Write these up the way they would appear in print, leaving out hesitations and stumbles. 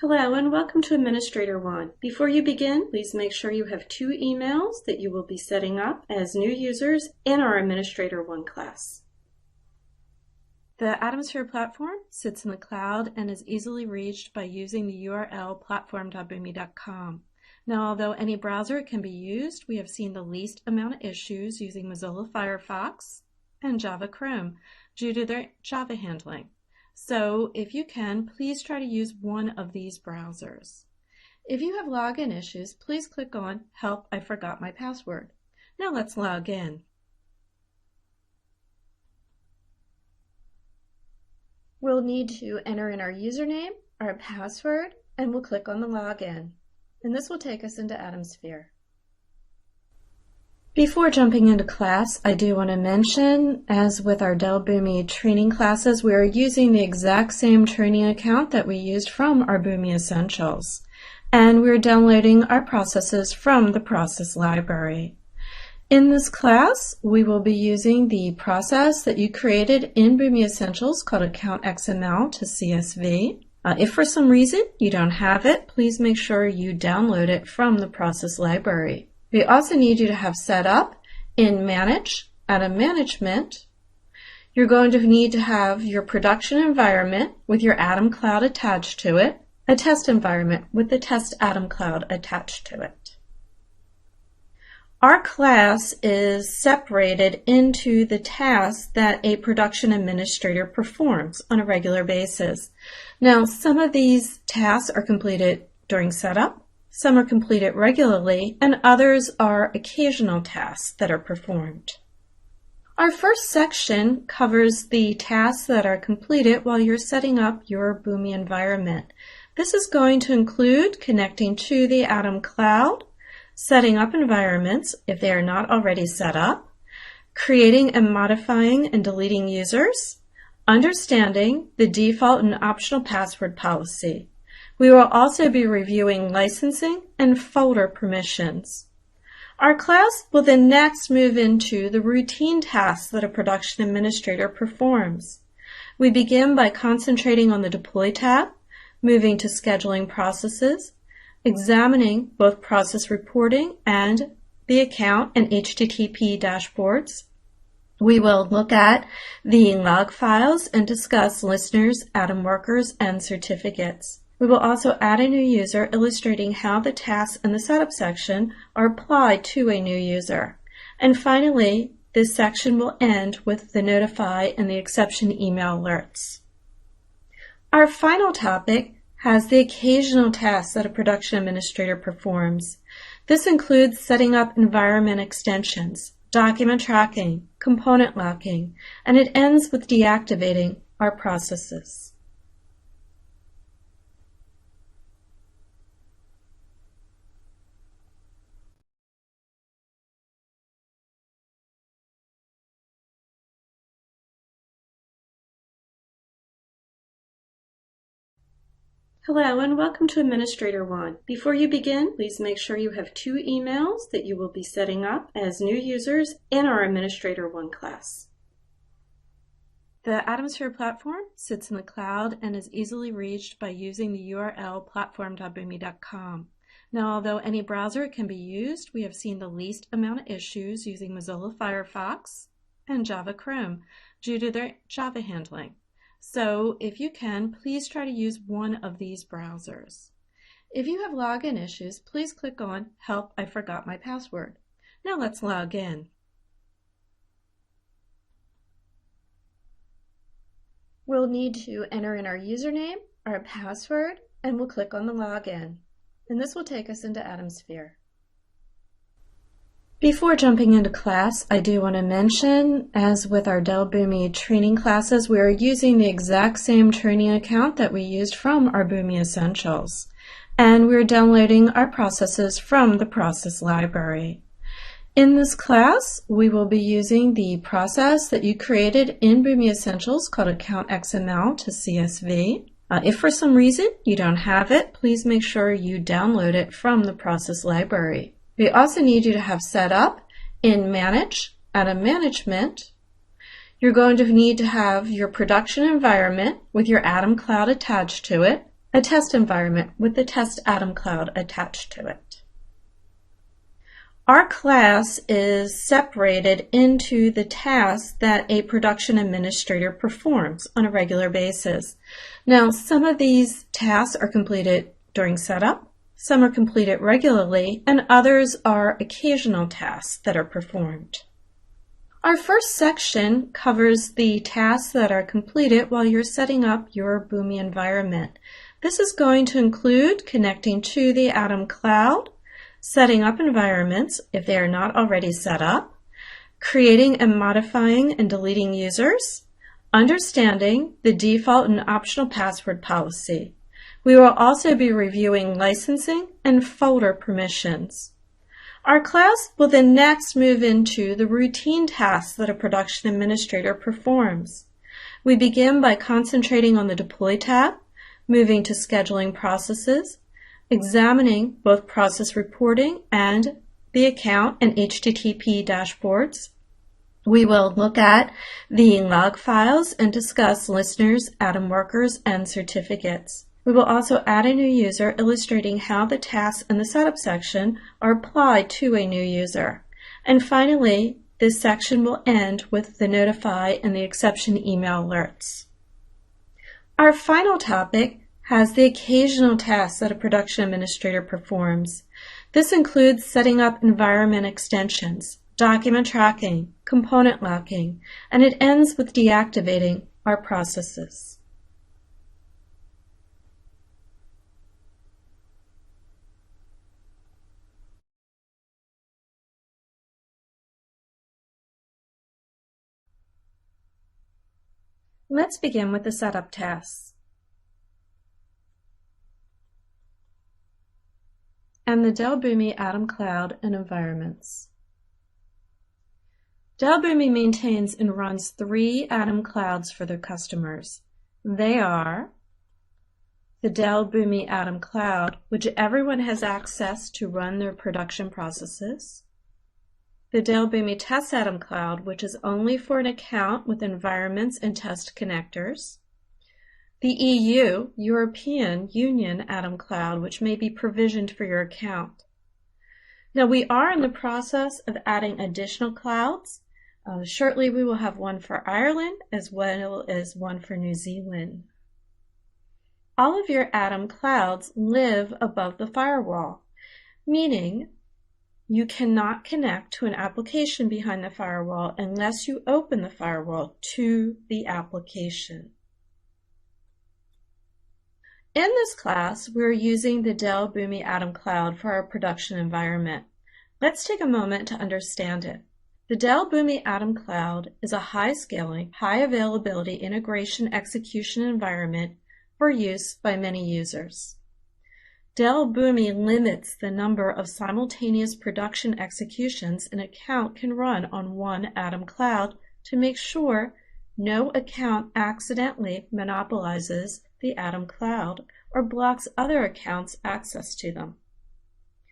Hello and welcome to Administrator 1. Before you begin, please make sure you have 2 emails that you will be setting up as new users in our Administrator 1 class. The Atomosphere platform sits in the cloud and is easily reached by using the URL platform.boomi.com. Now, although any browser can be used, we have seen the least amount of issues using Mozilla Firefox and Java Chrome due to their Java handling. So if you can, please try to use one of these browsers. If you have login issues, please click on Help, I Forgot My Password. Now let's log in. We'll need to enter in our username, our password, and we'll click on the login. And this will take us into Atomosphere. Before jumping into class, I do want to mention, as with our Dell Boomi training classes, we are using the exact same training account that we used from our Boomi Essentials. And we're downloading our processes from the process library. In this class, we will be using the process that you created in Boomi Essentials called Account XML to CSV. If for some reason you don't have it, please make sure you download it from the process library. We also need you to have set up in Manage, Atom Management. You're going to need to have your production environment with your Atom Cloud attached to it, a test environment with the test Atom Cloud attached to it. Our class is separated into the tasks that a production administrator performs on a regular basis. Now, some of these tasks are completed during setup. Some are completed regularly, and others are occasional tasks that are performed. Our first section covers the tasks that are completed while you're setting up your Boomi environment. This is going to include connecting to the Atom Cloud, setting up environments if they are not already set up, creating and modifying and deleting users, understanding the default and optional password policy. We will also be reviewing licensing and folder permissions. Our class will then next move into the routine tasks that a production administrator performs. We begin by concentrating on the Deploy tab, moving to scheduling processes, examining both process reporting and the account and HTTP dashboards. We will look at the log files and discuss listeners, Atom workers, and certificates. We will also add a new user, illustrating how the tasks in the setup section are applied to a new user. And finally, this section will end with the notify and the exception email alerts. Our final topic has the occasional tasks that a production administrator performs. This includes setting up environment extensions, document tracking, component locking, and it ends with deactivating our processes. Hello and welcome to Administrator 1. Before you begin, please make sure you have 2 emails that you will be setting up as new users in our Administrator 1 class. The Atomosphere platform sits in the cloud and is easily reached by using the URL platform.boomi.com. Now, although any browser can be used, we have seen the least amount of issues using Mozilla Firefox and Java Chrome due to their Java handling. So if you can, please try to use one of these browsers. If you have login issues, please click on Help, I Forgot My Password. Now let's log in. We'll need to enter in our username, our password, and we'll click on the login. And this will take us into Atomosphere. Before jumping into class, I do want to mention, as with our Dell Boomi training classes, we are using the exact same training account that we used from our Boomi Essentials. And we're downloading our processes from the process library. In this class, we will be using the process that you created in Boomi Essentials called Account XML to CSV. If for some reason you don't have it, please make sure you download it from the process library. We also need you to have set up in Manage, Atom Management. You're going to need to have your production environment with your Atom Cloud attached to it, a test environment with the test atom cloud attached to it. Our class is separated into the tasks that a production administrator performs on a regular basis. Now, some of these tasks are completed during setup, some are completed regularly, and others are occasional tasks that are performed. Our first section covers the tasks that are completed while you're setting up your Boomi environment. This is going to include connecting to the Atom Cloud, setting up environments if they are not already set up, creating and modifying and deleting users, understanding the default and optional password policy. We will also be reviewing licensing and folder permissions. Our class will then next move into the routine tasks that a production administrator performs. We begin by concentrating on the Deploy tab, moving to scheduling processes, examining both process reporting and the account and HTTP dashboards. We will look at the log files and discuss listeners, Atom workers, and certificates. We will also add a new user, illustrating how the tasks in the setup section are applied to a new user. And finally, this section will end with the notify and the exception email alerts. Our final topic has the occasional tasks that a production administrator performs. This includes setting up environment extensions, document tracking, component locking, and it ends with deactivating our processes. Let's begin with the setup tasks and the Dell Boomi Atom Cloud and environments. Dell Boomi maintains and runs 3 Atom Clouds for their customers. They are the Dell Boomi Atom Cloud, which everyone has access to run their production processes. The Dell Boomi Test Atom Cloud, which is only for an account with environments and test connectors. The EU, European Union Atom Cloud, which may be provisioned for your account. Now, we are in the process of adding additional clouds. Shortly, we will have one for Ireland as well as one for New Zealand. All of your Atom Clouds live above the firewall, meaning you cannot connect to an application behind the firewall unless you open the firewall to the application. In this class, we're using the Dell Boomi Atom Cloud for our production environment. Let's take a moment to understand it. The Dell Boomi Atom Cloud is a high-scaling, high-availability integration execution environment for use by many users. Dell Boomi limits the number of simultaneous production executions an account can run on one Atom Cloud to make sure no account accidentally monopolizes the Atom Cloud or blocks other accounts' access to them.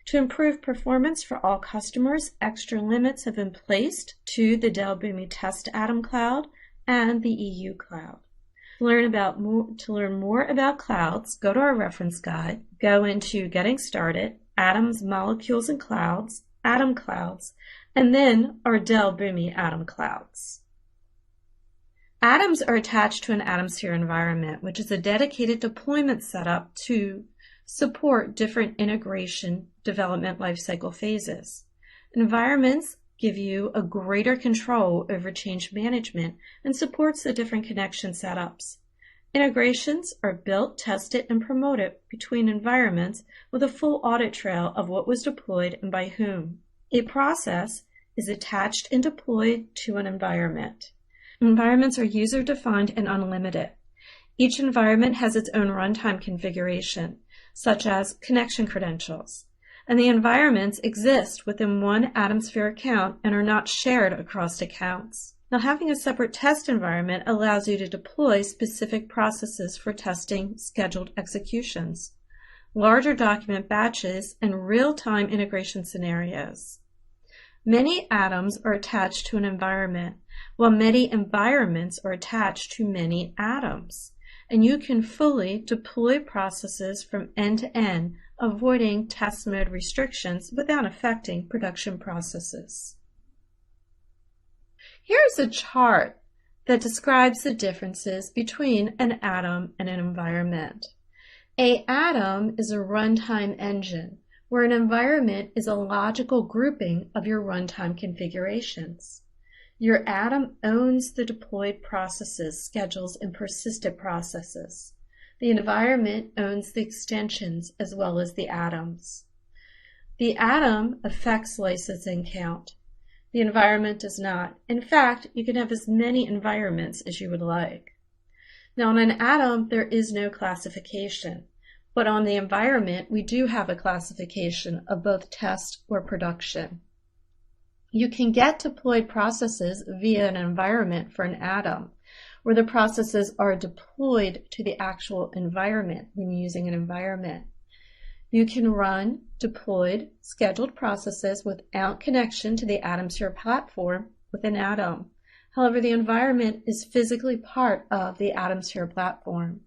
To improve performance for all customers, extra limits have been placed to the Dell Boomi Test Atom Cloud and the EU Cloud. To learn more about clouds, go to our reference guide, go into Getting Started, Atoms, Molecules, and Clouds, Atom Clouds, and then our Dell Boomi Atom Clouds. Atoms are attached to an AtomSphere environment, which is a dedicated deployment setup to support different integration development lifecycle phases. Environments give you a greater control over change management and supports the different connection setups. Integrations are built, tested, and promoted between environments with a full audit trail of what was deployed and by whom. A process is attached and deployed to an environment. Environments are user-defined and unlimited. Each environment has its own runtime configuration, such as connection credentials, and the environments exist within one AtomSphere account and are not shared across accounts. Now, having a separate test environment allows you to deploy specific processes for testing scheduled executions, larger document batches, and real-time integration scenarios. Many atoms are attached to an environment, while many environments are attached to many atoms. and you can fully deploy processes from end to end, avoiding test mode restrictions without affecting production processes. Here's a chart that describes the differences between an atom and an environment. An atom is a runtime engine, where an environment is a logical grouping of your runtime configurations. Your atom owns the deployed processes, schedules, and persistent processes. The environment owns the extensions as well as the atoms. The atom affects license and count. The environment does not. In fact, you can have as many environments as you would like. Now, on an atom, there is no classification, but on the environment, we do have a classification of both test or production. You can get deployed processes via an environment for an atom, where the processes are deployed to the actual environment when using an environment. You can run deployed, scheduled processes without connection to the AtomSphere platform with an atom. However, the environment is physically part of the AtomSphere platform.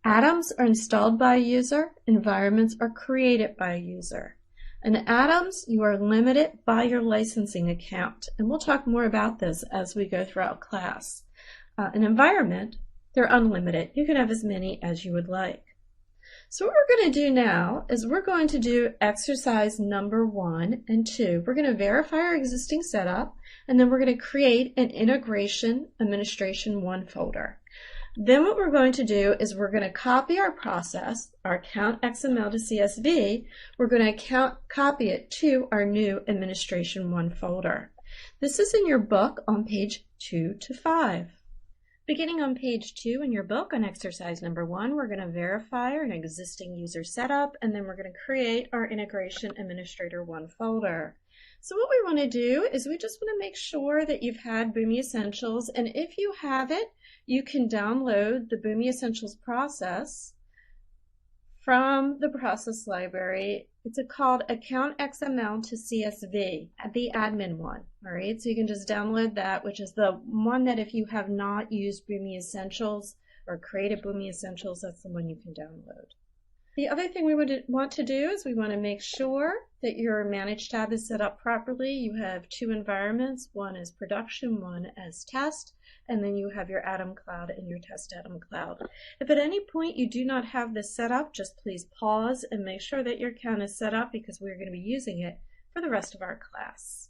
Atoms are installed by a user, environments are created by a user. In atoms, you are limited by your licensing account, and we'll talk more about this as we go throughout class. An environment, they're unlimited. You can have as many as you would like. So what we're going to do now is we're going to do exercise number 1 and 2. We're going to verify our existing setup, and then we're going to create an integration administration 1 folder. Then what we're going to do is we're going to copy our process, our count XML to CSV. We're going to copy it to our new administration 1 folder. This is in your book on page 2 to 5. Beginning on page 2 in your book on exercise number 1, we're going to verify an existing user setup, and then we're going to create our integration administrator 1 folder. So what we want to do is we just want to make sure that you've had Boomi Essentials, and if you have it, you can download the Boomi Essentials process from the process library. It's called Account XML to CSV, the admin one. All right, so you can just download that, which is the one that if you have not used Boomi Essentials or created Boomi Essentials, that's the one you can download. The other thing we would want to do is we want to make sure that your Manage tab is set up properly. You have 2 environments. One is production, one as test, and then you have your Atom Cloud and your Test Atom Cloud. If at any point you do not have this set up, just please pause and make sure that your account is set up, because we're going to be using it for the rest of our class.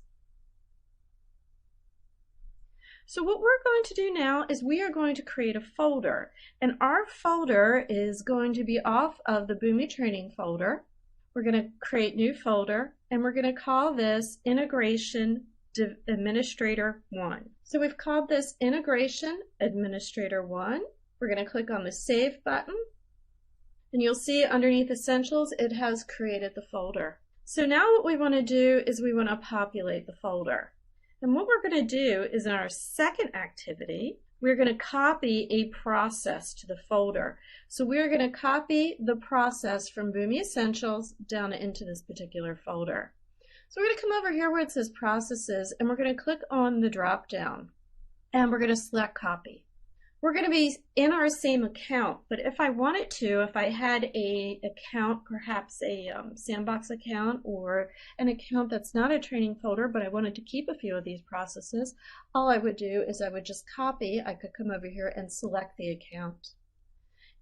So what we're going to do now is we are going to create a folder, and our folder is going to be off of the Boomi Training folder. We're going to create new folder, and we're going to call this Integration Administrator 1. So we've called this Integration Administrator 1. We're going to click on the Save button, and you'll see underneath Essentials it has created the folder. So now what we want to do is we want to populate the folder. And what we're going to do is in our second activity, we're going to copy a process to the folder. So we're going to copy the process from Boomi Essentials down into this particular folder. So we're going to come over here where it says Processes, and we're going to click on the drop down, and we're going to select Copy. We're going to be in our same account, but if I wanted to, if I had a account, perhaps a sandbox account or an account that's not a training folder, but I wanted to keep a few of these processes, all I would do is I would just copy. I could come over here and select the account.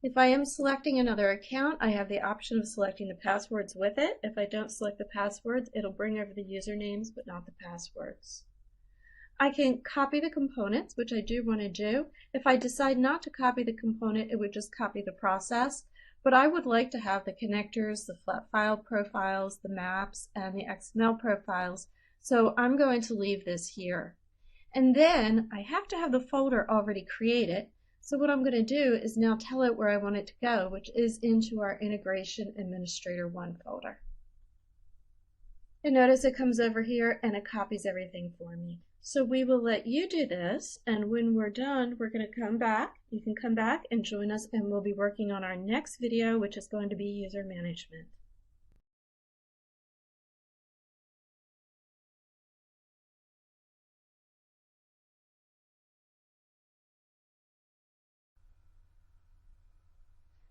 If I am selecting another account, I have the option of selecting the passwords with it. If I don't select the passwords, it'll bring over the usernames, but not the passwords. I can copy the components, which I do want to do. If I decide not to copy the component, it would just copy the process. But I would like to have the connectors, the flat file profiles, the maps, and the XML profiles. So I'm going to leave this here. And then I have to have the folder already created. So what I'm going to do is now tell it where I want it to go, which is into our Integration Administrator 1 folder. And notice it comes over here and it copies everything for me. So we will let you do this, and when we're done, we're going to come back. You can come back and join us, and we'll be working on our next video, which is going to be user management.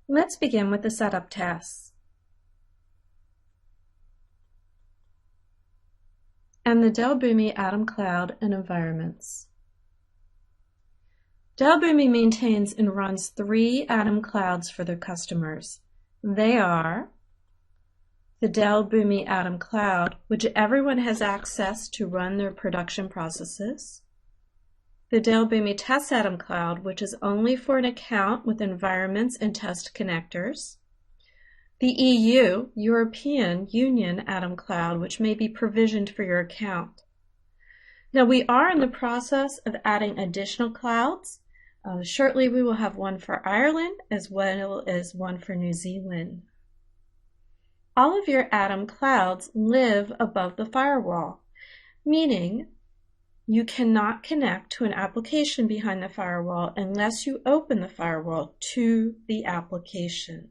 Let's begin with the setup tasks and the Dell Boomi Atom Cloud and environments. Dell Boomi maintains and runs 3 Atom clouds for their customers. They are the Dell Boomi Atom Cloud, which everyone has access to run their production processes. The Dell Boomi Test Atom Cloud, which is only for an account with environments and test connectors. The EU, European Union Atom Cloud, which may be provisioned for your account. Now we are in the process of adding additional clouds. Shortly we will have one for Ireland as well as one for New Zealand. All of your Atom clouds live above the firewall, meaning you cannot connect to an application behind the firewall unless you open the firewall to the application.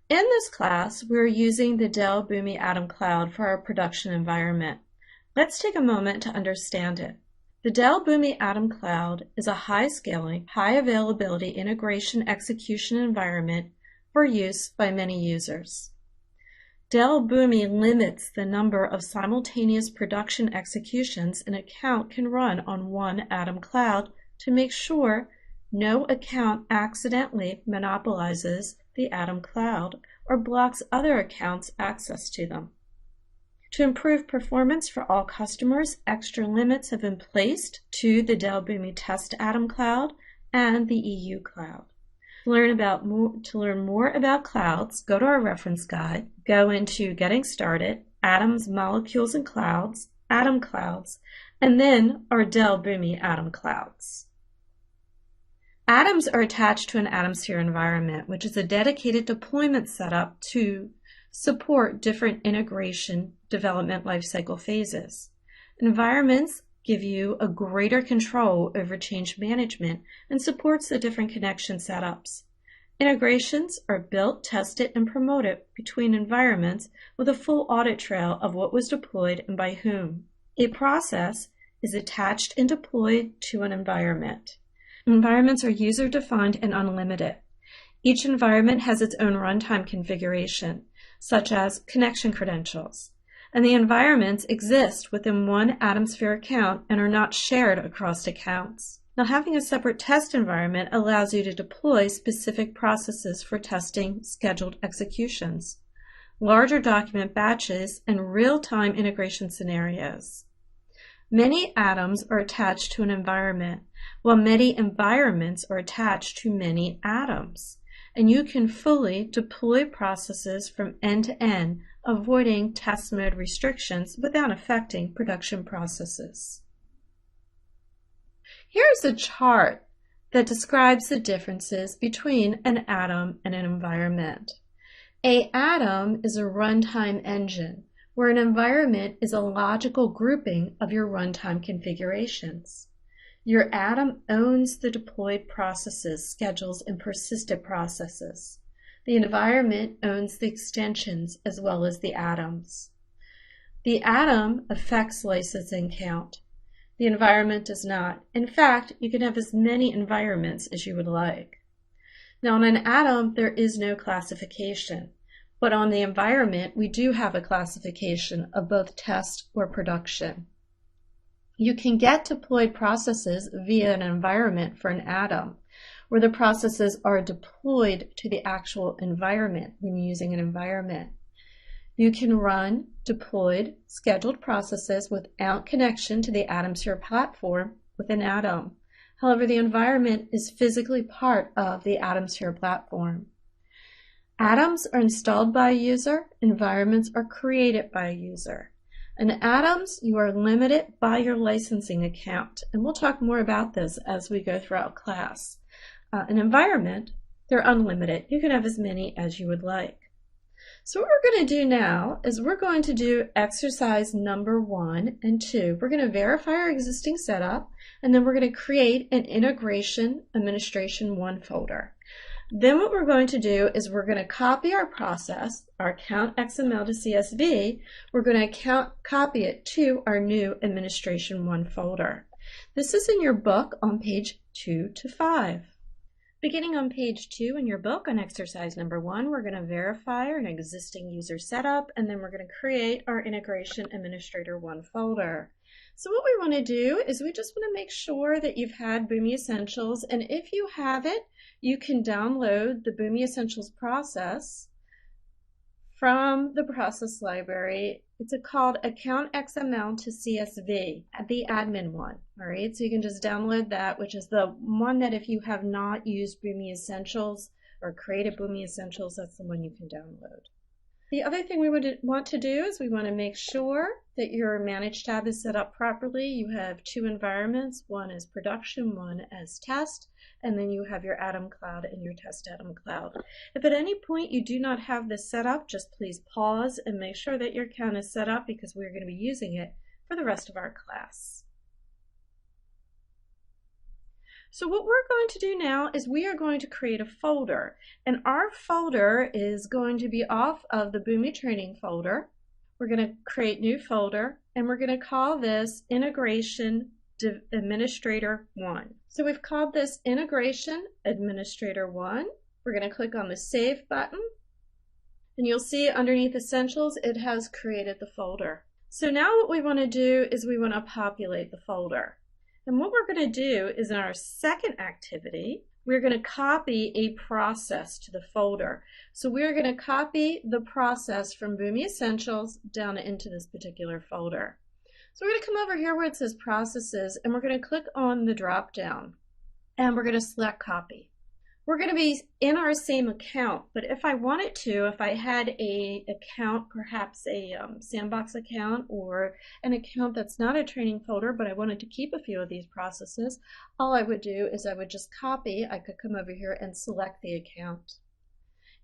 In this class, we're using the Dell Boomi Atom Cloud for our production environment. Let's take a moment to understand it. The Dell Boomi Atom Cloud is a high-scaling, high-availability integration execution environment for use by many users. Dell Boomi limits the number of simultaneous production executions an account can run on one Atom cloud to make sure no account accidentally monopolizes the Atom cloud or blocks other accounts' access to them. To improve performance for all customers, extra limits have been placed to the Dell Boomi Test Atom Cloud and the EU Cloud. To learn more about clouds, go to our reference guide, go into Getting Started, Atoms, Molecules, and Clouds, Atom Clouds, and then our Dell Boomi Atom Clouds. Atoms are attached to an AtomSphere environment, which is a dedicated deployment setup to support different integration development lifecycle phases. Environments give you a greater control over change management and supports the different connection setups. Integrations are built, tested, and promoted between environments with a full audit trail of what was deployed and by whom. A process is attached and deployed to an environment. Environments are user-defined and unlimited. Each environment has its own runtime configuration, such as connection credentials, and the environments exist within one AtomSphere account and are not shared across accounts. Now, having a separate test environment allows you to deploy specific processes for testing scheduled executions, larger document batches, and real-time integration scenarios. Many atoms are attached to an environment, while many environments are attached to many atoms, and you can fully deploy processes from end to end, avoiding test mode restrictions without affecting production processes. Here's a chart that describes the differences between an atom and an environment. An atom is a runtime engine, where an environment is a logical grouping of your runtime configurations. Your atom owns the deployed processes, schedules, and persisted processes. The environment owns the extensions as well as the atoms. The atom affects licensing count. The environment does not. In fact, you can have as many environments as you would like. Now, on an atom, there is no classification, but on the environment, we do have a classification of both test or production. You can get deployed processes via an environment for an atom, where the processes are deployed to the actual environment when using an environment. You can run deployed scheduled processes without connection to the AtomSphere platform with an atom. However, the environment is physically part of the AtomSphere platform. Atoms are installed by a user, environments are created by a user. In atoms, you are limited by your licensing account, and we'll talk more about this as we go throughout class. An environment, they're unlimited. You can have as many as you would like. So what we're going to do now is we're going to do exercise number 1 and 2. We're going to verify our existing setup, and then we're going to create an integration administration 1 folder. Then what we're going to do is we're going to copy our process, our account XML to CSV. We're going to copy it to our new administration 1 folder. This is in your book on page 2 to 5. Beginning on page 2 in your book on exercise number 1, we're going to verify an existing user setup, and then we're going to create our Integration Administrator 1 folder. So what we want to do is we just want to make sure that you've had Boomi Essentials, and if you have it, you can download the Boomi Essentials process from the process library. It's called Account XML to CSV, the admin one. All right, so you can just download that, which is the one that if you have not used Boomi Essentials or created Boomi Essentials, that's the one you can download. The other thing we would want to do is we want to make sure that your Manage tab is set up properly. You have 2 environments. One is production, one as test, and then you have your Atom Cloud and your Test Atom Cloud. If at any point you do not have this set up, just please pause and make sure that your account is set up because we're going to be using it for the rest of our class. So what we're going to do now is we are going to create a folder, and our folder is going to be off of the Boomi Training folder. We're going to create new folder, and we're going to call this Integration Administrator 1. So we've called this Integration Administrator 1. We're going to click on the Save button, and you'll see underneath Essentials it has created the folder. So now what we want to do is we want to populate the folder. And what we're going to do is in our second activity, we're going to copy a process to the folder. So we're going to copy the process from Boomi Essentials down into this particular folder. So we're going to come over here where it says Processes, and we're going to click on the drop down, and we're going to select Copy. We're going to be in our same account, but if I wanted to, if I had a account, perhaps a sandbox account or an account that's not a training folder, but I wanted to keep a few of these processes, all I would do is I would just copy. I could come over here and select the account.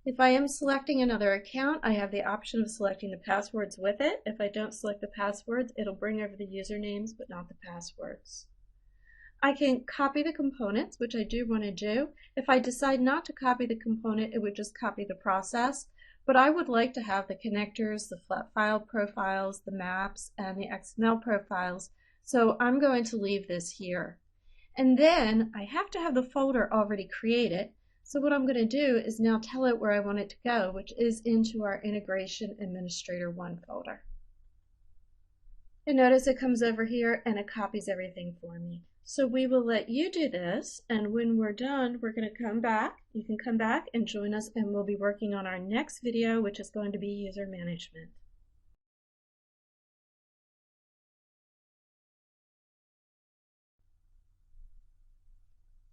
If I am selecting another account, I have the option of selecting the passwords with it. If I don't select the passwords, it'll bring over the usernames, but not the passwords. I can copy the components, which I do want to do. If I decide not to copy the component, it would just copy the process. But I would like to have the connectors, the flat file profiles, the maps, and the XML profiles. So I'm going to leave this here. And then I have to have the folder already created. So what I'm going to do is now tell it where I want it to go, which is into our Integration Administrator 1 folder. And notice it comes over here and it copies everything for me. So we will let you do this, and when we're done, we're going to come back. You can come back and join us, and we'll be working on our next video, which is going to be user management.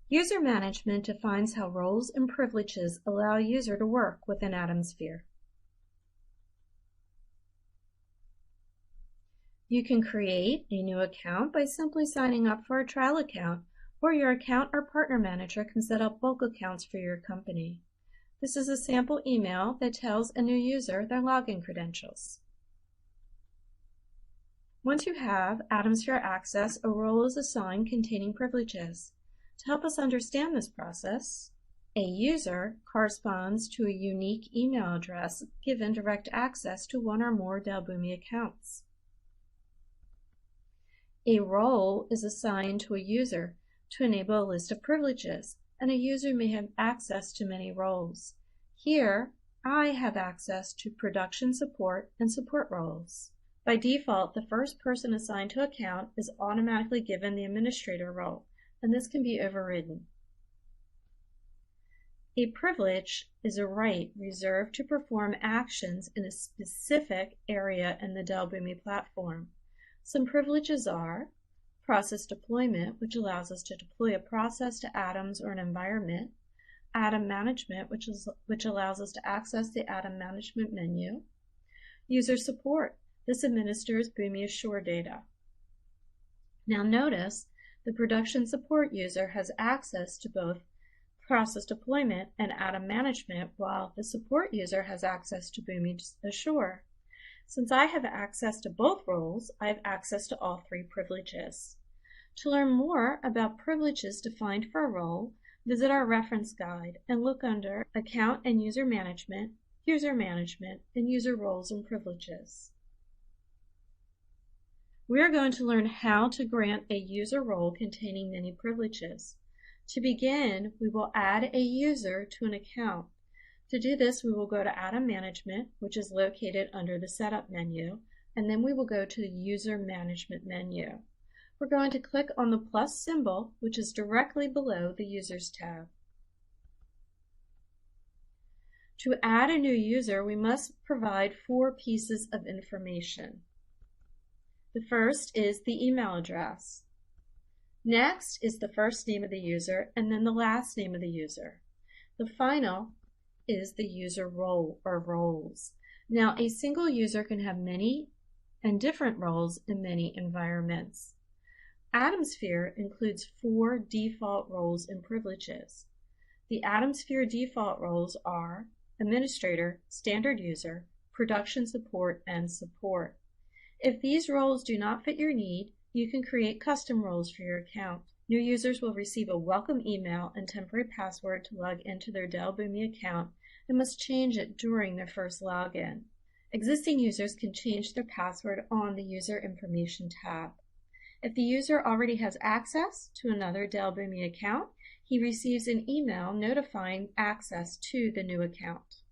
User management defines how roles and privileges allow a user to work within AtomSphere. You can create a new account by simply signing up for a trial account, or your account or partner manager can set up bulk accounts for your company. This is a sample email that tells a new user their login credentials. Once you have AtomSphere access, a role is assigned containing privileges. To help us understand this process, a user corresponds to a unique email address given direct access to one or more Dell Boomi accounts. A role is assigned to a user to enable a list of privileges, and a user may have access to many roles. Here, I have access to production support and support roles. By default, the first person assigned to account is automatically given the administrator role, and this can be overridden. A privilege is a right reserved to perform actions in a specific area in the Dell Boomi platform. Some privileges are process deployment, which allows us to deploy a process to atoms or an environment, Atom management, which allows us to access the Atom management menu, user support. This administers Boomi Assure data. Now notice the production support user has access to both process deployment and Atom management, while the support user has access to Boomi Assure. Since I have access to both roles, I have access to all 3 privileges. To learn more about privileges defined for a role, visit our reference guide and look under Account and User Management, and User Roles and Privileges. We are going to learn how to grant a user role containing many privileges. To begin, we will add a user to an account. To do this, we will go to Add-on Management, which is located under the Setup menu, and then we will go to the User Management menu. We're going to click on the plus symbol, which is directly below the Users tab. To add a new user, we must provide 4 pieces of information. The first is the email address. Next is the first name of the user and then the last name of the user. The final is the user role or roles. Now, a single user can have many and different roles in many environments. AtomSphere includes 4 default roles and privileges. The AtomSphere default roles are Administrator, Standard User, Production Support, and Support. If these roles do not fit your need, you can create custom roles for your account. New users will receive a welcome email and temporary password to log into their Dell Boomi account and must change it during their first login. Existing users can change their password on the User Information tab. If the user already has access to another Dell Boomi account, he receives an email notifying access to the new account.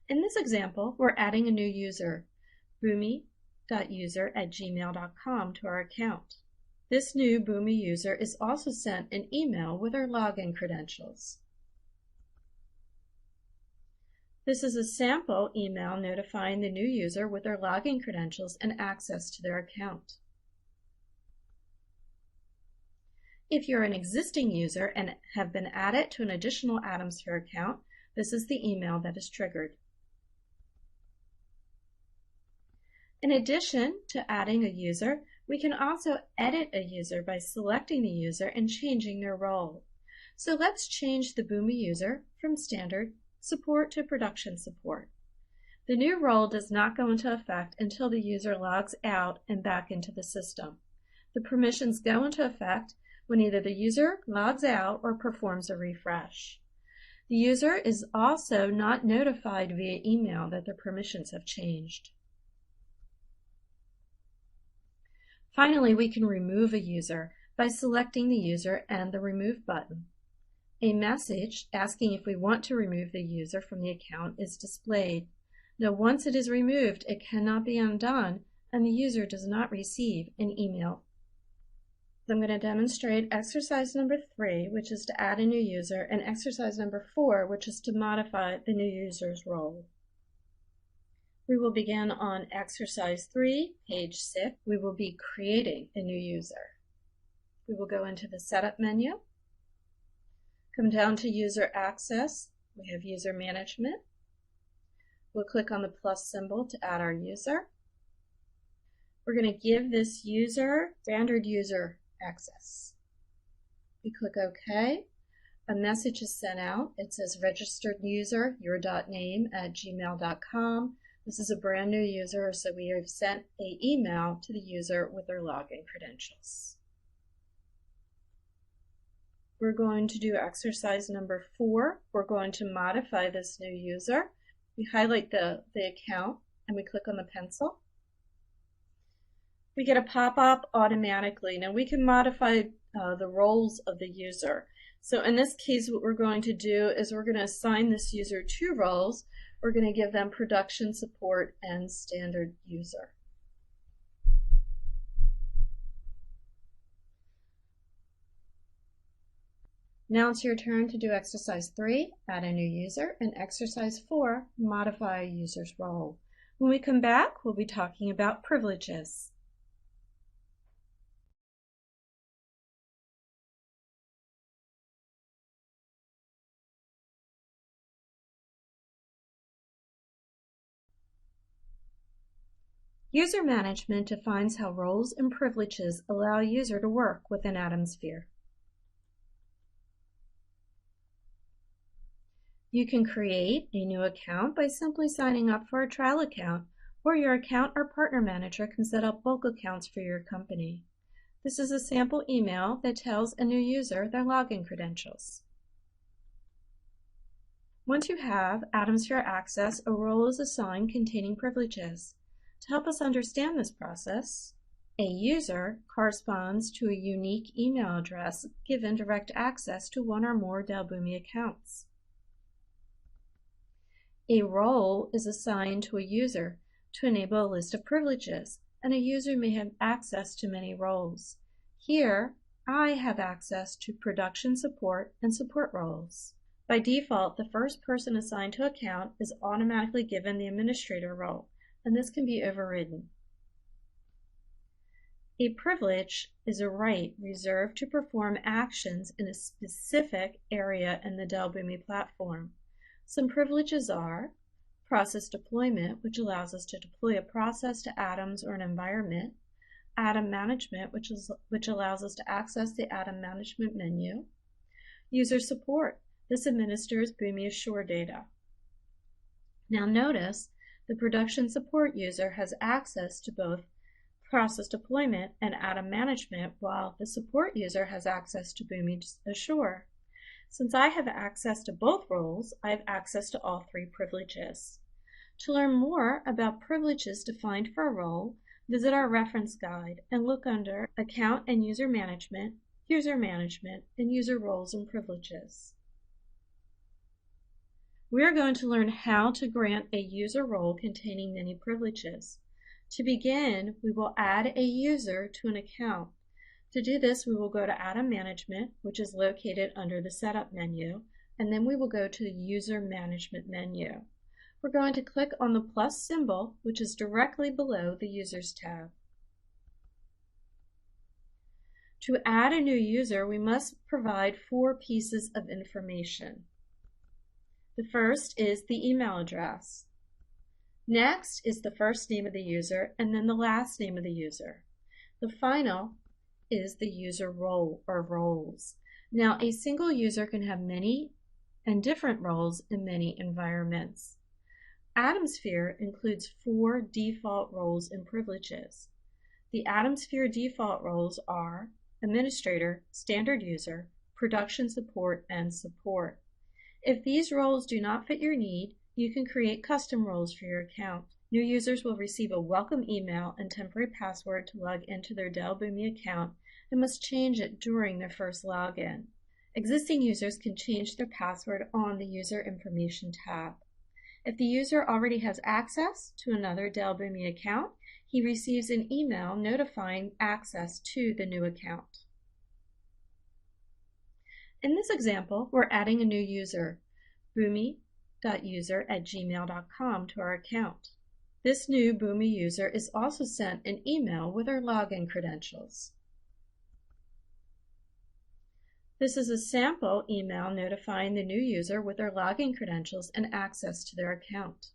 In this example, we're adding a new user, boomi.user@gmail.com, to our account. This new Boomi user is also sent an email with our login credentials. This is a sample email notifying the new user with their login credentials and access to their account. If you're an existing user and have been added to an additional AtomSphere account, this is the email that is triggered. In addition to adding a user, we can also edit a user by selecting the user and changing their role. So let's change the Boomi user from Standard Support to Production Support. The new role does not go into effect until the user logs out and back into the system. The permissions go into effect when either the user logs out or performs a refresh. The user is also not notified via email that their permissions have changed. Finally, we can remove a user by selecting the user and the Remove button. A message asking if we want to remove the user from the account is displayed. Now, once it is removed, it cannot be undone, and the user does not receive an email. I'm going to demonstrate exercise number 3, which is to add a new user, and exercise number 4, which is to modify the new user's role. We will begin on exercise 3, page 6. We will be creating a new user. We will go into the Setup menu, come down to User Access. We have User Management. We'll click on the plus symbol to add our user. We're going to give this user standard user access. We click OK. A message is sent out. It says registered user, your.name@gmail.com. This is a brand new user, so we have sent an email to the user with their login credentials. We're going to do exercise number 4. We're going to modify this new user. We highlight the account and we click on the pencil. We get a pop-up automatically. Now we can modify the roles of the user. So in this case, what we're going to do is we're going to assign this user 2 roles. We're going to give them Production Support and Standard User. Now it's your turn to do exercise 3, add a new user, and exercise 4, modify a user's role. When we come back, we'll be talking about privileges. User management defines how roles and privileges allow a user to work within AtomSphere. You can create a new account by simply signing up for a trial account, or your account or partner manager can set up bulk accounts for your company. This is a sample email that tells a new user their login credentials. Once you have AtomSphere access, a role is assigned containing privileges. To help us understand this process, A user corresponds to a unique email address given direct access to one or more Dell Boomi accounts. A role is assigned to a user to enable a list of privileges, and a user may have access to many roles. Here, I have access to production support and support roles. By default, the first person assigned to account is automatically given the administrator role, and this can be overridden. A privilege is a right reserved to perform actions in a specific area in the Dell Boomi platform. Some privileges are process deployment, which allows us to deploy a process to atoms or an environment; atom management, which allows us to access the atom management menu; user support. This administers Boomi Assure data. Now notice the production support user has access to both process deployment and atom management, while the support user has access to Boomi Assure. Since I have access to both roles, I have access to all three privileges. To learn more about privileges defined for a role, visit our reference guide and look under Account and User Management, and User Roles and Privileges. We are going to learn how to grant a user role containing many privileges. To begin, we will add a user to an account. To do this, we will go to Atom Management, which is located under the Setup menu, and then we will go to the User Management menu. We're going to click on the plus symbol, which is directly below the Users tab. To add a new user, we must provide 4 pieces of information. The first is the email address. Next is the first name of the user and then the last name of the user. The final is the user role or roles. Now, a single user can have many and different roles in many environments. AtomSphere includes 4 default roles and privileges. The AtomSphere default roles are Administrator, Standard User, Production Support, and Support. If these roles do not fit your need, you can create custom roles for your account. New users will receive a welcome email and temporary password to log into their Dell Boomi account and must change it during their first login. Existing users can change their password on the User Information tab. If the user already has access to another Dell Boomi account, he receives an email notifying access to the new account. In this example, we're adding a new user, boomi.user@gmail.com, to our account. This new Boomi user is also sent an email with our login credentials. This is a sample email notifying the new user with their login credentials and access to their account.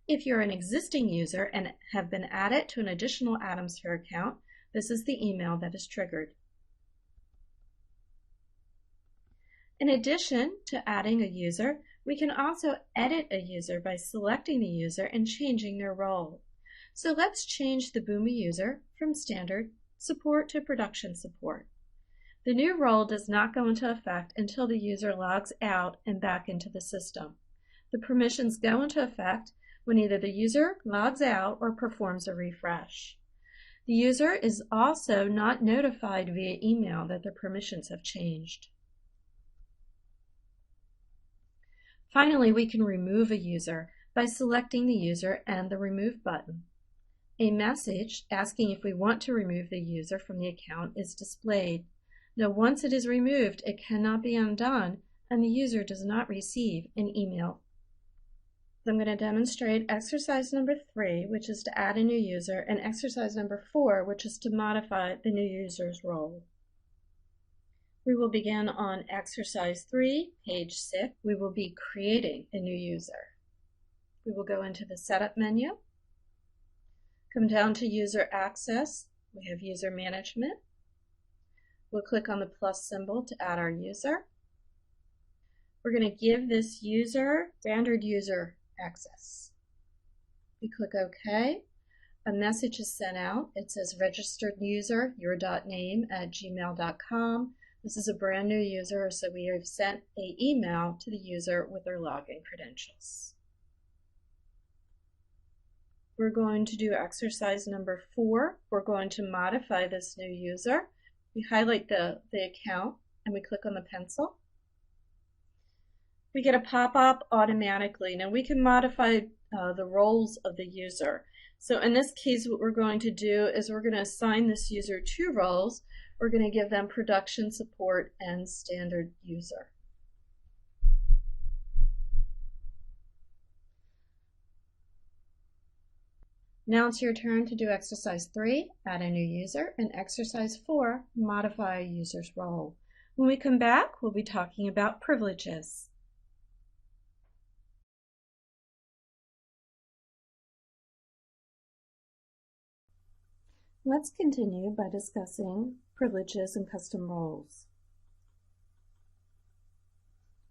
If you're an existing user and have been added to an additional AtomSphere account, this is the email that is triggered. In addition to adding a user, we can also edit a user by selecting the user and changing their role. So let's change the Boomi user from Standard Support to Production Support. The new role does not go into effect until the user logs out and back into the system. The permissions go into effect when either the user logs out or performs a refresh. The user is also not notified via email that their permissions have changed. Finally, we can remove a user by selecting the user and the Remove button. A message asking if we want to remove the user from the account is displayed. Now, once it is removed, it cannot be undone, and the user does not receive an email. So I'm going to demonstrate exercise number 3, which is to add a new user, and exercise number 4, which is to modify the new user's role. We will begin on exercise 3, page 6. We will be creating a new user. We will go into the Setup menu, come down to User Access. We have User Management. We'll click on the plus symbol to add our user. We're going to give this user standard user access. We click OK. A message is sent out. It says registered user, your.name@gmail.com. This is a brand new user, so we have sent an email to the user with their login credentials. We're going to do exercise number 4. We're going to modify this new user. We highlight the account and we click on the pencil. We get a pop-up automatically. Now we can modify the roles of the user. So in this case, what we're going to do is we're going to assign this user 2 roles. We're going to give them production support and standard user. Now it's your turn to do exercise 3, add a new user, and exercise 4, modify a user's role. When we come back, we'll be talking about privileges. Let's continue by discussing privileges and custom roles.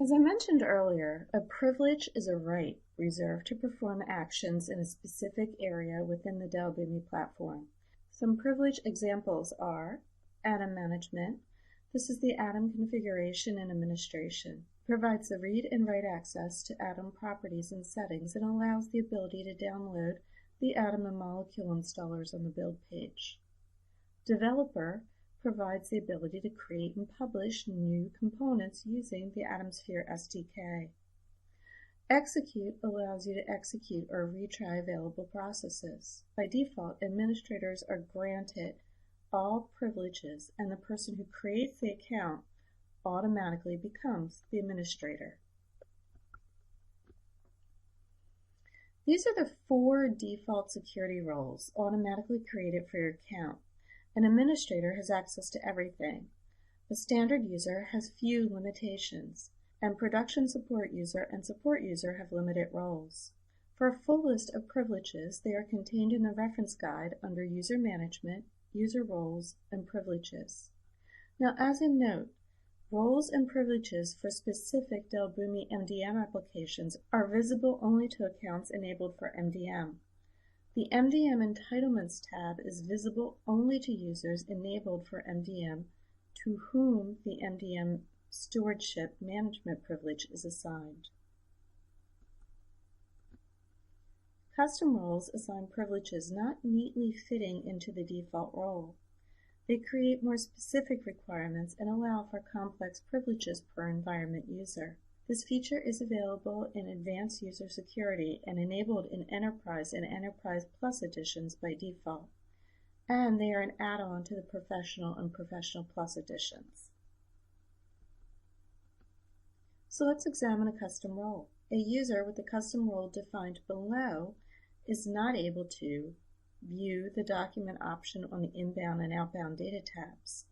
As I mentioned earlier, a privilege is a right reserved to perform actions in a specific area within the Dell Boomi platform. Some privilege examples are Atom Management. This is the Atom configuration and administration. It provides the read and write access to Atom properties and settings and allows the ability to download the Atom and molecule installers on the build page. Developer provides the ability to create and publish new components using the AtomSphere SDK. Execute allows you to execute or retry available processes. By default, administrators are granted all privileges, and the person who creates the account automatically becomes the administrator. These are the 4 default security roles automatically created for your account. An administrator has access to everything. A standard user has few limitations, and production support user and support user have limited roles. For a full list of privileges, they are contained in the reference guide under User Management, User Roles, and Privileges. Now, as a note, roles and privileges for specific Dell Boomi MDM applications are visible only to accounts enabled for MDM. The MDM Entitlements tab is visible only to users enabled for MDM to whom the MDM Stewardship Management privilege is assigned. Custom roles assign privileges not neatly fitting into the default role. They create more specific requirements and allow for complex privileges per environment user. This feature is available in Advanced User Security and enabled in Enterprise and Enterprise Plus editions by default, and they are an add-on to the Professional and Professional Plus editions. So let's examine a custom role. A user with a custom role defined below is not able to view the document option on the inbound and outbound data tabs.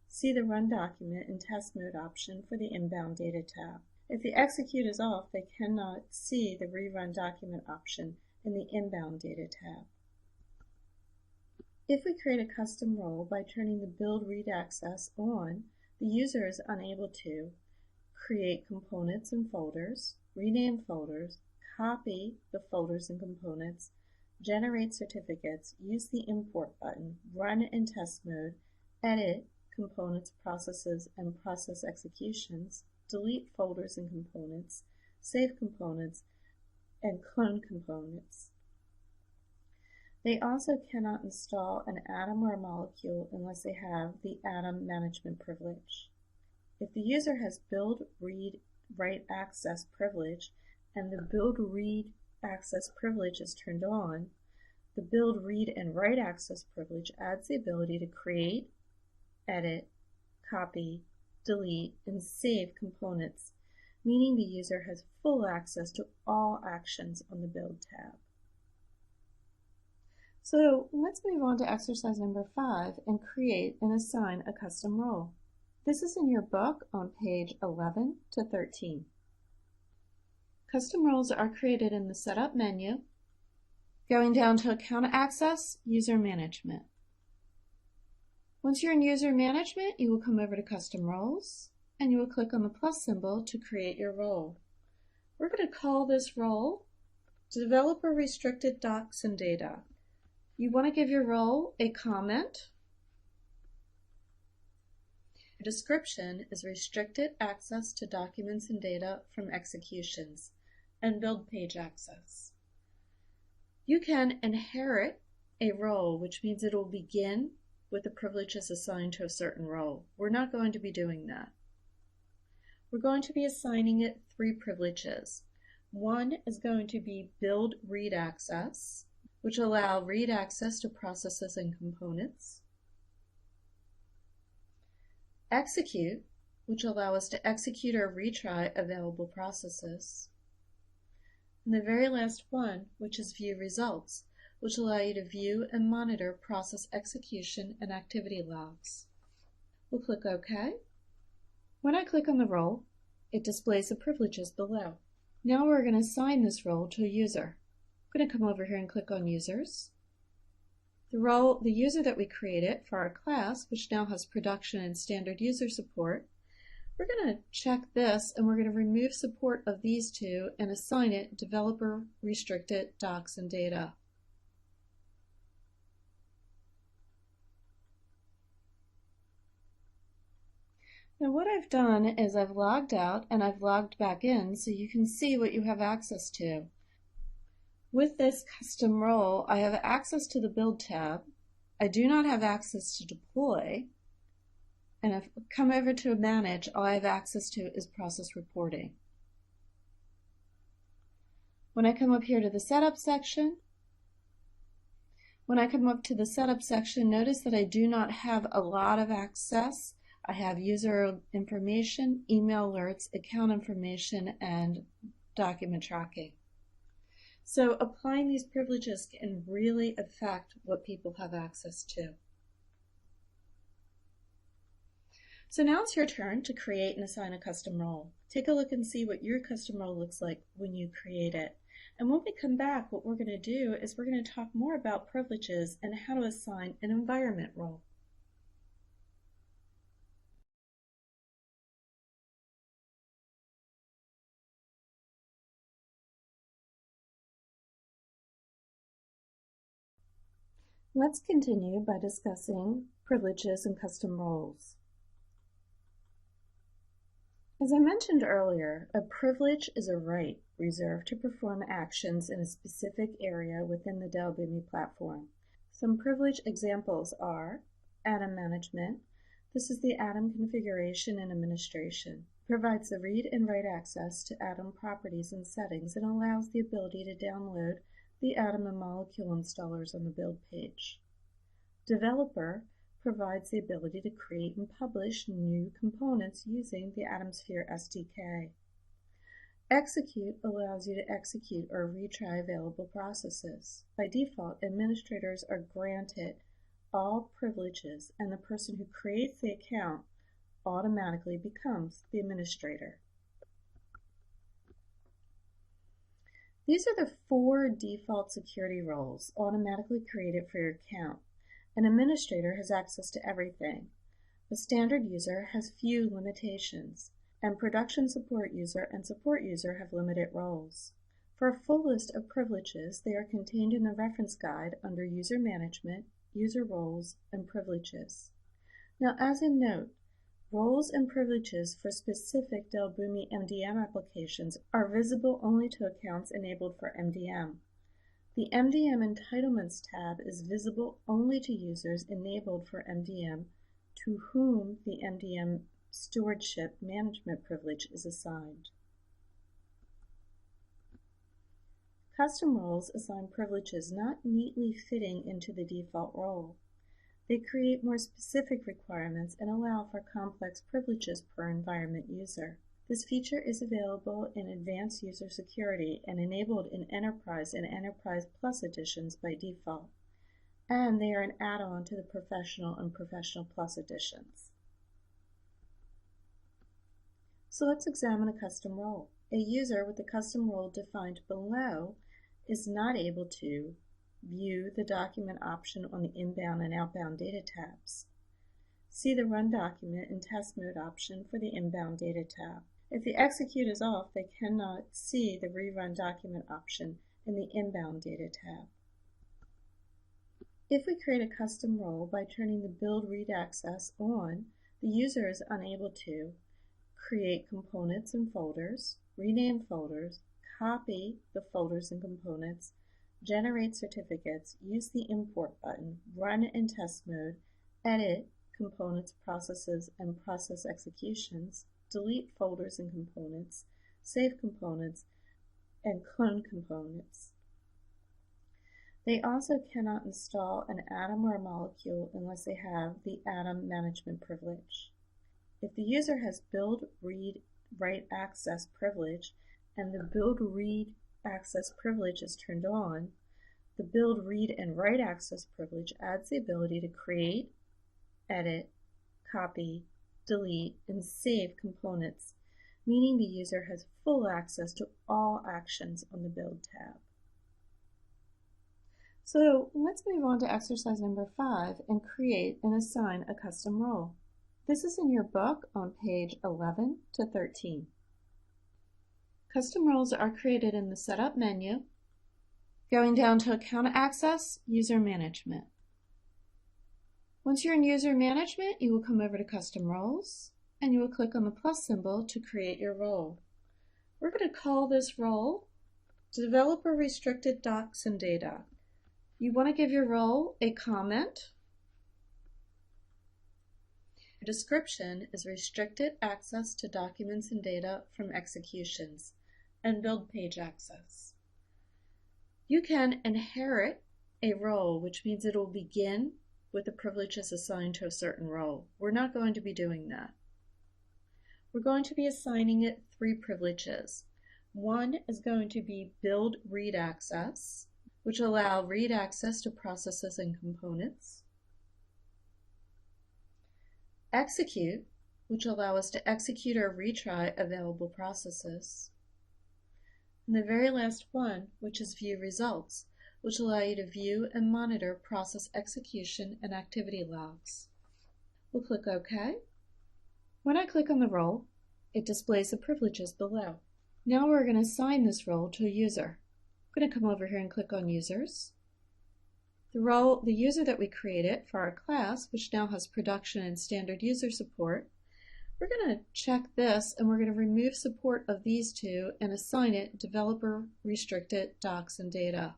See the Run Document and Test Mode option for the inbound data tab. If the execute is off, they cannot see the Rerun Document option in the inbound data tab. If we create a custom role by turning the Build Read Access on, the user is unable to create components and folders, rename folders, copy the folders and components, generate certificates, use the Import button, run in test mode, edit components, processes, and process executions, delete folders and components, save components, and clone components. They also cannot install an atom or a molecule unless they have the Atom Management privilege. If the user has Build, Read, Write Access privilege and the Build, Read Access privilege is turned on, the Build, Read, and Write Access privilege adds the ability to create, edit, copy, delete, and save components, meaning the user has full access to all actions on the Build tab. So let's move on to exercise number 5 and create and assign a custom role. This is in your book on page 11 to 13. Custom roles are created in the Setup menu, going down to Account Access, User Management. Once you're in User Management, you will come over to Custom Roles, and you will click on the plus symbol to create your role. We're going to call this role Developer Restricted Docs and Data. You want to give your role a comment. The description is restricted access to documents and data from executions and build page access. You can inherit a role, which means it will begin with the privileges assigned to a certain role. We're not going to be doing that. We're going to be assigning it 3 privileges. One is going to be build read access, which allow read access to processes and components. Execute, which allow us to execute or retry available processes. And the very last one, which is view results, which allow you to view and monitor process execution and activity logs. We'll click OK. When I click on the role, it displays the privileges below. Now we're going to assign this role to a user. I'm going to come over here and click on Users. The user that we created for our class, which now has production and standard user support, we're going to check this and we're going to remove support of these two and assign it Developer Restricted Docs and Data. Now what I've done is I've logged out and I've logged back in so you can see what you have access to. With this custom role, I have access to the Build tab. I do not have access to Deploy. And if I come over to Manage, all I have access to is Process Reporting. When I come up here to the Setup section, notice that I do not have a lot of access. I have user information, email alerts, account information, and document tracking. So applying these privileges can really affect what people have access to. So now it's your turn to create and assign a custom role. Take a look and see what your custom role looks like when you create it. And when we come back, what we're going to do is we're going to talk more about privileges and how to assign an environment role. Let's continue by discussing privileges and custom roles. As I mentioned earlier, a privilege is a right reserved to perform actions in a specific area within the Dell Boomi platform. Some privilege examples are Atom Management. This is the Atom configuration and administration. It provides the read and write access to Atom properties and settings and allows the ability to download the Atom and molecule installers on the build page. Developer provides the ability to create and publish new components using the AtomSphere SDK. Execute allows you to execute or retry available processes. By default, administrators are granted all privileges, and the person who creates the account automatically becomes the administrator. These are the 4 default security roles automatically created for your account. An administrator has access to everything. A standard user has few limitations, and production support user and support user have limited roles. For a full list of privileges, they are contained in the reference guide under User Management, User Roles, and Privileges. Now, as a note, roles and privileges for specific Dell Boomi MDM applications are visible only to accounts enabled for MDM. The MDM Entitlements tab is visible only to users enabled for MDM to whom the MDM Stewardship Management privilege is assigned. Custom roles assign privileges not neatly fitting into the default role. They create more specific requirements and allow for complex privileges per environment user. This feature is available in Advanced User Security and enabled in Enterprise and Enterprise Plus editions by default, and they are an add-on to the Professional and Professional Plus editions. So let's examine a custom role. A user with a custom role defined below is not able to view the document option on the inbound and outbound data tabs. See the Run Document and Test Mode option for the inbound data tab. If the execute is off, they cannot see the Rerun Document option in the inbound data tab. If we create a custom role by turning the Build Read Access on, the user is unable to create components and folders, rename folders, copy the folders and components, generate certificates, use the import button, run in test mode, edit components, processes, and process executions, delete folders and components, save components, and clone components. They also cannot install an atom or a molecule unless they have the atom management privilege. If the user has build, read, write access privilege and the build, read access privilege is turned on, the build, read, and write access privilege adds the ability to create, edit, copy, delete, and save components, meaning the user has full access to all actions on the Build tab. So let's move on to exercise number 5 and create and assign a custom role. This is in your book on page 11 to 13. Custom roles are created in the Setup menu, going down to Account Access, User Management. Once you're in User Management, you will come over to Custom Roles, and you will click on the plus symbol to create your role. We're going to call this role Developer Restricted Docs and Data. You want to give your role a comment. Your description is restricted access to documents and data from executions and build page access. You can inherit a role, which means it will begin with the privileges assigned to a certain role. We're not going to be doing that. We're going to be assigning it 3 privileges. One is going to be build read access, which allow read access to processes and components. Execute, which allow us to execute or retry available processes. And the very last one, which is view results, which allow you to view and monitor process execution and activity logs. We'll click OK. When I click on the role, it displays the privileges below. Now we're going to assign this role to a user. I'm going to come over here and click on Users. The user that we created for our class, which now has production and standard user support, we're going to check this and we're going to remove support of these two and assign it Developer Restricted Docs and Data.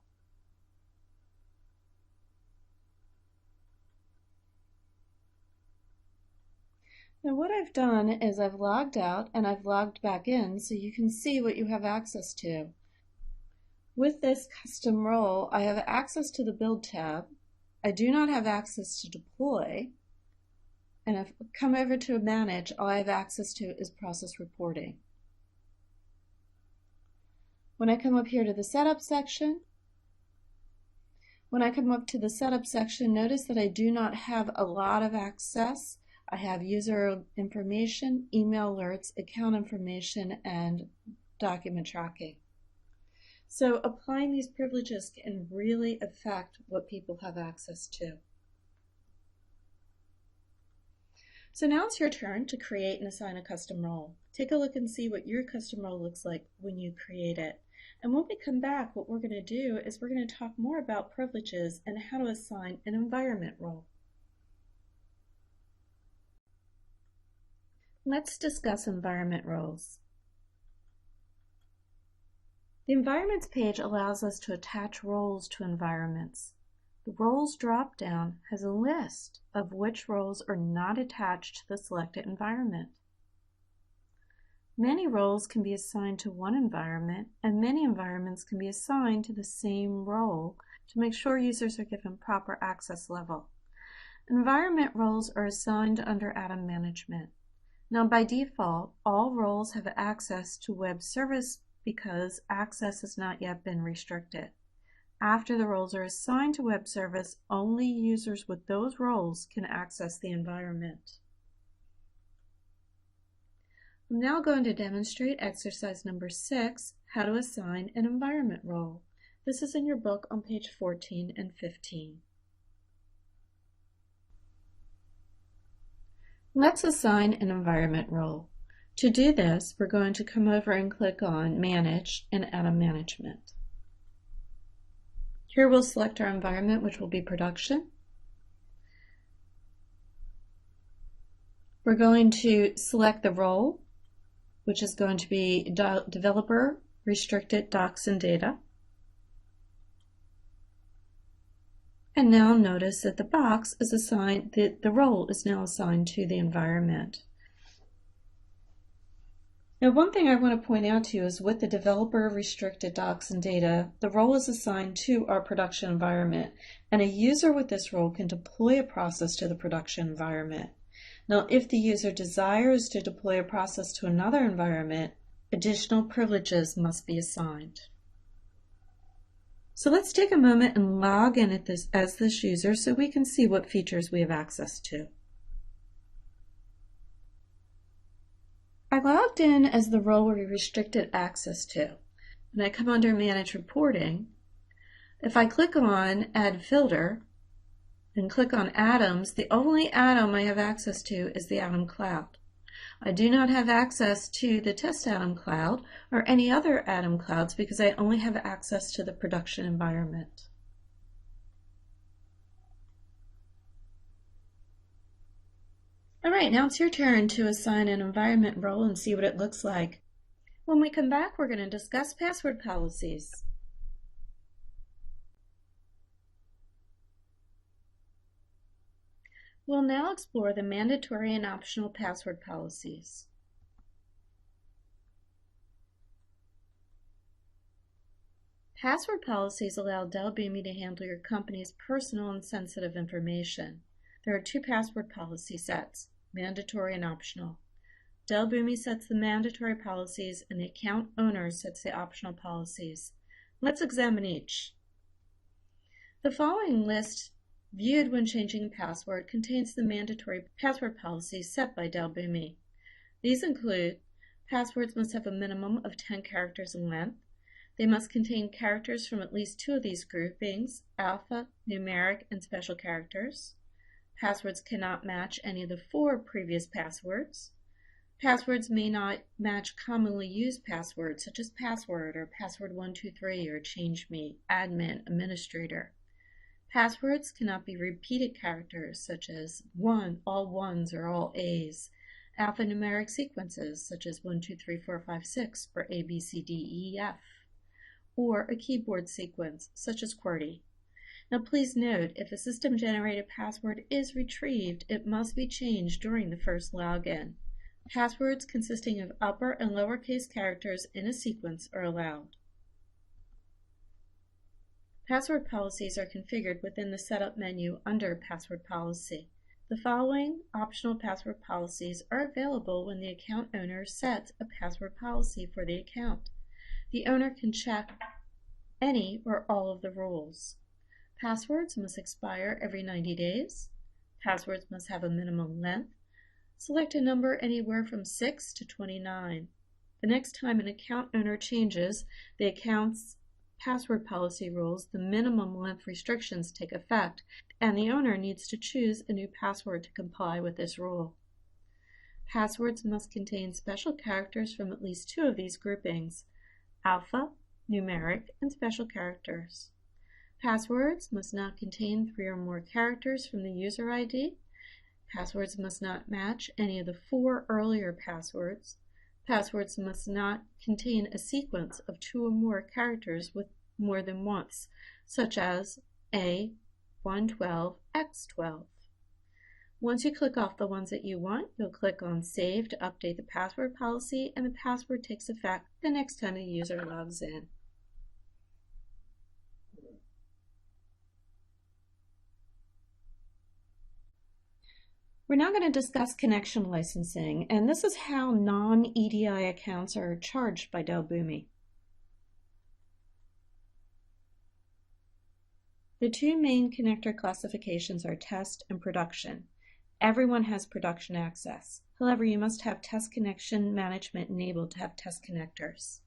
Now what I've done is I've logged out and I've logged back in so you can see what you have access to. With this custom role, I have access to the Build tab. I do not have access to Deploy. And if I come over to Manage, all I have access to is Process Reporting. When I come up here to the Setup section, notice that I do not have a lot of access. I have user information, email alerts, account information, and document tracking. So applying these privileges can really affect what people have access to. So now it's your turn to create and assign a custom role. Take a look and see what your custom role looks like when you create it. And when we come back, what we're going to do is we're going to talk more about privileges and how to assign an environment role. Let's discuss environment roles. The Environments page allows us to attach roles to environments. The Roles drop-down has a list of which roles are not attached to the selected environment. Many roles can be assigned to one environment, and many environments can be assigned to the same role to make sure users are given proper access level. Environment roles are assigned under Atom Management. Now, by default, all roles have access to web service because access has not yet been restricted. After the roles are assigned to web service, only users with those roles can access the environment. I'm now going to demonstrate exercise number 6, how to assign an environment role. This is in your book on page 14 and 15. Let's assign an environment role. To do this, we're going to come over and click on Manage and Atom Management. Here we'll select our environment, which will be production. We're going to select the role, which is going to be Developer Restricted Docs and Data. And now notice that the box is assigned, the role is now assigned to the environment. Now, one thing I want to point out to you is with the developer restricted docs and data, the role is assigned to our production environment, and a user with this role can deploy a process to the production environment. Now, if the user desires to deploy a process to another environment, additional privileges must be assigned. So let's take a moment and log in as this user so we can see what features we have access to. I logged in as the role we restricted access to, and I come under Manage Reporting. If I click on Add Filter and click on Atoms, the only atom I have access to is the Atom Cloud. I do not have access to the Test Atom Cloud or any other Atom Clouds because I only have access to the production environment. All right, now it's your turn to assign an environment role and see what it looks like. When we come back, we're going to discuss password policies. We'll now explore the mandatory and optional password policies. Password policies allow Dell Boomi to handle your company's personal and sensitive information. There are two password policy sets, mandatory and optional. Dell Boomi sets the mandatory policies and the account owner sets the optional policies. Let's examine each. The following list, viewed when changing a password, contains the mandatory password policies set by Dell Boomi. These include: passwords must have a minimum of 10 characters in length. They must contain characters from at least two of these groupings, alpha, numeric, and special characters. Passwords cannot match any of the 4 previous passwords. Passwords may not match commonly used passwords such as password or password123 or change me, admin, administrator. Passwords cannot be repeated characters such as 1, all 1s or all A's, alphanumeric sequences such as 1, 2, 3, 4, 5, 6 for A, B, C, D, E, F, or a keyboard sequence such as QWERTY. Now please note, if a system-generated password is retrieved, it must be changed during the first login. Passwords consisting of upper and lowercase characters in a sequence are allowed. Password policies are configured within the Setup menu under Password Policy. The following optional password policies are available when the account owner sets a password policy for the account. The owner can check any or all of the rules. Passwords must expire every 90 days. Passwords must have a minimum length. Select a number anywhere from 6 to 29. The next time an account owner changes the account's password policy rules, the minimum length restrictions take effect, and the owner needs to choose a new password to comply with this rule. Passwords must contain special characters from at least 2 of these groupings, alpha, numeric, and special characters. Passwords must not contain 3 or more characters from the user ID. Passwords must not match any of the 4 earlier passwords. Passwords must not contain a sequence of 2 or more characters with more than once, such as A112, X12. Once you click off the ones that you want, you'll click on Save to update the password policy, and the password takes effect the next time the user logs in. We're now going to discuss connection licensing, and this is how non-EDI accounts are charged by Dell Boomi. The 2 main connector classifications are test and production. Everyone has production access. However, you must have test connection management enabled to have test connectors.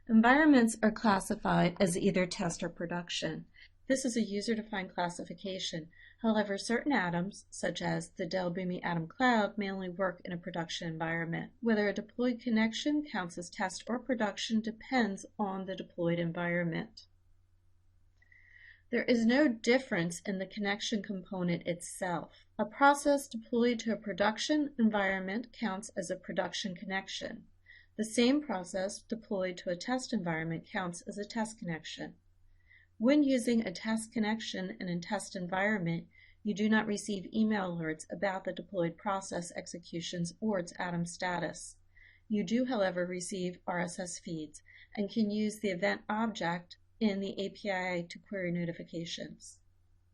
Environments are classified as either test or production. This is a user-defined classification. However, certain atoms, such as the Dell Boomi Atom Cloud, may only work in a production environment. Whether a deployed connection counts as test or production depends on the deployed environment. There is no difference in the connection component itself. A process deployed to a production environment counts as a production connection. The same process deployed to a test environment counts as a test connection. When using a test connection in a test environment, you do not receive email alerts about the deployed process executions or its Atom status. You do, however, receive RSS feeds and can use the event object in the API to query notifications.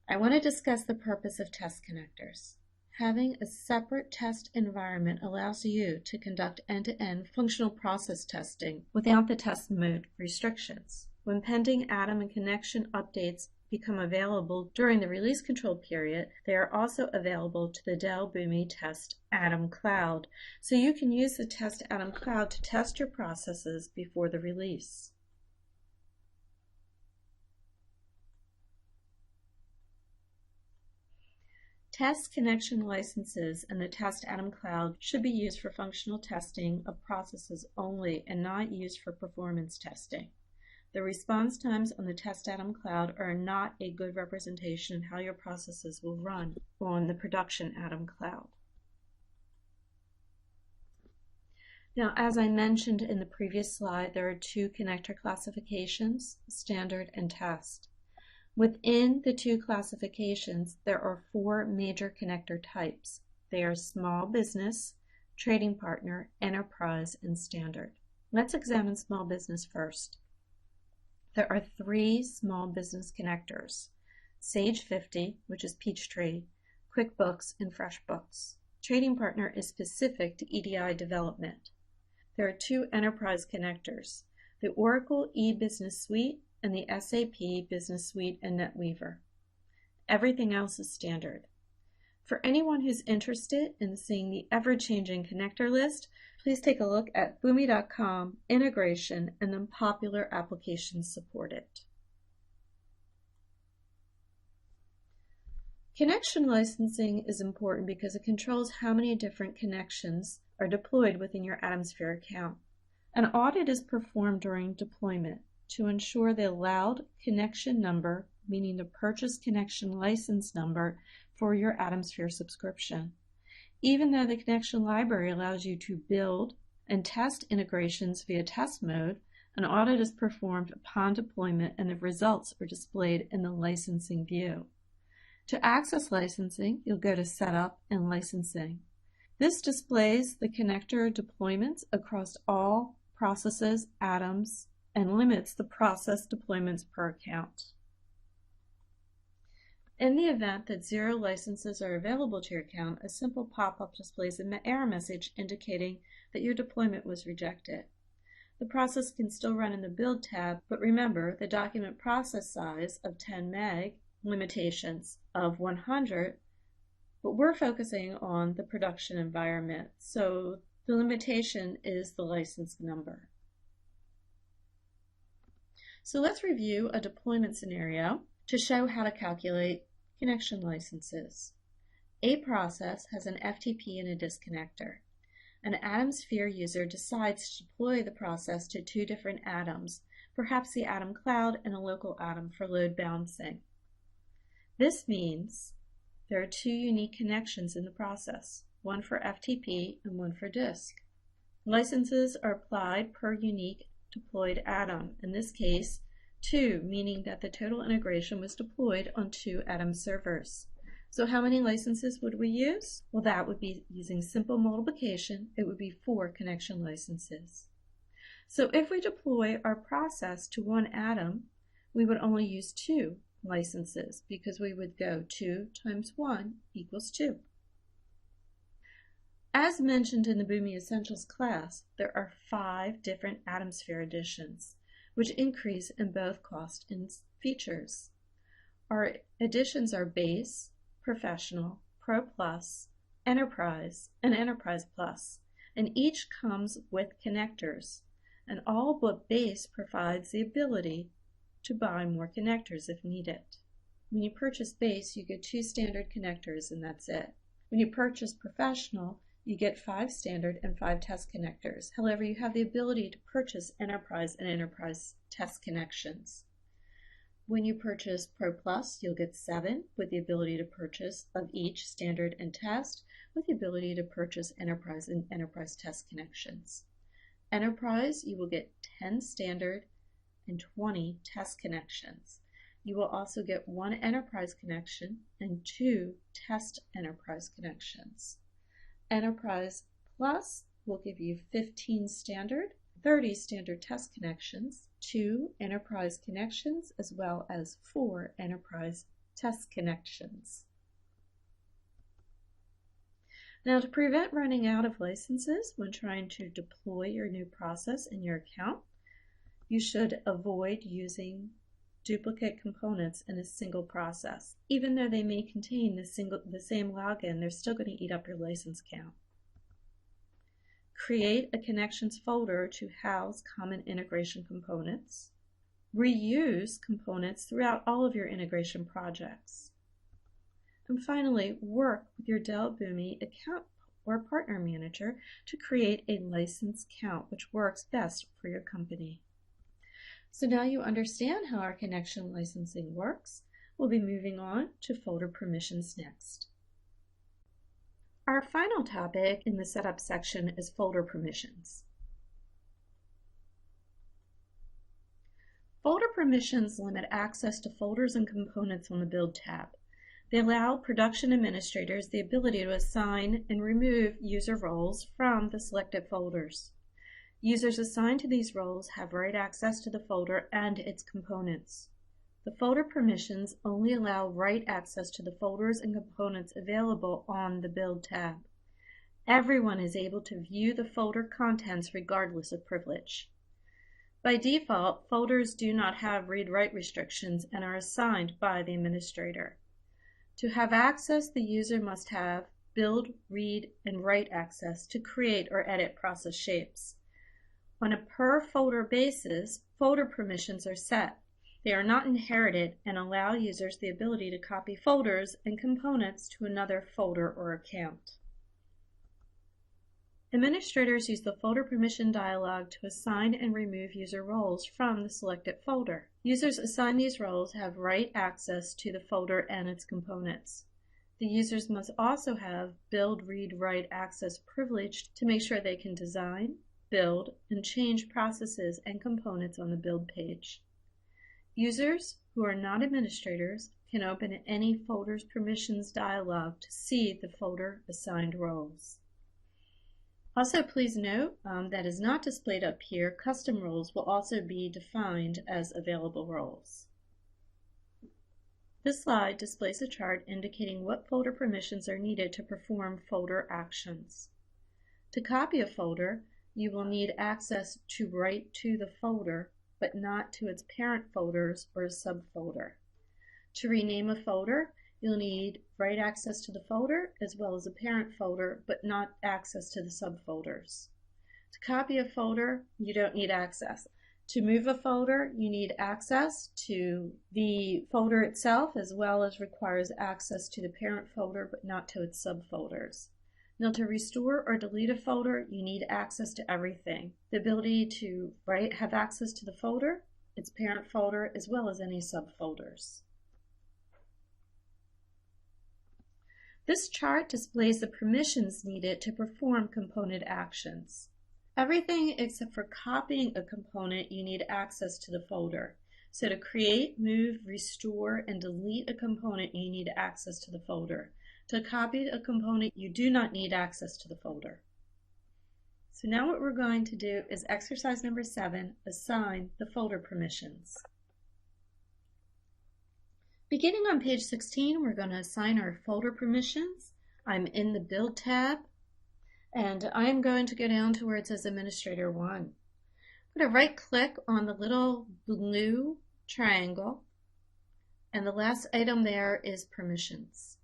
I want to discuss the purpose of test connectors. Having a separate test environment allows you to conduct end-to-end functional process testing without the test mode restrictions. When pending Atom and connection updates become available during the release control period, they are also available to the Dell Boomi Test Atom Cloud, so you can use the Test Atom Cloud to test your processes before the release. Test connection licenses in the Test Atom Cloud should be used for functional testing of processes only and not used for performance testing. The response times on the Test Atom Cloud are not a good representation of how your processes will run on the production Atom Cloud. Now, as I mentioned in the previous slide, there are two connector classifications, standard and test. Within the two classifications, there are four major connector types. They are small business, trading partner, enterprise, and standard. Let's examine small business first. There are three small business connectors: Sage 50, which is Peachtree, QuickBooks, and FreshBooks. Trading partner is specific to EDI development. There are two enterprise connectors: the Oracle e-Business Suite and the SAP Business Suite and NetWeaver. Everything else is standard. For anyone who's interested in seeing the ever-changing connector list, please take a look at boomi.com, integration, and then popular applications supported. Connection licensing is important because it controls how many different connections are deployed within your AtomSphere account. An audit is performed during deployment to ensure the allowed connection number, meaning the purchase connection license number for your AtomSphere subscription. Even though the connection library allows you to build and test integrations via test mode, an audit is performed upon deployment and the results are displayed in the licensing view. To access licensing, you'll go to Setup and Licensing. This displays the connector deployments across all processes, atoms, and limits the process deployments per account. In the event that 0 licenses are available to your account, a simple pop-up displays an error message indicating that your deployment was rejected. The process can still run in the Build tab, but remember the document process size of 10 meg, limitations of 100, but we're focusing on the production environment, so the limitation is the license number. So let's review a deployment scenario to show how to calculate connection licenses. A process has an FTP and a disconnector. An AtomSphere user decides to deploy the process to two different atoms, perhaps the Atom Cloud and a local atom for load balancing. This means there are two unique connections in the process, one for FTP and one for disk. Licenses are applied per unique deployed atom, in this case 2, meaning that the total integration was deployed on 2 Atom servers. So how many licenses would we use? Well, that would be using simple multiplication. It would be 4 connection licenses. So if we deploy our process to one atom, we would only use 2 licenses because we would go 2 times 1 equals 2. As mentioned in the Boomi Essentials class, there are 5 different AtomSphere editions, which increase in both cost and features. Our editions are Base, Professional, Pro Plus, Enterprise, and Enterprise Plus, and each comes with connectors, and all but Base provides the ability to buy more connectors if needed. When you purchase Base, you get 2 standard connectors and that's it. When you purchase Professional, you get 5 standard and 5 test connectors. However, you have the ability to purchase Enterprise and Enterprise test connections. When you purchase Pro Plus, you'll get 7 with the ability to purchase of each standard and test, with the ability to purchase Enterprise and Enterprise test connections. Enterprise, you will get 10 standard and 20 test connections. You will also get 1 enterprise connection and 2 test enterprise connections. Enterprise Plus will give you 15 standard, 30 standard test connections, 2 enterprise connections, as well as 4 enterprise test connections. Now, to prevent running out of licenses when trying to deploy your new process in your account, you should avoid using duplicate components in a single process. Even though they may contain the same login, they're still going to eat up your license count. Create a connections folder to house common integration components. Reuse components throughout all of your integration projects. And finally, work with your Dell Boomi account or partner manager to create a license count, which works best for your company. So now you understand how our connection licensing works. We'll be moving on to folder permissions next. Our final topic in the setup section is folder permissions. Folder permissions limit access to folders and components on the Build tab. They allow production administrators the ability to assign and remove user roles from the selected folders. Users assigned to these roles have write access to the folder and its components. The folder permissions only allow write access to the folders and components available on the Build tab. Everyone is able to view the folder contents regardless of privilege. By default, folders do not have read-write restrictions and are assigned by the administrator. To have access, the user must have build, read, and write access to create or edit process shapes. On a per-folder basis, folder permissions are set. They are not inherited and allow users the ability to copy folders and components to another folder or account. Administrators use the folder permission dialog to assign and remove user roles from the selected folder. Users assigned these roles have write access to the folder and its components. The users must also have build, read, write access privileged to make sure they can design, build, and change processes and components on the build page. Users who are not administrators can open any folder's permissions dialog to see the folder assigned roles. Also, please note that is not displayed up here. Custom roles will also be defined as available roles. This slide displays a chart indicating what folder permissions are needed to perform folder actions. To copy a folder, you will need access to write to the folder, but not to its parent folders or subfolder. To rename a folder, you'll need write access to the folder as well as a parent folder, but not access to the subfolders. To copy a folder, you don't need access. To move a folder, you need access to the folder itself as well as requires access to the parent folder, but not to its subfolders. Now, to restore or delete a folder, you need access to everything. The ability to have access to the folder, its parent folder, as well as any subfolders. This chart displays the permissions needed to perform component actions. Everything except for copying a component, you need access to the folder. So to create, move, restore, and delete a component, you need access to the folder. To copy a component, you do not need access to the folder. So now what we're going to do is exercise number 7, assign the folder permissions. Beginning on page 16, we're going to assign our folder permissions. I'm in the Build tab, and I'm going to go down to where it says Administrator 1. I'm going to right-click on the little blue triangle, and the last item there is Permissions.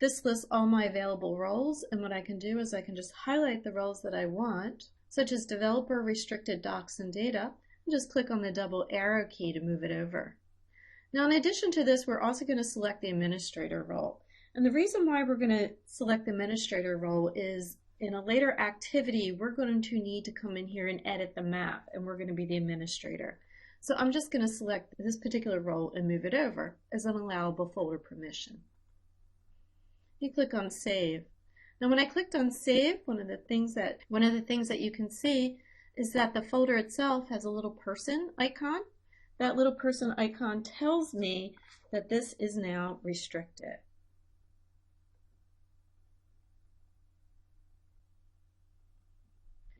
This lists all my available roles, and what I can do is I can just highlight the roles that I want, such as Developer, Restricted Docs, and Data, and just click on the double arrow key to move it over. Now, in addition to this, we're also going to select the administrator role. And the reason why we're going to select the administrator role is in a later activity, we're going to need to come in here and edit the map, and we're going to be the administrator. So I'm just going to select this particular role and move it over as an allowable folder permission. You click on Save. Now, when I clicked on Save, one of the things that you can see is that the folder itself has a little person icon. that little person icon tells me that this is now restricted.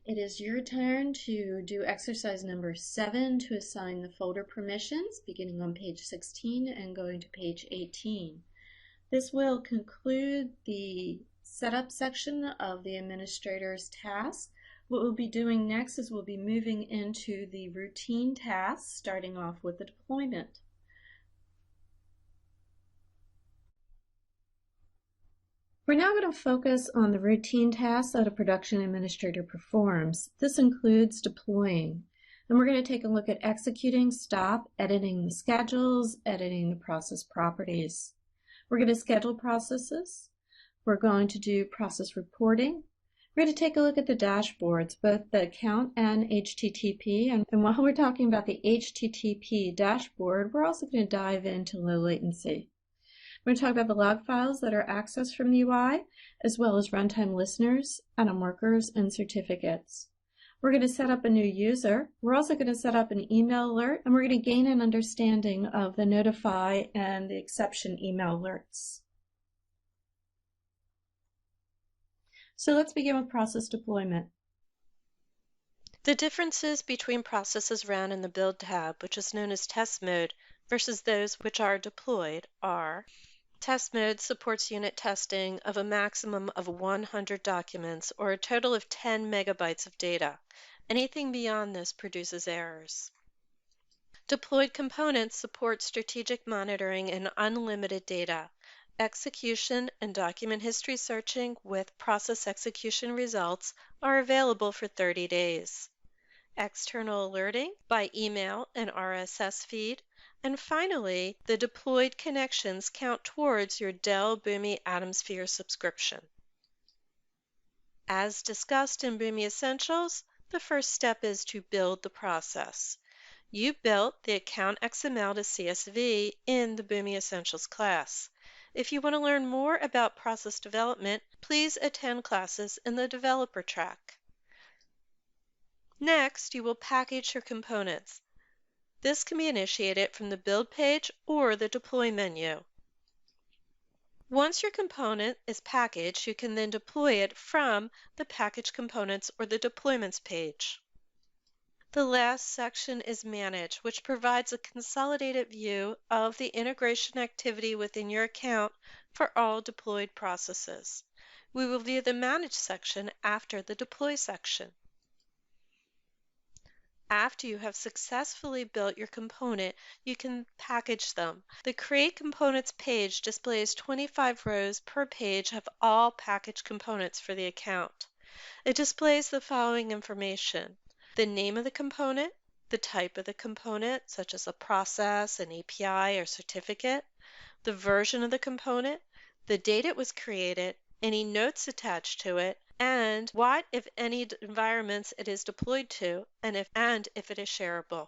It is your turn to do exercise number 7 to assign the folder permissions, beginning on page 16 and going to page 18. This will conclude the setup section of the administrator's task. What we'll be doing next is we'll be moving into the routine tasks, starting off with the deployment. We're now going to focus on the routine tasks that a production administrator performs. This includes deploying. And we're going to take a look at executing, stop, editing the schedules, editing the process properties. We're going to schedule processes. We're going to do process reporting. We're going to take a look at the dashboards, both the account and HTTP. And while we're talking about the HTTP dashboard, we're also going to dive into low latency. We're going to talk about the log files that are accessed from the UI, as well as runtime listeners, atom workers, and certificates. We're going to set up a new user. We're also going to set up an email alert, and we're going to gain an understanding of the notify and the exception email alerts. So let's begin with process deployment. The differences between processes run in the Build tab, which is known as test mode, versus those which are deployed are: test mode supports unit testing of a maximum of 100 documents or a total of 10 megabytes of data. Anything beyond this produces errors. Deployed components support strategic monitoring and unlimited data. Execution and document history searching with process execution results are available for 30 days. External alerting by email and RSS feed. And finally, the deployed connections count towards your Dell Boomi Atomsphere subscription. As discussed in Boomi Essentials, the first step is to build the process. You built the account XML to CSV in the Boomi Essentials class. If you want to learn more about process development, please attend classes in the developer track. Next, you will package your components. This can be initiated from the Build page or the Deploy menu. Once your component is packaged, you can then deploy it from the Package Components or the Deployments page. The last section is Manage, which provides a consolidated view of the integration activity within your account for all deployed processes. We will view the Manage section after the Deploy section. After you have successfully built your component, you can package them. The Create Components page displays 25 rows per page of all packaged components for the account. It displays the following information: the name of the component, the type of the component, such as a process, an API, or certificate, the version of the component, the date it was created, any notes attached to it, and what, if any, environments it is deployed to, and if it is shareable.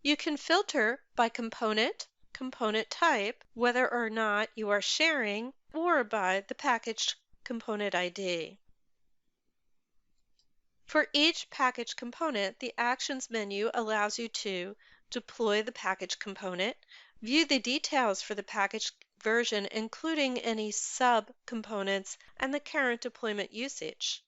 You can filter by component, component type, whether or not you are sharing, or by the packaged component ID. For each package component, the Actions menu allows you to deploy the package component, view the details for the package version, including any sub-components, and the current deployment usage.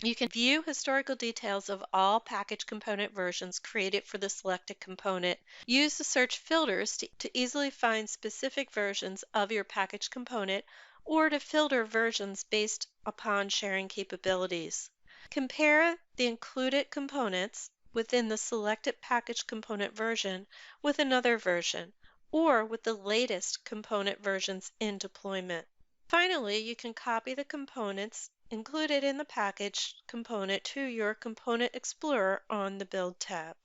You can view historical details of all package component versions created for the selected component. Use the search filters to easily find specific versions of your package component or to filter versions based upon sharing capabilities. Compare the included components within the selected package component version with another version, or with the latest component versions in deployment. Finally, you can copy the components included in the package component to your Component Explorer on the Build tab.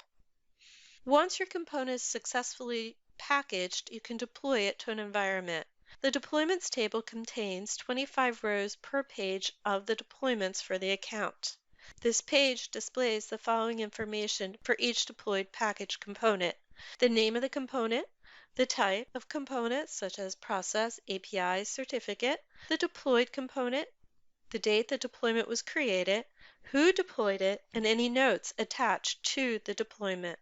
Once your component is successfully packaged, you can deploy it to an environment. The deployments table contains 25 rows per page of the deployments for the account. This page displays the following information for each deployed package component: the name of the component, the type of component such as process, API, certificate, the deployed component, the date the deployment was created, who deployed it, and any notes attached to the deployment.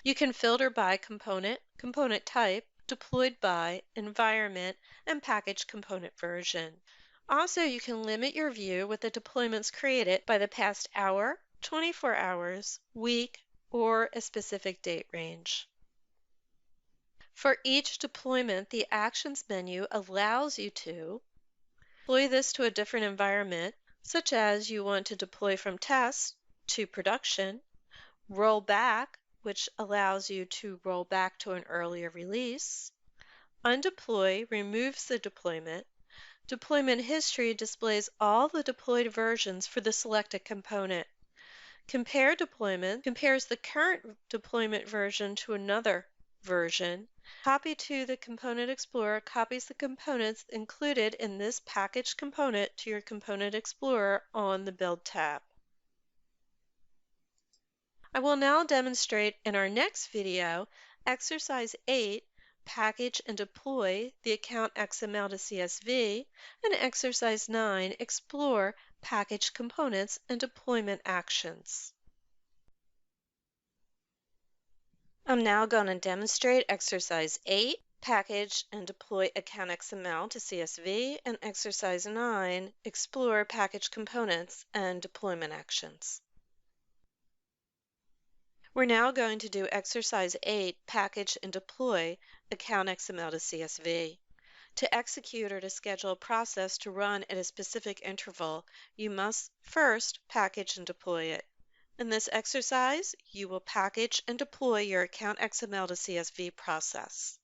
You can filter by component, component type, deployed by, environment, and package component version. Also, you can limit your view with the deployments created by the past hour, 24 hours, week, or a specific date range. For each deployment, the Actions menu allows you to deploy this to a different environment, such as you want to deploy from test to production, roll back, which allows you to roll back to an earlier release, undeploy removes the deployment, deployment history displays all the deployed versions for the selected component. Compare deployment compares the current deployment version to another version. Copy to the Component Explorer copies the components included in this package component to your Component Explorer on the Build tab. I will now demonstrate in our next video Exercise 8, Package and Deploy the Account XML to CSV, and Exercise 9, Explore Package Components and Deployment Actions. I'm now going to demonstrate Exercise 8, Package and Deploy Account XML to CSV, and Exercise 9, Explore Package Components and Deployment Actions. We're now going to do Exercise 8, Package and Deploy Account XML to CSV. To execute or to schedule a process to run at a specific interval, you must first package and deploy it. In this exercise, you will package and deploy your Account XML to CSV process.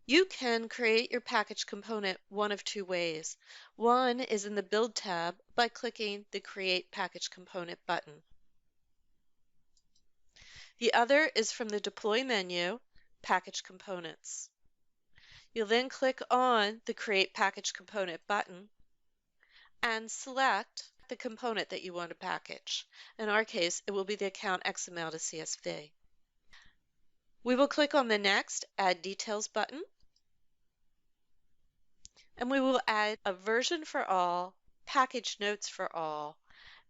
You can create your package component one of two ways. One is in the Build tab by clicking the Create Package Component button. The other is from the Deploy menu, Package Components. You'll then click on the Create Package Component button and select the component that you want to package. In our case, it will be the Account XML to CSV. We will click on the Next Add Details button, and we will add a version for all, package notes for all,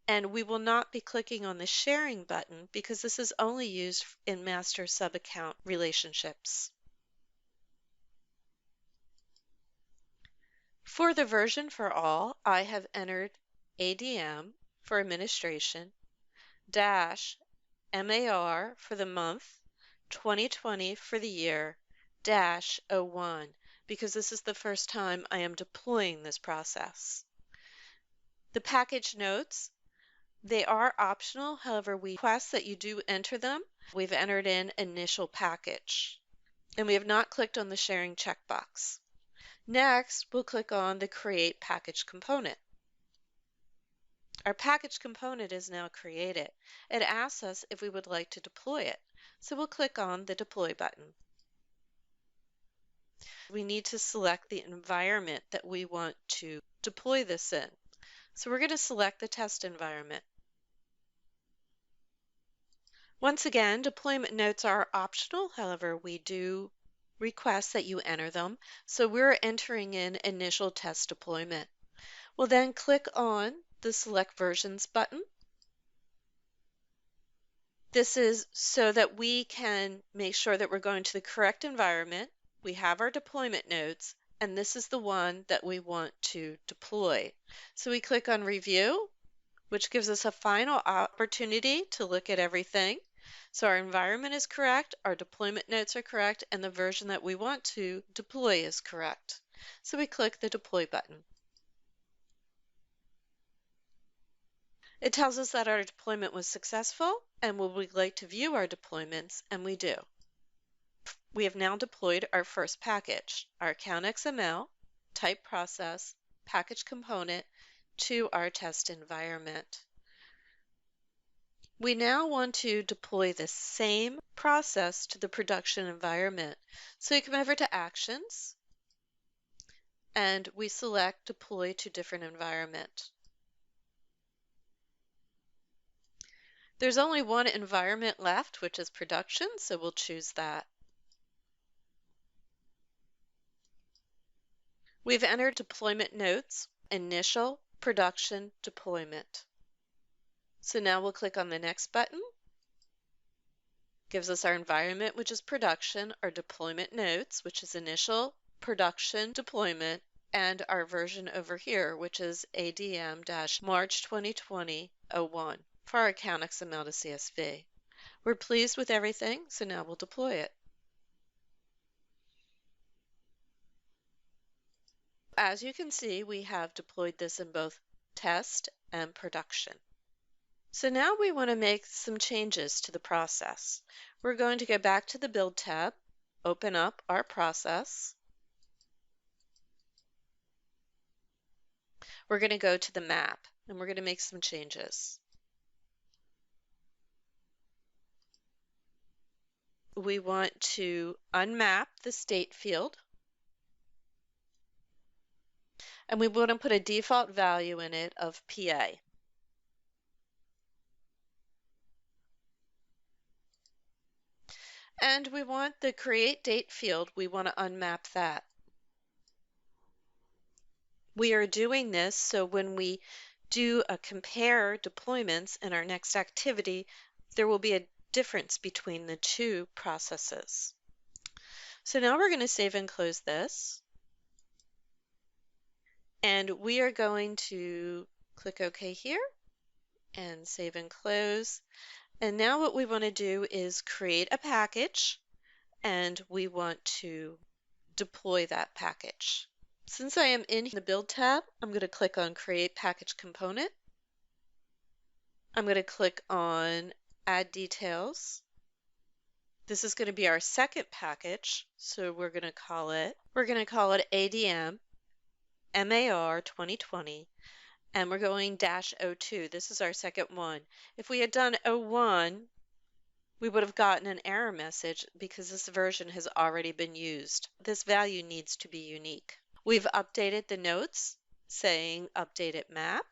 and we will not be clicking on the Sharing button because this is only used in master sub-account relationships. For the version for all, I have entered ADM for administration, -MAR for the month, 2020 for the year, -01, because this is the first time I am deploying this process. The package notes, they are optional, however, we request that you do enter them. We've entered in initial package, and we have not clicked on the sharing checkbox. Next, we'll click on the Create Package Component. Our package component is now created. It asks us if we would like to deploy it, so we'll click on the Deploy button. We need to select the environment that we want to deploy this in. So we're going to select the test environment. Once again, deployment notes are optional, however, we do request that you enter them, so we're entering in initial test deployment. We'll then click on the Select Versions button. This is so that we can make sure that we're going to the correct environment. We have our deployment notes, and this is the one that we want to deploy. So we click on Review, which gives us a final opportunity to look at everything. So our environment is correct, our deployment notes are correct, and the version that we want to deploy is correct. So we click the Deploy button. It tells us that our deployment was successful, and would we like to view our deployments, and we do. We have now deployed our first package, our Account XML, type process, package component, to our test environment. We now want to deploy the same process to the production environment. So you come over to Actions, and we select Deploy to Different Environment. There's only one environment left, which is production, so we'll choose that. We've entered deployment notes, initial, production deployment. So now we'll click on the next button. Gives us our environment, which is production, our deployment notes, which is initial, production, deployment, and our version over here, which is ADM-March 2020-01 for our account XML to CSV. We're pleased with everything, so now we'll deploy it. As you can see, we have deployed this in both test and production. So now we want to make some changes to the process. We're going to go back to the Build tab, open up our process. We're going to go to the map, and we're going to make some changes. We want to unmap the state field, and we want to put a default value in it of PA. And we want the create date field, we want to unmap that. We are doing this so when we do a compare deployments in our next activity, there will be a difference between the two processes. So now we're going to save and close this. And we are going to click OK here and save and close. And now what we want to do is create a package, and we want to deploy that package. Since I am in the Build tab, I'm going to click on Create Package Component. I'm going to click on Add Details. This is going to be our second package, so we're going to call it ADM MAR 2020, and we're going -02. This is our second one. If we had done 01, we would have gotten an error message because this version has already been used. This value needs to be unique. We've updated the notes saying updated map,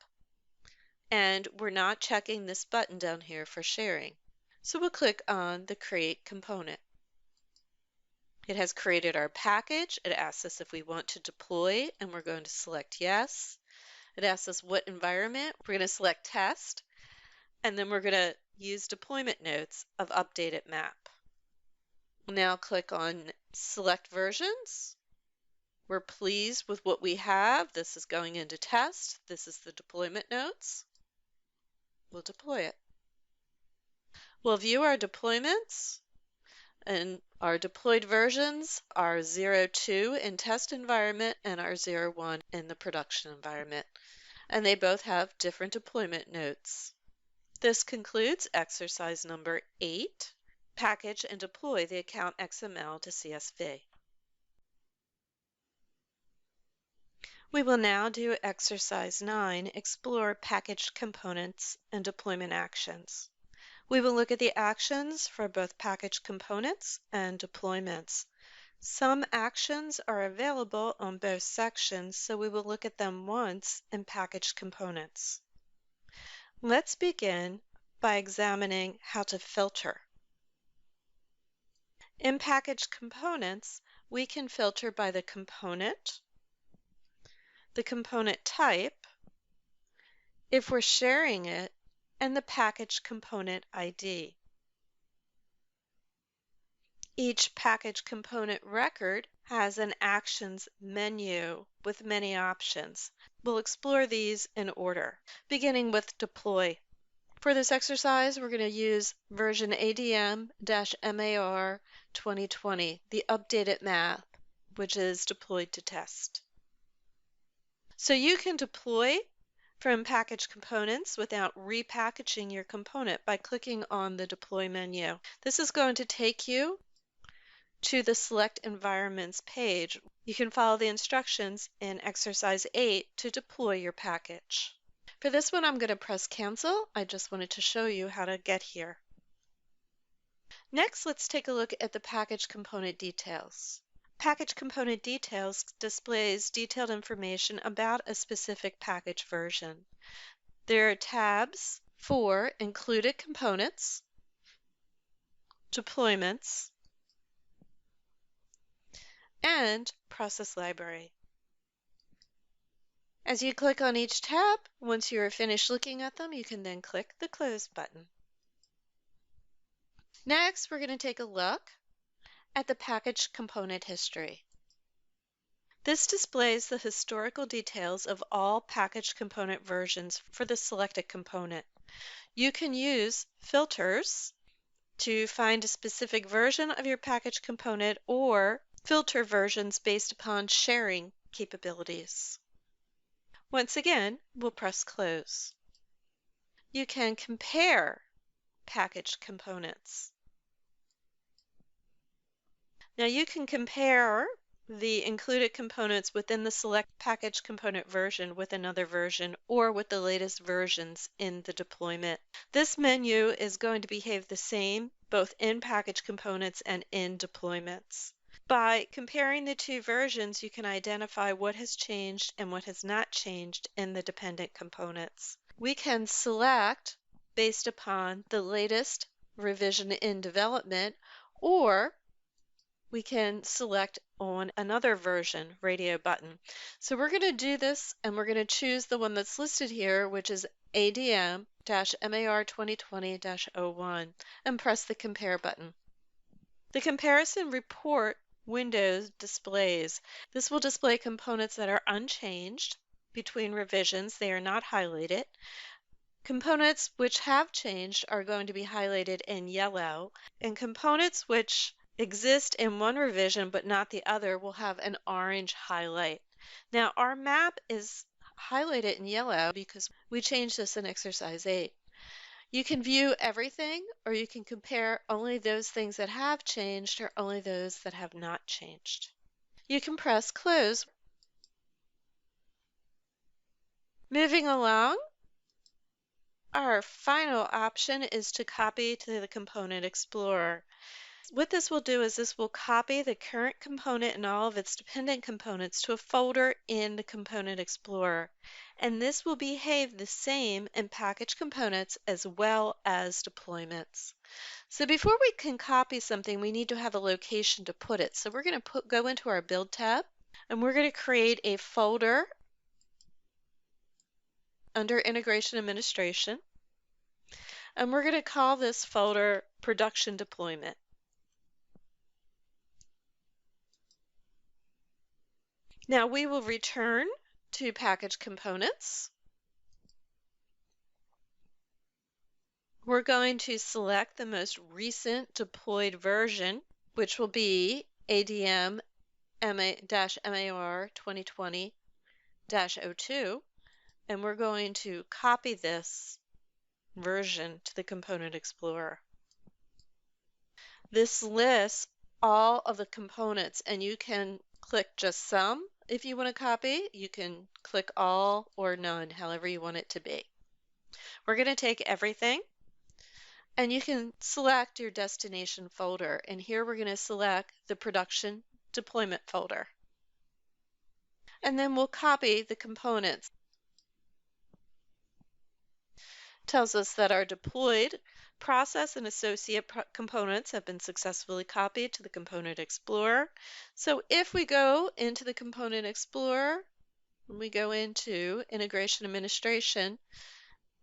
and we're not checking this button down here for sharing. So we'll click on the Create Component. It has created our package. It asks us if we want to deploy, and we're going to select yes. It asks us what environment. We're going to select test, and then we're going to use deployment notes of updated map. We'll now click on select versions. We're pleased with what we have. This is going into test. This is the deployment notes. We'll deploy it. We'll view our deployments, and our deployed versions are 02 in test environment and our 01 in the production environment, and they both have different deployment notes. This concludes exercise number 8, package and deploy the account XML to CSV. We will now do exercise 9, explore packaged components and deployment actions. We will look at the actions for both package components and deployments. Some actions are available on both sections, so we will look at them once in package components. Let's begin by examining how to filter. In package components, we can filter by the component type, if we're sharing it, and the package component ID. Each package component record has an actions menu with many options. We'll explore these in order, beginning with deploy. For this exercise, we're going to use version ADM-MAR 2020, the updated map, which is deployed to test. So you can deploy from package components without repackaging your component by clicking on the deploy menu. This is going to take you to the select environments page. You can follow the instructions in exercise 8 to deploy your package. For this one, I'm going to press cancel. I just wanted to show you how to get here. Next, let's take a look at the package component details. Package component details displays detailed information about a specific package version. There are tabs for included components, deployments, and process library. As you click on each tab, once you are finished looking at them, you can then click the Close button. Next, we're going to take a look at the package component history. This displays the historical details of all package component versions for the selected component. You can use filters to find a specific version of your package component or filter versions based upon sharing capabilities. Once again, we'll press Close. You can compare package components. Now you can compare the included components within the select package component version with another version or with the latest versions in the deployment. This menu is going to behave the same both in package components and in deployments. By comparing the two versions, you can identify what has changed and what has not changed in the dependent components. We can select based upon the latest revision in development, or we can select on another version radio button. So we're going to do this, and we're going to choose the one that's listed here, which is ADM-MAR 2020-01, and press the Compare button. The comparison report window displays. This will display components that are unchanged between revisions. They are not highlighted. Components which have changed are going to be highlighted in yellow, and components which exist in one revision but not the other will have an orange highlight. Now our map is highlighted in yellow because we changed this in exercise 8. You can view everything, or you can compare only those things that have changed or only those that have not changed. You can press Close. Moving along, our final option is to copy to the Component Explorer. What this will do is this will copy the current component and all of its dependent components to a folder in the Component Explorer. And this will behave the same in package components as well as deployments. So before we can copy something, we need to have a location to put it. So we're going to go into our Build tab, and we're going to create a folder under Integration Administration. And we're going to call this folder Production Deployment. Now we will return to package components. We're going to select the most recent deployed version, which will be ADM-MAR 2020-02, and we're going to copy this version to the Component Explorer. This lists all of the components, and you can click just some. If you want to copy, you can click all or none, however you want it to be. We're going to take everything, and you can select your destination folder. And here we're going to select the production deployment folder. And then we'll copy the components. It tells us that our deployed process and associate components have been successfully copied to the Component Explorer. So if we go into the Component Explorer, when we go into Integration Administration,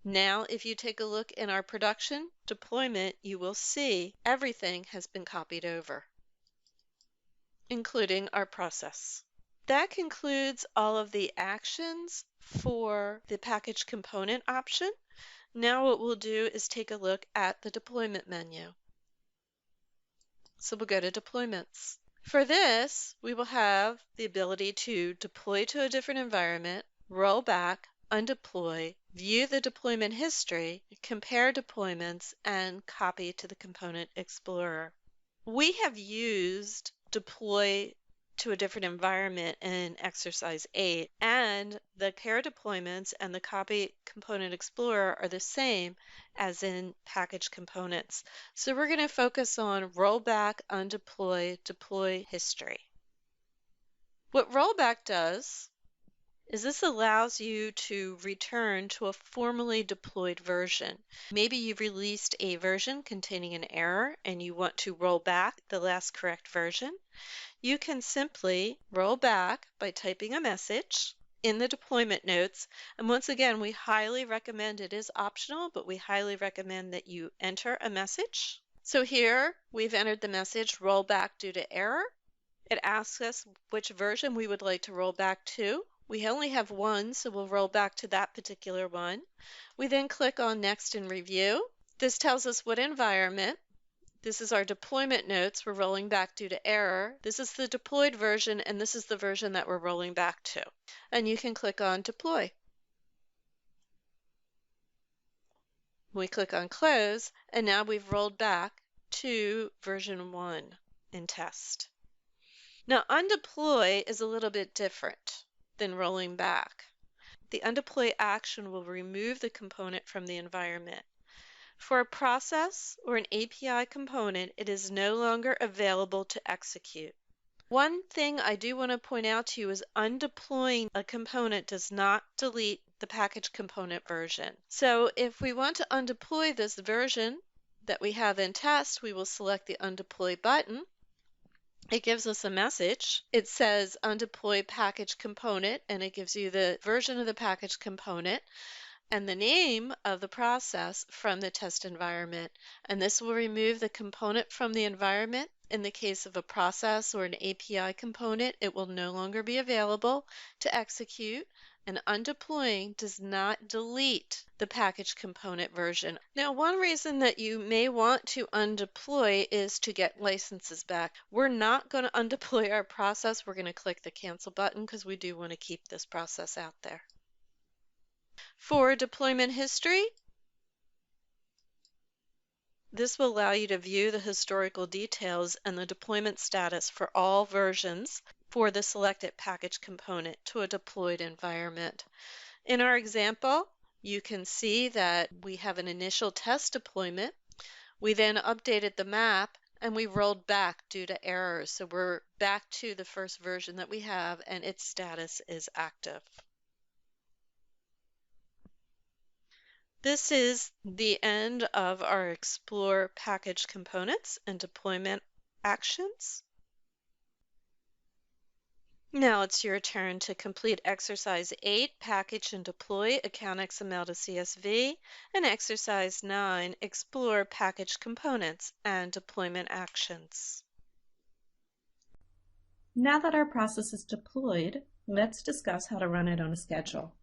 now if you take a look in our production deployment, you will see everything has been copied over, including our process. That concludes all of the actions for the package component option. Now what we'll do is take a look at the deployment menu. So we'll go to Deployments. For this, we will have the ability to deploy to a different environment, roll back, undeploy, view the deployment history, compare deployments, and copy to the Component Explorer. We have used deploy to a different environment in exercise 8, and the pair deployments and the copy Component Explorer are the same as in package components. So we're going to focus on rollback, undeploy, deploy history. What rollback does is this allows you to return to a formally deployed version. Maybe you've released a version containing an error and you want to roll back the last correct version. You can simply roll back by typing a message, in the deployment notes. And once again, we highly recommend, it is optional, but we highly recommend that you enter a message. So here we've entered the message, roll back due to error. It asks us which version we would like to roll back to. We only have one, so we'll roll back to that particular one. We then click on Next and Review. This tells us what environment. This is our deployment notes. We're rolling back due to error. This is the deployed version, and this is the version that we're rolling back to. And you can click on Deploy. We click on Close, and now we've rolled back to version 1 in test. Now, undeploy is a little bit different than rolling back. The undeploy action will remove the component from the environment. For a process or an API component, it is no longer available to execute. One thing I do want to point out to you is undeploying a component does not delete the package component version. So if we want to undeploy this version that we have in test, we will select the undeploy button. It gives us a message. It says undeploy package component, and it gives you the version of the package component and the name of the process from the test environment. And this will remove the component from the environment. In the case of a process or an API component, it will no longer be available to execute, and undeploying does not delete the package component version. Now, one reason that you may want to undeploy is to get licenses back. We're not going to undeploy our process. We're going to click the cancel button because we do want to keep this process out there. For deployment history, this will allow you to view the historical details and the deployment status for all versions for the selected package component to a deployed environment. In our example, you can see that we have an initial test deployment. We then updated the map and we rolled back due to errors. So we're back to the first version that we have and its status is active. This is the end of our Explore package components and deployment actions. Now it's your turn to complete Exercise 8, Package and Deploy Account XML to CSV, and Exercise 9, Explore Package Components and Deployment Actions. Now that our process is deployed, let's discuss how to run it on a schedule.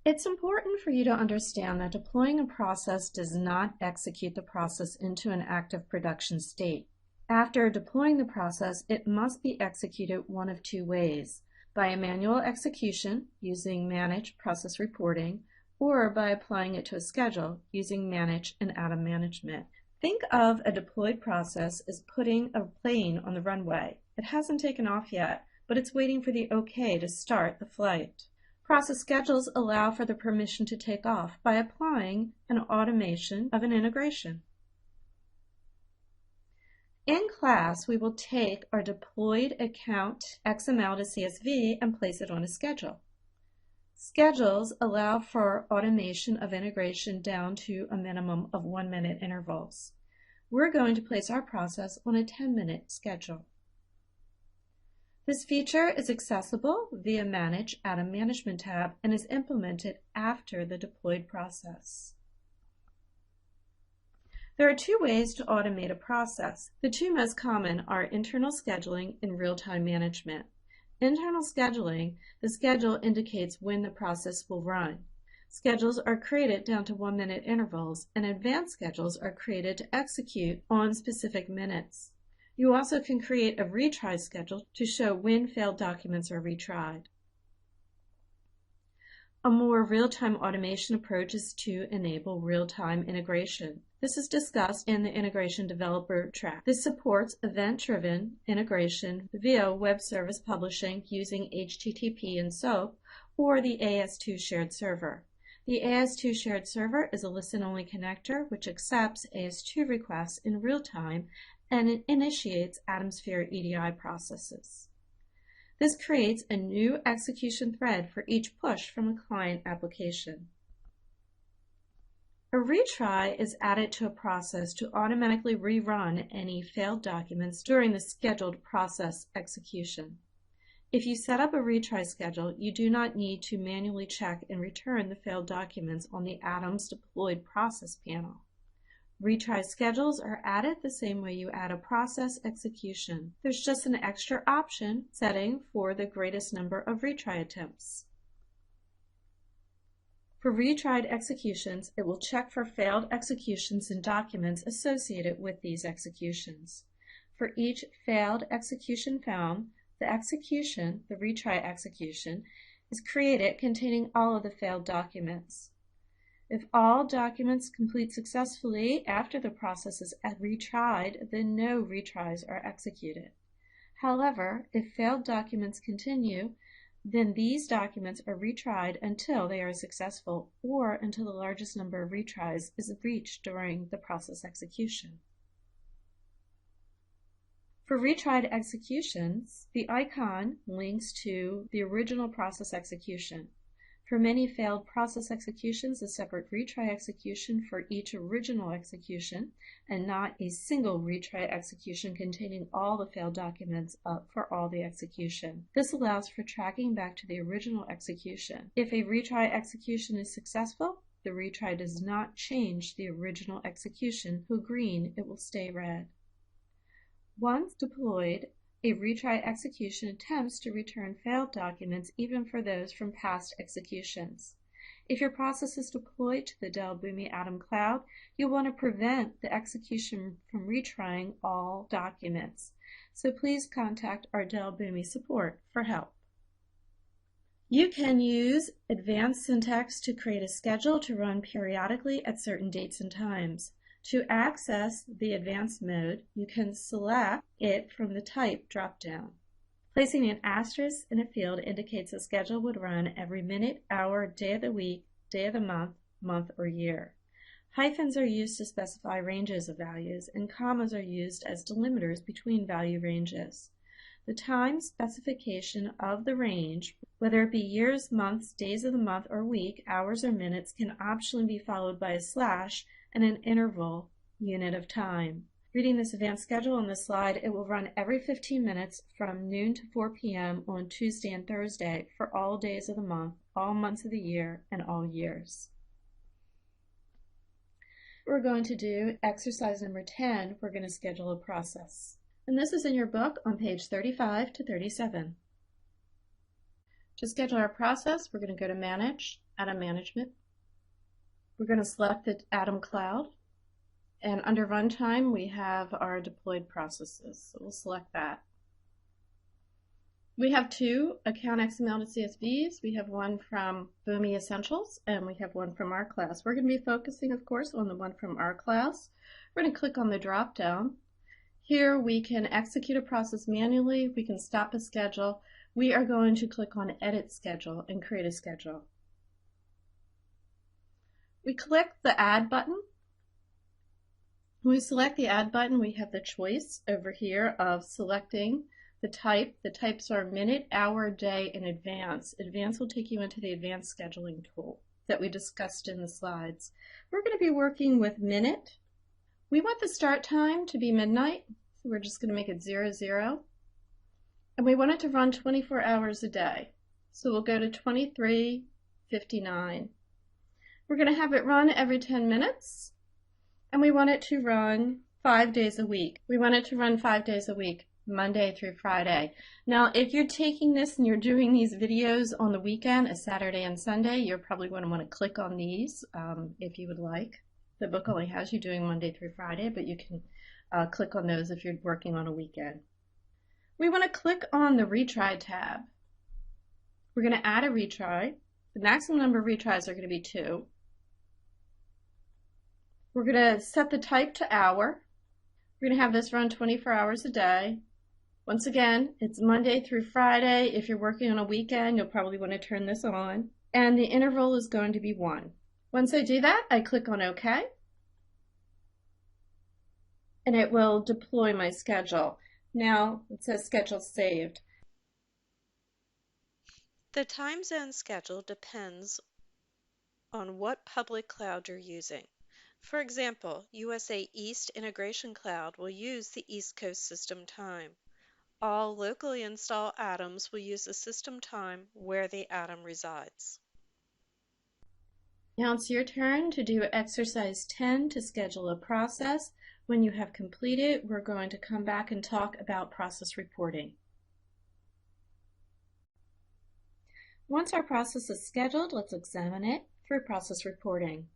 It's important for you to understand that deploying a process does not execute the process into an active production state. After deploying the process, it must be executed one of two ways: by a manual execution using Manage Process Reporting, or by applying it to a schedule using Manage and Atom Management. Think of a deployed process as putting a plane on the runway. It hasn't taken off yet, but it's waiting for the OK to start the flight. Process schedules allow for the permission to take off by applying an automation of an integration. In class, we will take our deployed account XML to CSV and place it on a schedule. Schedules allow for automation of integration down to a minimum of 1-minute intervals. We're going to place our process on a 10-minute schedule. This feature is accessible via Manage Atom Management tab and is implemented after the deployed process. There are two ways to automate a process. The two most common are internal scheduling and real-time management. Internal scheduling, the schedule indicates when the process will run. Schedules are created down to 1-minute intervals, and advanced schedules are created to execute on specific minutes. You also can create a retry schedule to show when failed documents are retried. A more real-time automation approach is to enable real-time integration. This is discussed in the Integration Developer track. This supports event-driven integration via web service publishing using HTTP and SOAP or the AS2 shared server. The AS2 shared server is a listen-only connector which accepts AS2 requests in real time and it initiates Atomsphere EDI processes. This creates a new execution thread for each push from a client application. A retry is added to a process to automatically rerun any failed documents during the scheduled process execution. If you set up a retry schedule, you do not need to manually check and return the failed documents on the Atoms deployed process panel. Retry schedules are added the same way you add a process execution. There's just an extra option setting for the greatest number of retry attempts. For retried executions, it will check for failed executions and documents associated with these executions. For each failed execution found, the execution, the retry execution, is created containing all of the failed documents. If all documents complete successfully after the process is retried, then no retries are executed. However, if failed documents continue, then these documents are retried until they are successful or until the largest number of retries is reached during the process execution. For retried executions, the icon links to the original process execution. For many failed process executions, a separate retry execution for each original execution, and not a single retry execution containing all the failed documents up for all the execution. This allows for tracking back to the original execution. If a retry execution is successful, the retry does not change the original execution to green, it will stay red. Once deployed, a retry execution attempts to return failed documents even for those from past executions. If your process is deployed to the Dell Boomi Atom Cloud, you'll want to prevent the execution from retrying all documents. So please contact our Dell Boomi support for help. You can use advanced syntax to create a schedule to run periodically at certain dates and times. To access the advanced mode, you can select it from the type drop-down. Placing an asterisk in a field indicates a schedule would run every minute, hour, day of the week, day of the month, or year. Hyphens are used to specify ranges of values, and commas are used as delimiters between value ranges. The time specification of the range, whether it be years, months, days of the month or week, hours or minutes, can optionally be followed by a slash and an interval unit of time. Reading this advanced schedule on this slide, it will run every 15 minutes from noon to 4 p.m. on Tuesday and Thursday for all days of the month, all months of the year, and all years. We're going to do exercise number 10. We're going to schedule a process. And this is in your book on page 35 to 37. To schedule our process, we're going to go to Manage, Atom Management. We're going to select the Atom Cloud, and under Runtime we have our deployed processes, so we'll select that. We have two account XML to CSVs. We have one from Boomi Essentials and we have one from our class. We're going to be focusing, of course, on the one from our class. We're going to click on the drop down. Here we can execute a process manually, we can stop a schedule. We are going to click on Edit Schedule and create a schedule. We click the Add button. When we select the Add button, we have the choice over here of selecting the type. The types are minute, hour, day, and advance. Advance will take you into the advanced scheduling tool that we discussed in the slides. We're going to be working with minute. We want the start time to be midnight, so we're just going to make it 00. And we want it to run 24 hours a day. So we'll go to 23:59. We're going to have it run every 10 minutes, and we want it to run 5 days a week. We want it to run 5 days a week, Monday through Friday. Now, if you're taking this and you're doing these videos on the weekend, a Saturday and Sunday, you're probably going to want to click on these if you would like. The book only has you doing Monday through Friday, but you can click on those if you're working on a weekend. We want to click on the Retry tab. We're going to add a retry. The maximum number of retries are going to be 2. We're going to set the type to hour. We're going to have this run 24 hours a day. Once again, it's Monday through Friday. If you're working on a weekend, you'll probably want to turn this on. And the interval is going to be 1. Once I do that, I click on OK. And it will deploy my schedule. Now it says schedule saved. The time zone schedule depends on what public cloud you're using. For example, USA East Integration Cloud will use the East Coast system time. All locally installed atoms will use the system time where the atom resides. Now it's your turn to do exercise 10 to schedule a process. When you have completed, we're going to come back and talk about process reporting. Once our process is scheduled, let's examine it through process reporting.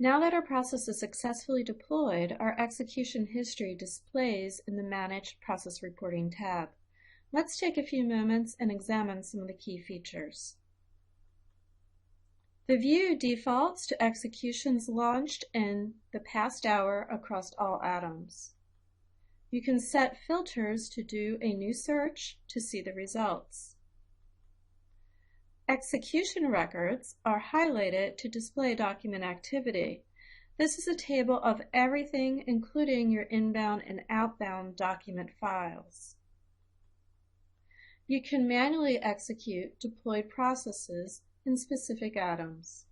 Now that our process is successfully deployed, our execution history displays in the Manage Process Reporting tab. Let's take a few moments and examine some of the key features. The view defaults to executions launched in the past hour across all atoms. You can set filters to do a new search to see the results. Execution records are highlighted to display document activity. This is a table of everything, including your inbound and outbound document files. You can manually execute deployed processes in specific atoms.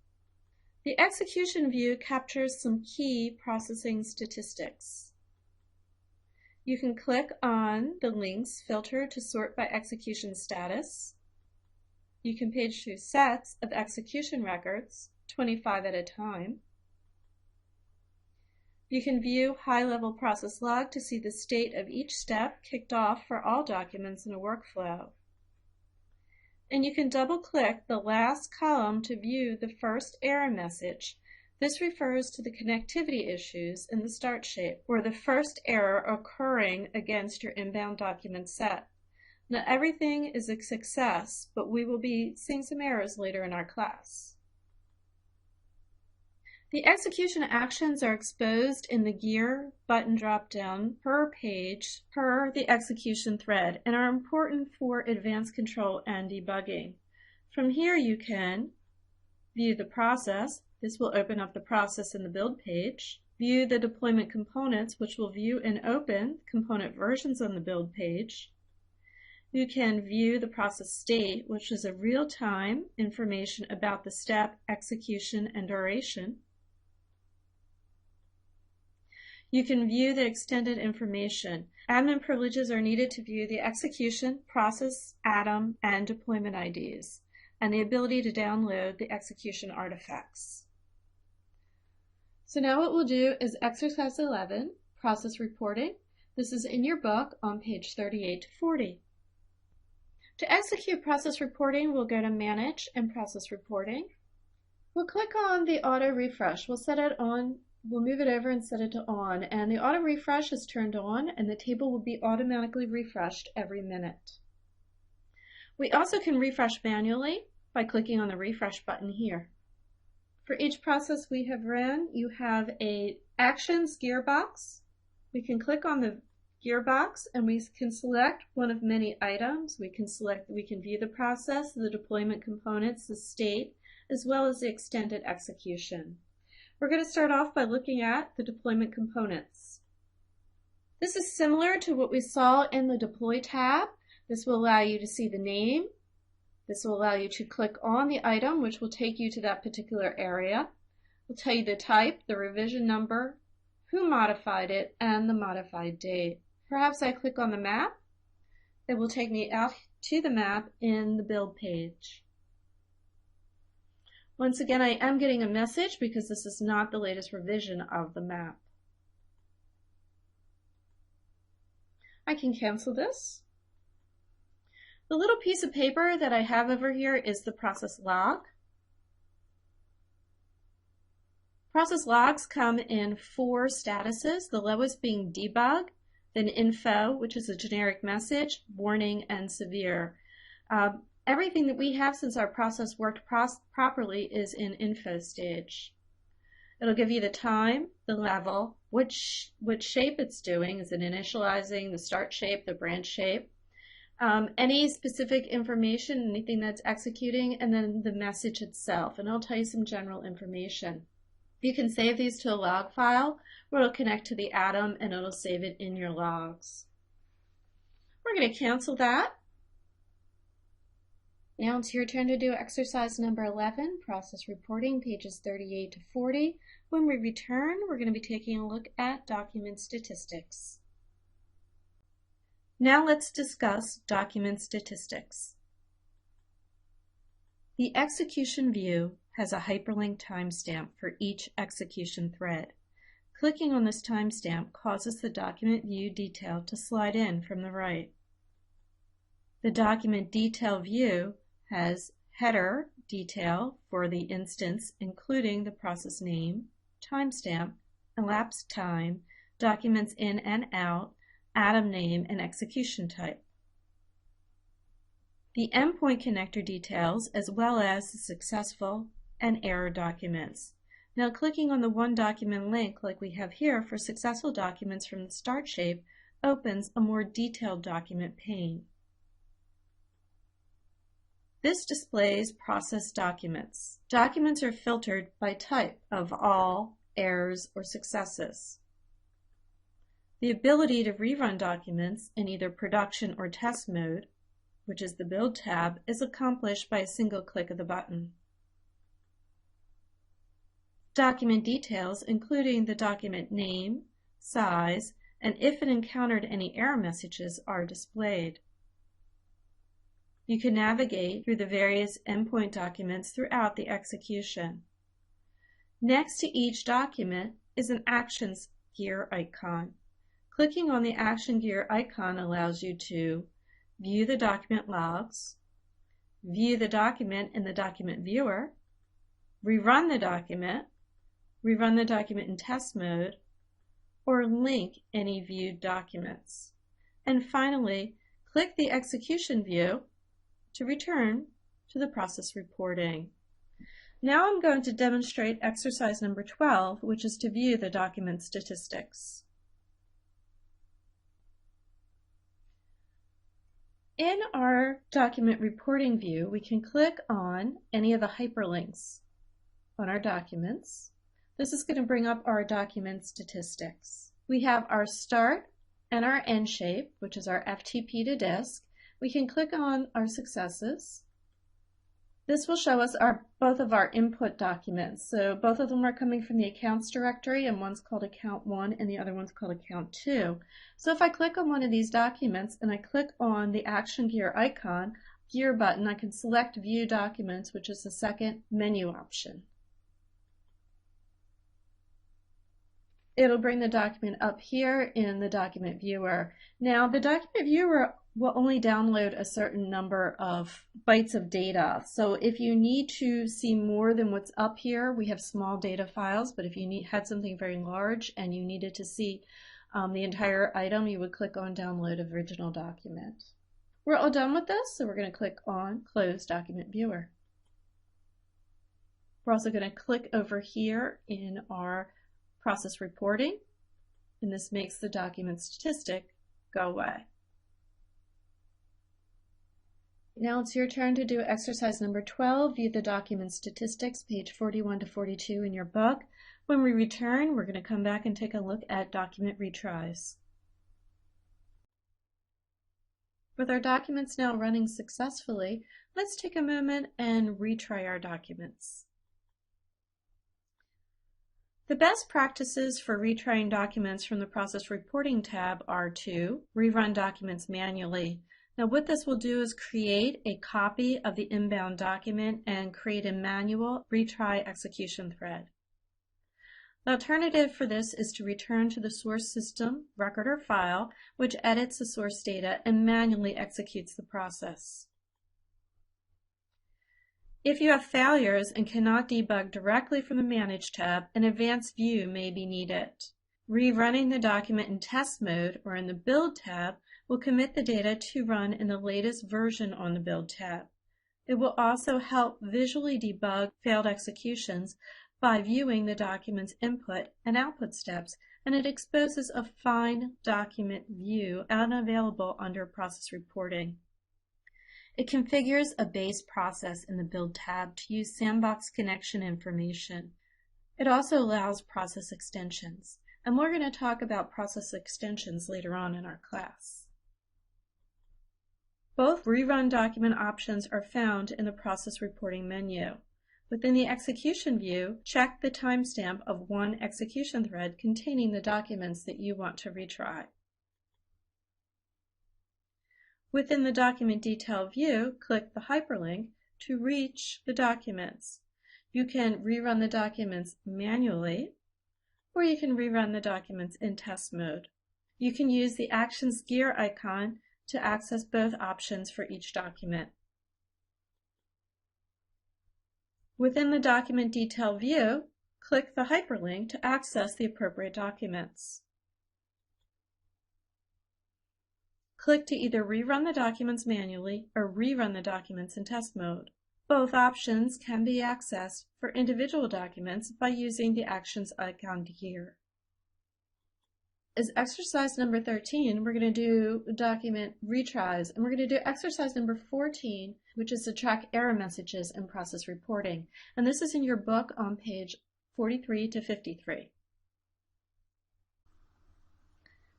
The execution view captures some key processing statistics. You can click on the links filter to sort by execution status. You can page through sets of execution records, 25 at a time. You can view high-level process log to see the state of each step kicked off for all documents in a workflow. And you can double-click the last column to view the first error message. This refers to the connectivity issues in the start shape, or the first error occurring against your inbound document set. Not everything is a success, but we will be seeing some errors later in our class. The execution actions are exposed in the gear button drop-down per page per the execution thread and are important for advanced control and debugging. From here you can view the process. This will open up the process in the build page. View the deployment components, which will view and open component versions on the build page. You can view the process state, which is a real-time information about the step, execution, and duration. You can view the extended information. Admin privileges are needed to view the execution, process, atom, and deployment IDs, and the ability to download the execution artifacts. So now what we'll do is exercise 11, process reporting. This is in your book on page 38 to 40. To execute process reporting, we'll go to Manage and Process Reporting. We'll click on the auto refresh. We'll set it on. We'll move it over and set it to on, and the auto refresh is turned on, and the table will be automatically refreshed every minute. We also can refresh manually by clicking on the refresh button here. For each process we have run, you have a actions gearbox. We can click on the gearbox and we can select one of many items. We can view the process, the deployment components, the state, as well as the extended execution. We're going to start off by looking at the deployment components. This is similar to what we saw in the Deploy tab. This will allow you to see the name. This will allow you to click on the item, which will take you to that particular area. It will tell you the type, the revision number, who modified it, and the modified date. Perhaps I click on the map. It will take me out to the map in the build page. Once again, I am getting a message because this is not the latest revision of the map. I can cancel this. The little piece of paper that I have over here is the process log. Process logs come in 4 statuses, the lowest being debug, then info, which is a generic message, warning, and severe. Everything that we have since our process worked properly is in info stage. It'll give you the time, the level, which shape it's doing. Is it initializing, the start shape, the branch shape, any specific information, anything that's executing, and then the message itself. And it'll tell you some general information. You can save these to a log file where it'll connect to the atom and it'll save it in your logs. We're going to cancel that. Now it's your turn to do exercise number 11, process reporting, pages 38 to 40. When we return, we're going to be taking a look at document statistics. Now let's discuss document statistics. The execution view has a hyperlink timestamp for each execution thread. Clicking on this timestamp causes the document view detail to slide in from the right. The document detail view has header detail for the instance, including the process name, timestamp, elapsed time, documents in and out, atom name, and execution type. The endpoint connector details as well as the successful and error documents. Now clicking on the one document link like we have here for successful documents from the start shape opens a more detailed document pane. This displays process documents. Documents are filtered by type of all, errors, or successes. The ability to rerun documents in either production or test mode, which is the Build tab, is accomplished by a single click of the button. Document details, including the document name, size, and if it encountered any error messages, are displayed. You can navigate through the various endpoint documents throughout the execution. Next to each document is an Actions gear icon. Clicking on the Action gear icon allows you to view the document logs, view the document in the document viewer, rerun the document in test mode, or link any viewed documents. And finally, click the execution view to return to the process reporting. Now I'm going to demonstrate exercise number 12, which is to view the document statistics. In our document reporting view, we can click on any of the hyperlinks on our documents. This is going to bring up our document statistics. We have our start and our end shape, which is our FTP to disk. We can click on our successes. This will show us both of our input documents. So both of them are coming from the accounts directory, and one's called account 1 and the other one's called account 2. So if I click on one of these documents and I click on the action gear icon, gear button, I can select view documents, which is the second menu option. It'll bring the document up here in the document viewer. Now the document viewer will only download a certain number of bytes of data. So if you need to see more than what's up here, we have small data files, but if you had something very large and you needed to see the entire item, you would click on Download Original Document. We're all done with this, so we're going to click on Close Document Viewer. We're also going to click over here in our process reporting, and this makes the document statistic go away. Now it's your turn to do exercise number 12, view the document statistics, page 41 to 42 in your book. When we return, we're going to come back and take a look at document retries. With our documents now running successfully, let's take a moment and retry our documents. The best practices for retrying documents from the Process Reporting tab are to rerun documents manually. Now what this will do is create a copy of the inbound document and create a manual retry execution thread. The alternative for this is to return to the source system record or file, which edits the source data and manually executes the process. If you have failures and cannot debug directly from the Manage tab, an advanced view may be needed. Rerunning the document in test mode or in the Build tab will commit the data to run in the latest version on the Build tab. It will also help visually debug failed executions by viewing the document's input and output steps, and it exposes a fine document view unavailable under Process Reporting. It configures a base process in the Build tab to use sandbox connection information. It also allows process extensions, and we're going to talk about process extensions later on in our class. Both rerun document options are found in the process reporting menu. Within the execution view, check the timestamp of one execution thread containing the documents that you want to retry. Within the document detail view, click the hyperlink to reach the documents. You can rerun the documents manually, or you can rerun the documents in test mode. You can use the Actions gear icon to access both options for each document. Within the document detail view, click the hyperlink to access the appropriate documents. Click to either rerun the documents manually or rerun the documents in test mode. Both options can be accessed for individual documents by using the Actions icon here. As exercise number 13, we're going to do document retries, and we're going to do exercise number 14, which is to track error messages in process reporting. And this is in your book on page 43 to 53.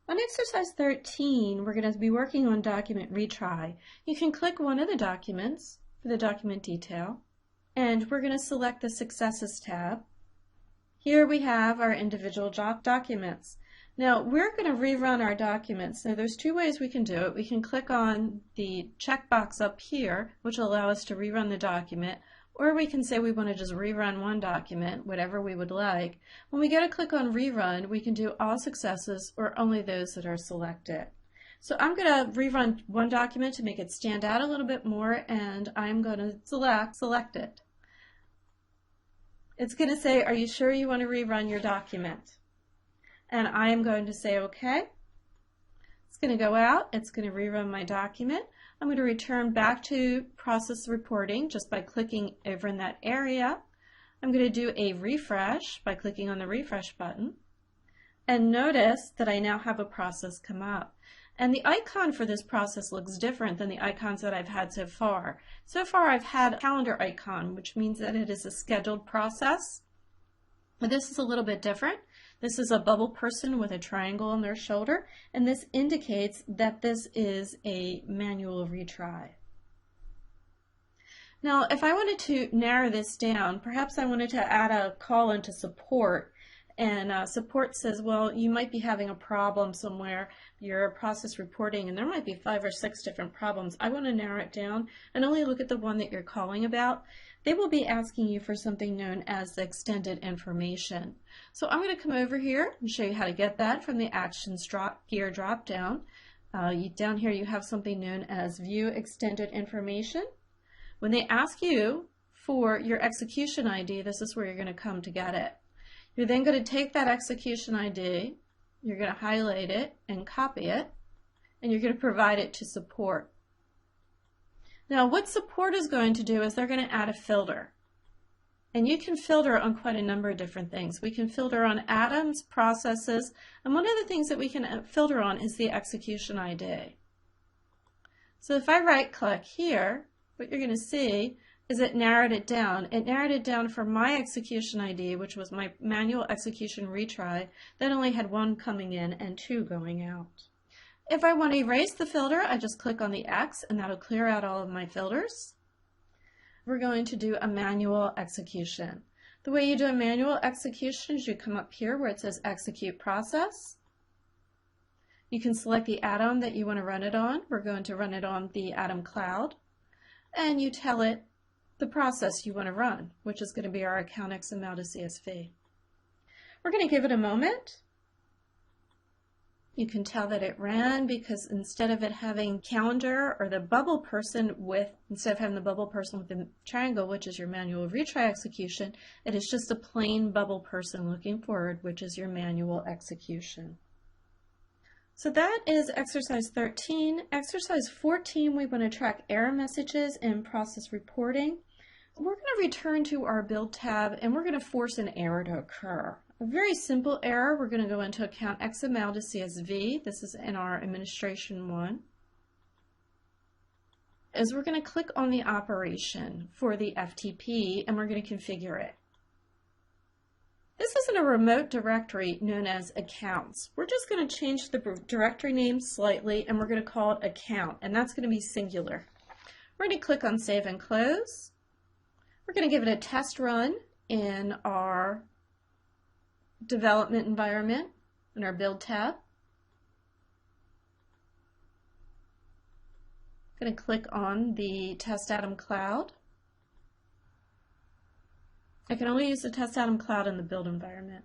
On exercise 13, we're going to be working on document retry. You can click one of the documents for the document detail, and we're going to select the Successes tab. Here we have our individual documents. Now we're going to rerun our documents. Now there's two ways we can do it. We can click on the checkbox up here, which will allow us to rerun the document, or we can say we want to just rerun one document, whatever we would like. When we go to click on rerun, we can do all successes or only those that are selected. So I'm going to rerun one document to make it stand out a little bit more, and I'm going to select it. It's going to say, are you sure you want to rerun your document? And I am going to say OK. It's going to go out. It's going to rerun my document. I'm going to return back to process reporting just by clicking over in that area. I'm going to do a refresh by clicking on the refresh button. And notice that I now have a process come up. And the icon for this process looks different than the icons that I've had so far. So far I've had a calendar icon, which means that it is a scheduled process. But this is a little bit different. This is a bubble person with a triangle on their shoulder, and this indicates that this is a manual retry. Now, if I wanted to narrow this down, perhaps I wanted to add a call into support, and support says, well, you might be having a problem somewhere, you're process reporting, and there might be 5 or 6 different problems. I want to narrow it down and only look at the one that you're calling about. They will be asking you for something known as the extended information. So I'm going to come over here and show you how to get that from the Actions gear drop down. Down here you have something known as View Extended Information. When they ask you for your execution ID, this is where you're going to come to get it. You're then going to take that execution ID, you're going to highlight it and copy it, and you're going to provide it to support. Now what support is going to do is they're going to add a filter. And you can filter on quite a number of different things. We can filter on atoms, processes, and one of the things that we can filter on is the execution ID. So if I right click here, what you're going to see is it narrowed it down. It narrowed it down for my execution ID, which was my manual execution retry, that only had 1 coming in and 2 going out. If I want to erase the filter, I just click on the X and that'll clear out all of my filters. We're going to do a manual execution. The way you do a manual execution is you come up here where it says Execute Process. You can select the atom that you want to run it on. We're going to run it on the Atom Cloud. And you tell it the process you want to run, which is going to be our account XML to CSV. We're going to give it a moment. You can tell that it ran because instead of it having calendar or the bubble person instead of having the bubble person with the triangle, which is your manual retry execution, it is just a plain bubble person looking forward, which is your manual execution. So that is exercise 13. Exercise 14, we want to track error messages in process reporting. We're going to return to our build tab and we're going to force an error to occur. A very simple error, we're going to go into account XML to CSV. This is in our administration one. Is we're going to click on the operation for the FTP and we're going to configure it. This is in a remote directory known as accounts. We're just going to change the directory name slightly and we're going to call it account, and that's going to be singular. We're going to click on Save and Close. We're going to give it a test run in our development environment in our Build tab. I'm going to click on the Test Atom Cloud. I can only use the Test Atom Cloud in the build environment.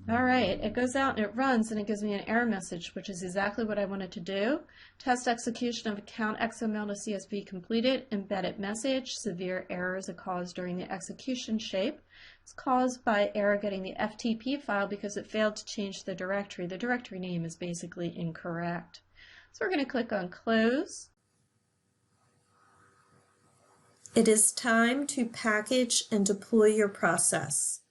All right, it goes out and it runs and it gives me an error message, which is exactly what I wanted to do. Test execution of account XML to CSV completed, embedded message, severe errors are caused during the execution shape. It's caused by error getting the FTP file because it failed to change the directory. The directory name is basically incorrect. So we're going to click on Close. It is time to package and deploy your process.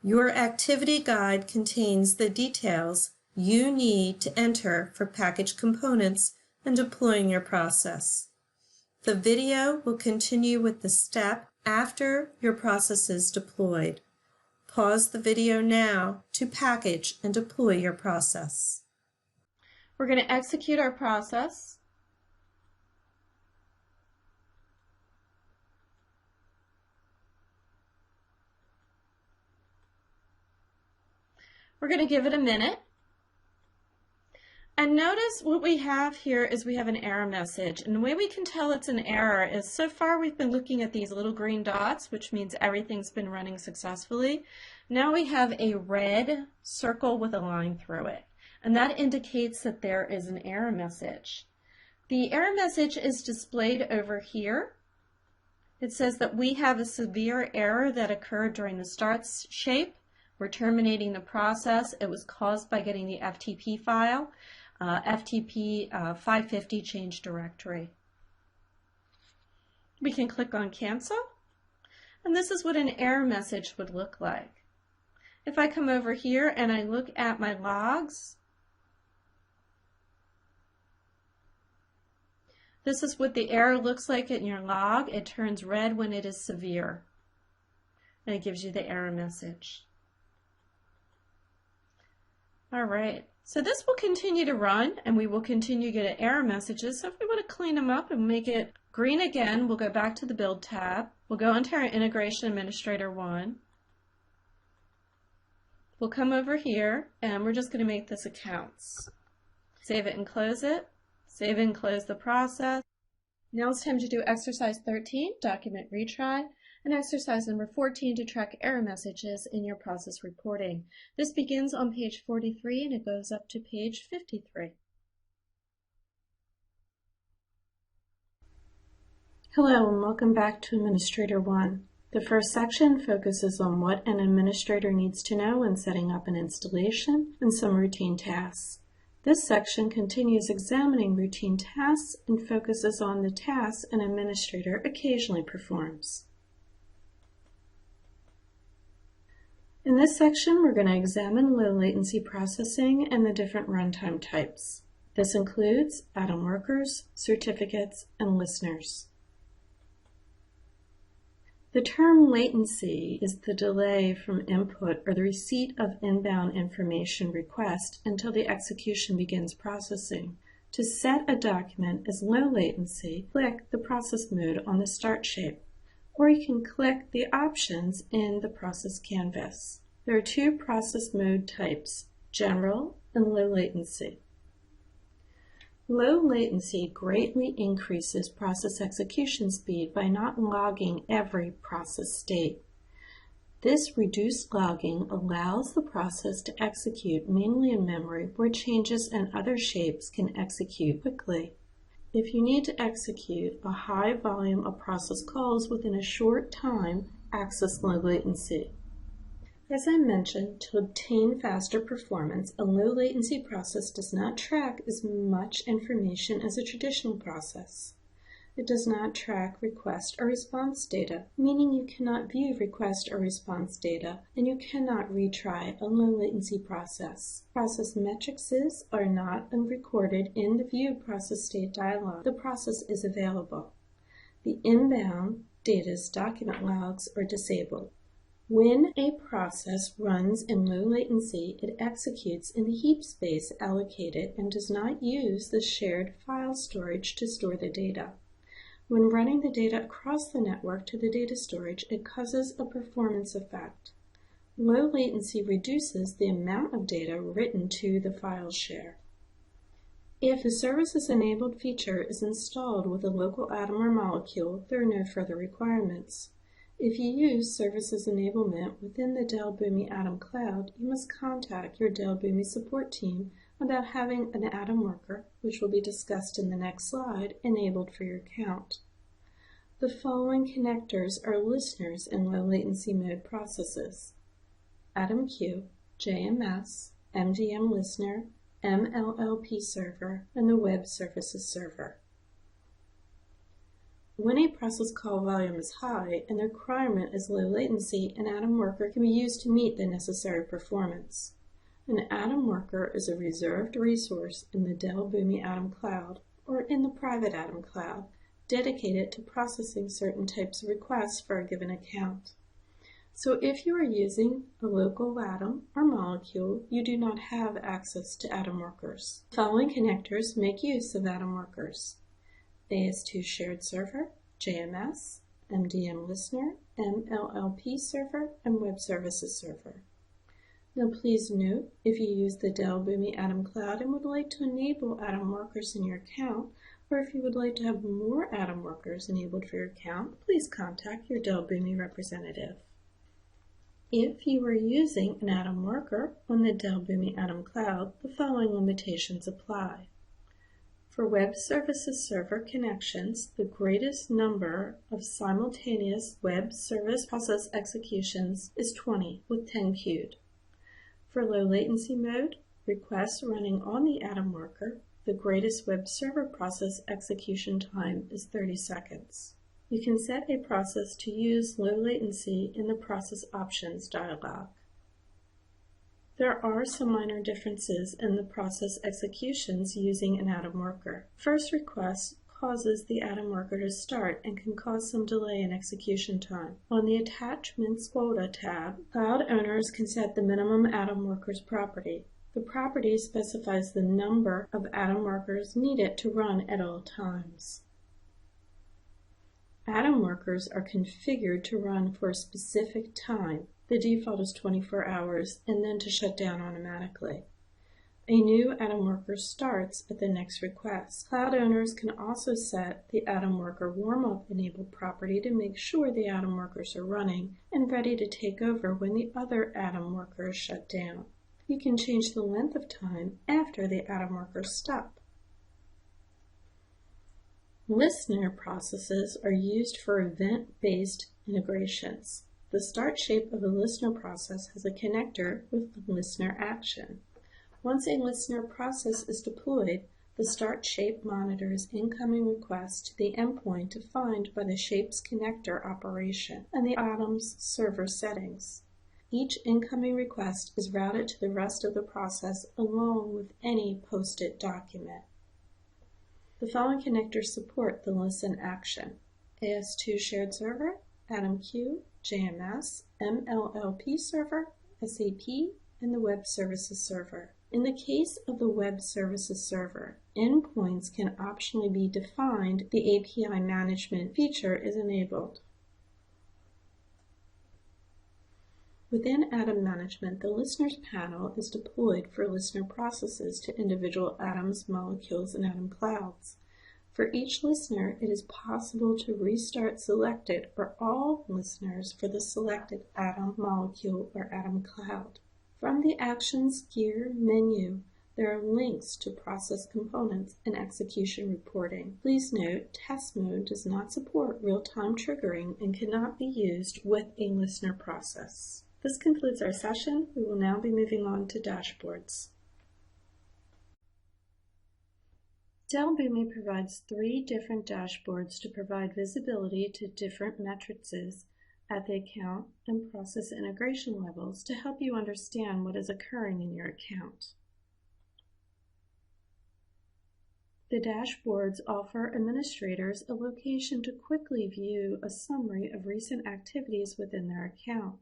Your activity guide contains the details you need to enter for package components and deploying your process. The video will continue with the step after your process is deployed. Pause the video now to package and deploy your process. We're going to execute our process. We're going to give it a minute. And notice what we have here is we have an error message. And the way we can tell it's an error is so far we've been looking at these little green dots, which means everything's been running successfully. Now we have a red circle with a line through it. And that indicates that there is an error message. The error message is displayed over here. It says that we have a severe error that occurred during the start shape. We're terminating the process. It was caused by getting the FTP file, FTP 550 change directory. We can click on Cancel, and this is what an error message would look like. If I come over here and I look at my logs, this is what the error looks like in your log. It turns red when it is severe, and it gives you the error message. All right, so this will continue to run and we will continue to get error messages. So if we want to clean them up and make it green again, we'll go back to the Build tab. We'll go into our Integration Administrator 1. We'll come over here and we're just going to make this Accounts. Save it and close it. Save and close the process. Now it's time to do exercise 13, document retry, and exercise number 14 to track error messages in your process reporting. This begins on page 43 and it goes up to page 53. Hello and welcome back to Administrator 1. The first section focuses on what an administrator needs to know when setting up an installation and some routine tasks. This section continues examining routine tasks and focuses on the tasks an administrator occasionally performs. In this section, we're going to examine low latency processing and the different runtime types. This includes add-on workers, certificates, and listeners. The term latency is the delay from input or the receipt of inbound information request until the execution begins processing. To set a document as low latency, click the process mode on the start shape, or you can click the options in the process canvas. There are two process mode types, general and low latency. Low latency greatly increases process execution speed by not logging every process state. This reduced logging allows the process to execute mainly in memory where changes and other shapes can execute quickly. If you need to execute a high volume of process calls within a short time, access low latency. As I mentioned, to obtain faster performance, a low latency process does not track as much information as a traditional process. It does not track request or response data, meaning you cannot view request or response data, and you cannot retry a low latency process. Process metrics are not recorded in the View Process State dialog. The process is available. The inbound Data's document logs are disabled. When a process runs in low latency, it executes in the heap space allocated and does not use the shared file storage to store the data. When running the data across the network to the data storage, it causes a performance effect. Low latency reduces the amount of data written to the file share. If the Services Enabled feature is installed with a local atom or molecule, there are no further requirements. If you use Services Enablement within the Dell Boomi Atom Cloud, you must contact your Dell Boomi support team about having an Atom worker, which will be discussed in the next slide, enabled for your account. The following connectors are listeners in low latency mode processes: AtomQ, JMS, MDM Listener, MLLP Server, and the Web Services Server. When a process call volume is high and the requirement is low latency, an Atom worker can be used to meet the necessary performance. An Atom worker is a reserved resource in the Dell Boomi Atom Cloud or in the private Atom Cloud, dedicated to processing certain types of requests for a given account. So if you are using a local atom or molecule, you do not have access to Atom workers. The following connectors make use of Atom workers: AS2 Shared Server, JMS, MDM Listener, MLLP Server, and Web Services Server. Now please note, if you use the Dell Boomi Atom Cloud and would like to enable Atom workers in your account, or if you would like to have more Atom workers enabled for your account, please contact your Dell Boomi representative. If you are using an Atom worker on the Dell Boomi Atom Cloud, the following limitations apply. For Web Services Server connections, the greatest number of simultaneous web service process executions is 20, with 10 queued. For low latency mode, requests running on the Atom worker, the greatest web server process execution time is 30 seconds. You can set a process to use low latency in the Process Options dialog. There are some minor differences in the process executions using an Atom worker. First request causes the Atom worker to start and can cause some delay in execution time. On the Attachments Quota tab, cloud owners can set the minimum Atom workers property. The property specifies the number of Atom workers needed to run at all times. Atom workers are configured to run for a specific time. The default is 24 hours, and then to shut down automatically. A new Atom worker starts at the next request. Cloud owners can also set the Atom worker warm-up enabled property to make sure the Atom workers are running and ready to take over when the other Atom workers shut down. You can change the length of time after the Atom workers stop. Listener processes are used for event-based integrations. The start shape of a listener process has a connector with the listener action. Once a listener process is deployed, the start shape monitors incoming requests to the endpoint defined by the shape's connector operation and the Atom's server settings. Each incoming request is routed to the rest of the process along with any posted document. The following connectors support the listen action: AS2 Shared Server, AtomQ, JMS, MLLP Server, SAP, and the Web Services Server. In the case of the Web Services Server, endpoints can optionally be defined. The API management feature is enabled. Within Atom Management, the Listeners panel is deployed for listener processes to individual atoms, molecules, and atom clouds. For each listener, it is possible to restart selected or all listeners for the selected atom, molecule, or atom cloud. From the Actions Gear menu, there are links to process components and execution reporting. Please note, test mode does not support real-time triggering and cannot be used with a listener process. This concludes our session. We will now be moving on to dashboards. Dell Boomi provides 3 different dashboards to provide visibility to different matrices at the account and process integration levels to help you understand what is occurring in your account. The dashboards offer administrators a location to quickly view a summary of recent activities within their account.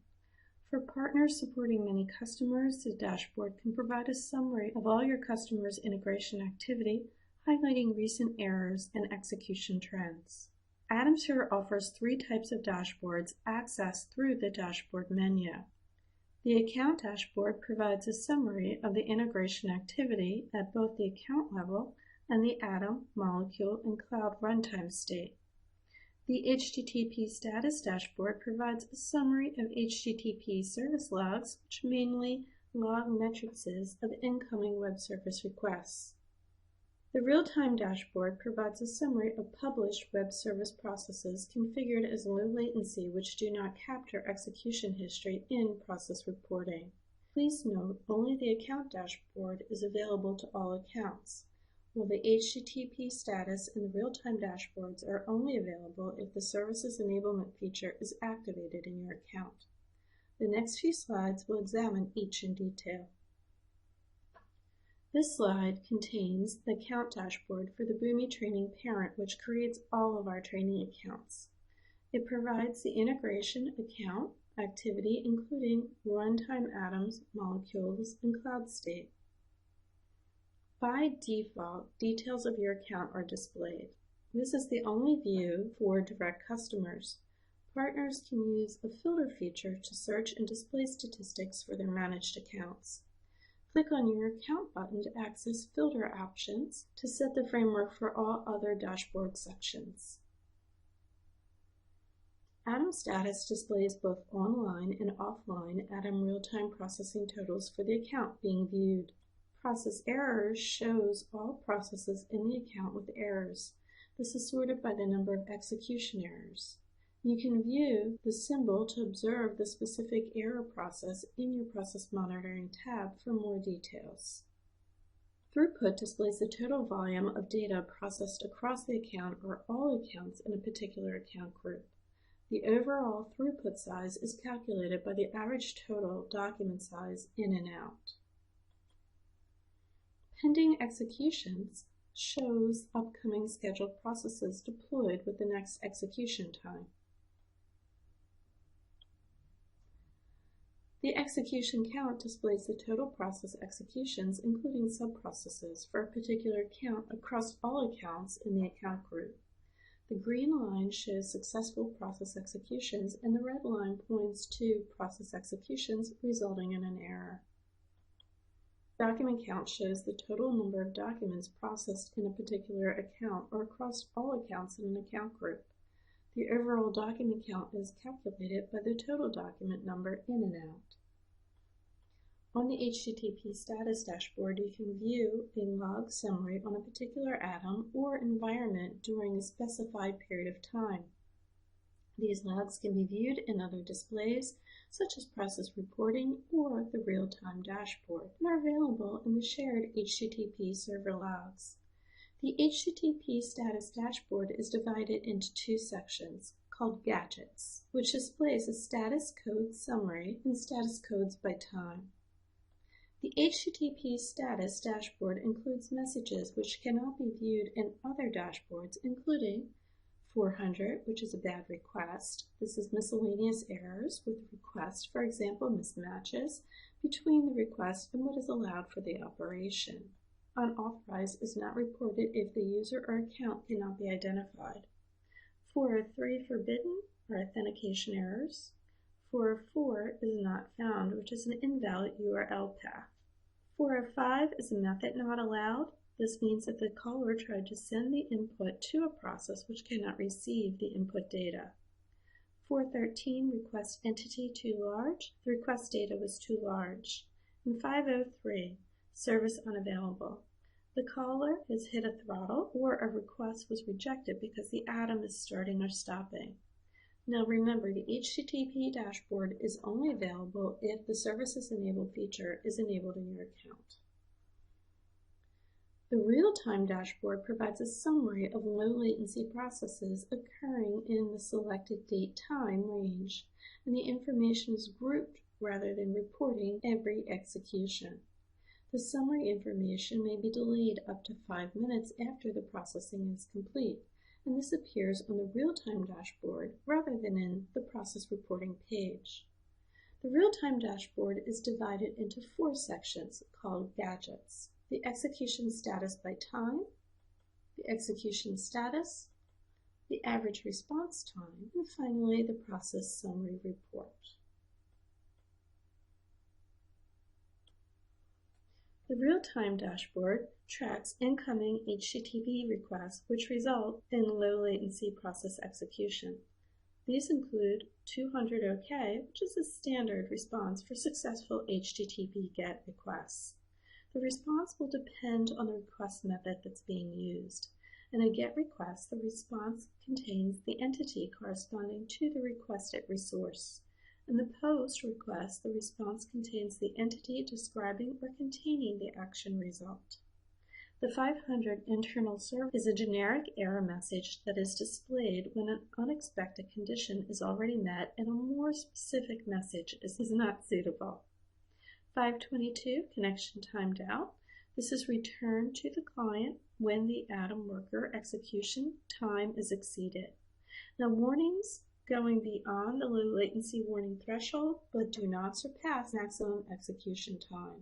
For partners supporting many customers, the dashboard can provide a summary of all your customers' integration activity, highlighting recent errors and execution trends. AdamShare offers 3 types of dashboards accessed through the dashboard menu. The account dashboard provides a summary of the integration activity at both the account level and the Atom, Molecule, and Cloud runtime state. The HTTP status dashboard provides a summary of HTTP service logs, which mainly log metrics of incoming web service requests. The real-time dashboard provides a summary of published web service processes configured as low latency, which do not capture execution history in process reporting. Please note, only the account dashboard is available to all accounts, while the HTTP status and the real-time dashboards are only available if the Services Enablement feature is activated in your account. The next few slides will examine each in detail. This slide contains the account dashboard for the Boomi Training parent, which creates all of our training accounts. It provides the integration account activity, including runtime atoms, molecules, and cloud state. By default, details of your account are displayed. This is the only view for direct customers. Partners can use a filter feature to search and display statistics for their managed accounts. Click on your Account button to access filter options to set the framework for all other dashboard sections. Atom status displays both online and offline Atom real-time processing totals for the account being viewed. Process errors shows all processes in the account with errors. This is sorted by the number of execution errors. You can view the symbol to observe the specific error process in your Process Monitoring tab for more details. Throughput displays the total volume of data processed across the account or all accounts in a particular account group. The overall throughput size is calculated by the average total document size in and out. Pending executions shows upcoming scheduled processes deployed with the next execution time. The execution count displays the total process executions, including subprocesses, for a particular account across all accounts in the account group. The green line shows successful process executions, and the red line points to process executions resulting in an error. Document count shows the total number of documents processed in a particular account or across all accounts in an account group. The overall document count is calculated by the total document number in and out. On the HTTP status dashboard, you can view a log summary on a particular atom or environment during a specified period of time. These logs can be viewed in other displays, such as process reporting or the real-time dashboard, and are available in the shared HTTP server logs. The HTTP status dashboard is divided into 2 sections, called Gadgets, which displays a status code summary and status codes by time. The HTTP status dashboard includes messages which cannot be viewed in other dashboards, including 400, which is a bad request. This is miscellaneous errors with request, for example, mismatches between the request and what is allowed for the operation. Unauthorized is not reported if the user or account cannot be identified. 403 forbidden are authentication errors. 404 is not found, which is an invalid URL path. 405 is a method not allowed. This means that the caller tried to send the input to a process which cannot receive the input data. 413, request entity too large. The request data was too large. And 503, service unavailable. The caller has hit a throttle or a request was rejected because the atom is starting or stopping. Now remember, the HTTP dashboard is only available if the Services Enabled feature is enabled in your account. The real-time dashboard provides a summary of low-latency processes occurring in the selected date-time range, and the information is grouped rather than reporting every execution. The summary information may be delayed up to 5 minutes after the processing is complete, and this appears on the real-time dashboard rather than in the process reporting page. The real-time dashboard is divided into 4 sections called gadgets: the execution status by time, the execution status, the average response time, and finally the process summary report. The real-time dashboard tracks incoming HTTP requests which result in low latency process execution. These include 200 OK, which is a standard response for successful HTTP GET requests. The response will depend on the request method that's being used. In a GET request, the response contains the entity corresponding to the requested resource. In the POST request, the response contains the entity describing or containing the action result. The 500 internal server is a generic error message that is displayed when an unexpected condition is already met and a more specific message is not suitable. 522, connection timed out. This is returned to the client when the Atom worker execution time is exceeded. Now, warnings going beyond the low latency warning threshold but do not surpass maximum execution time.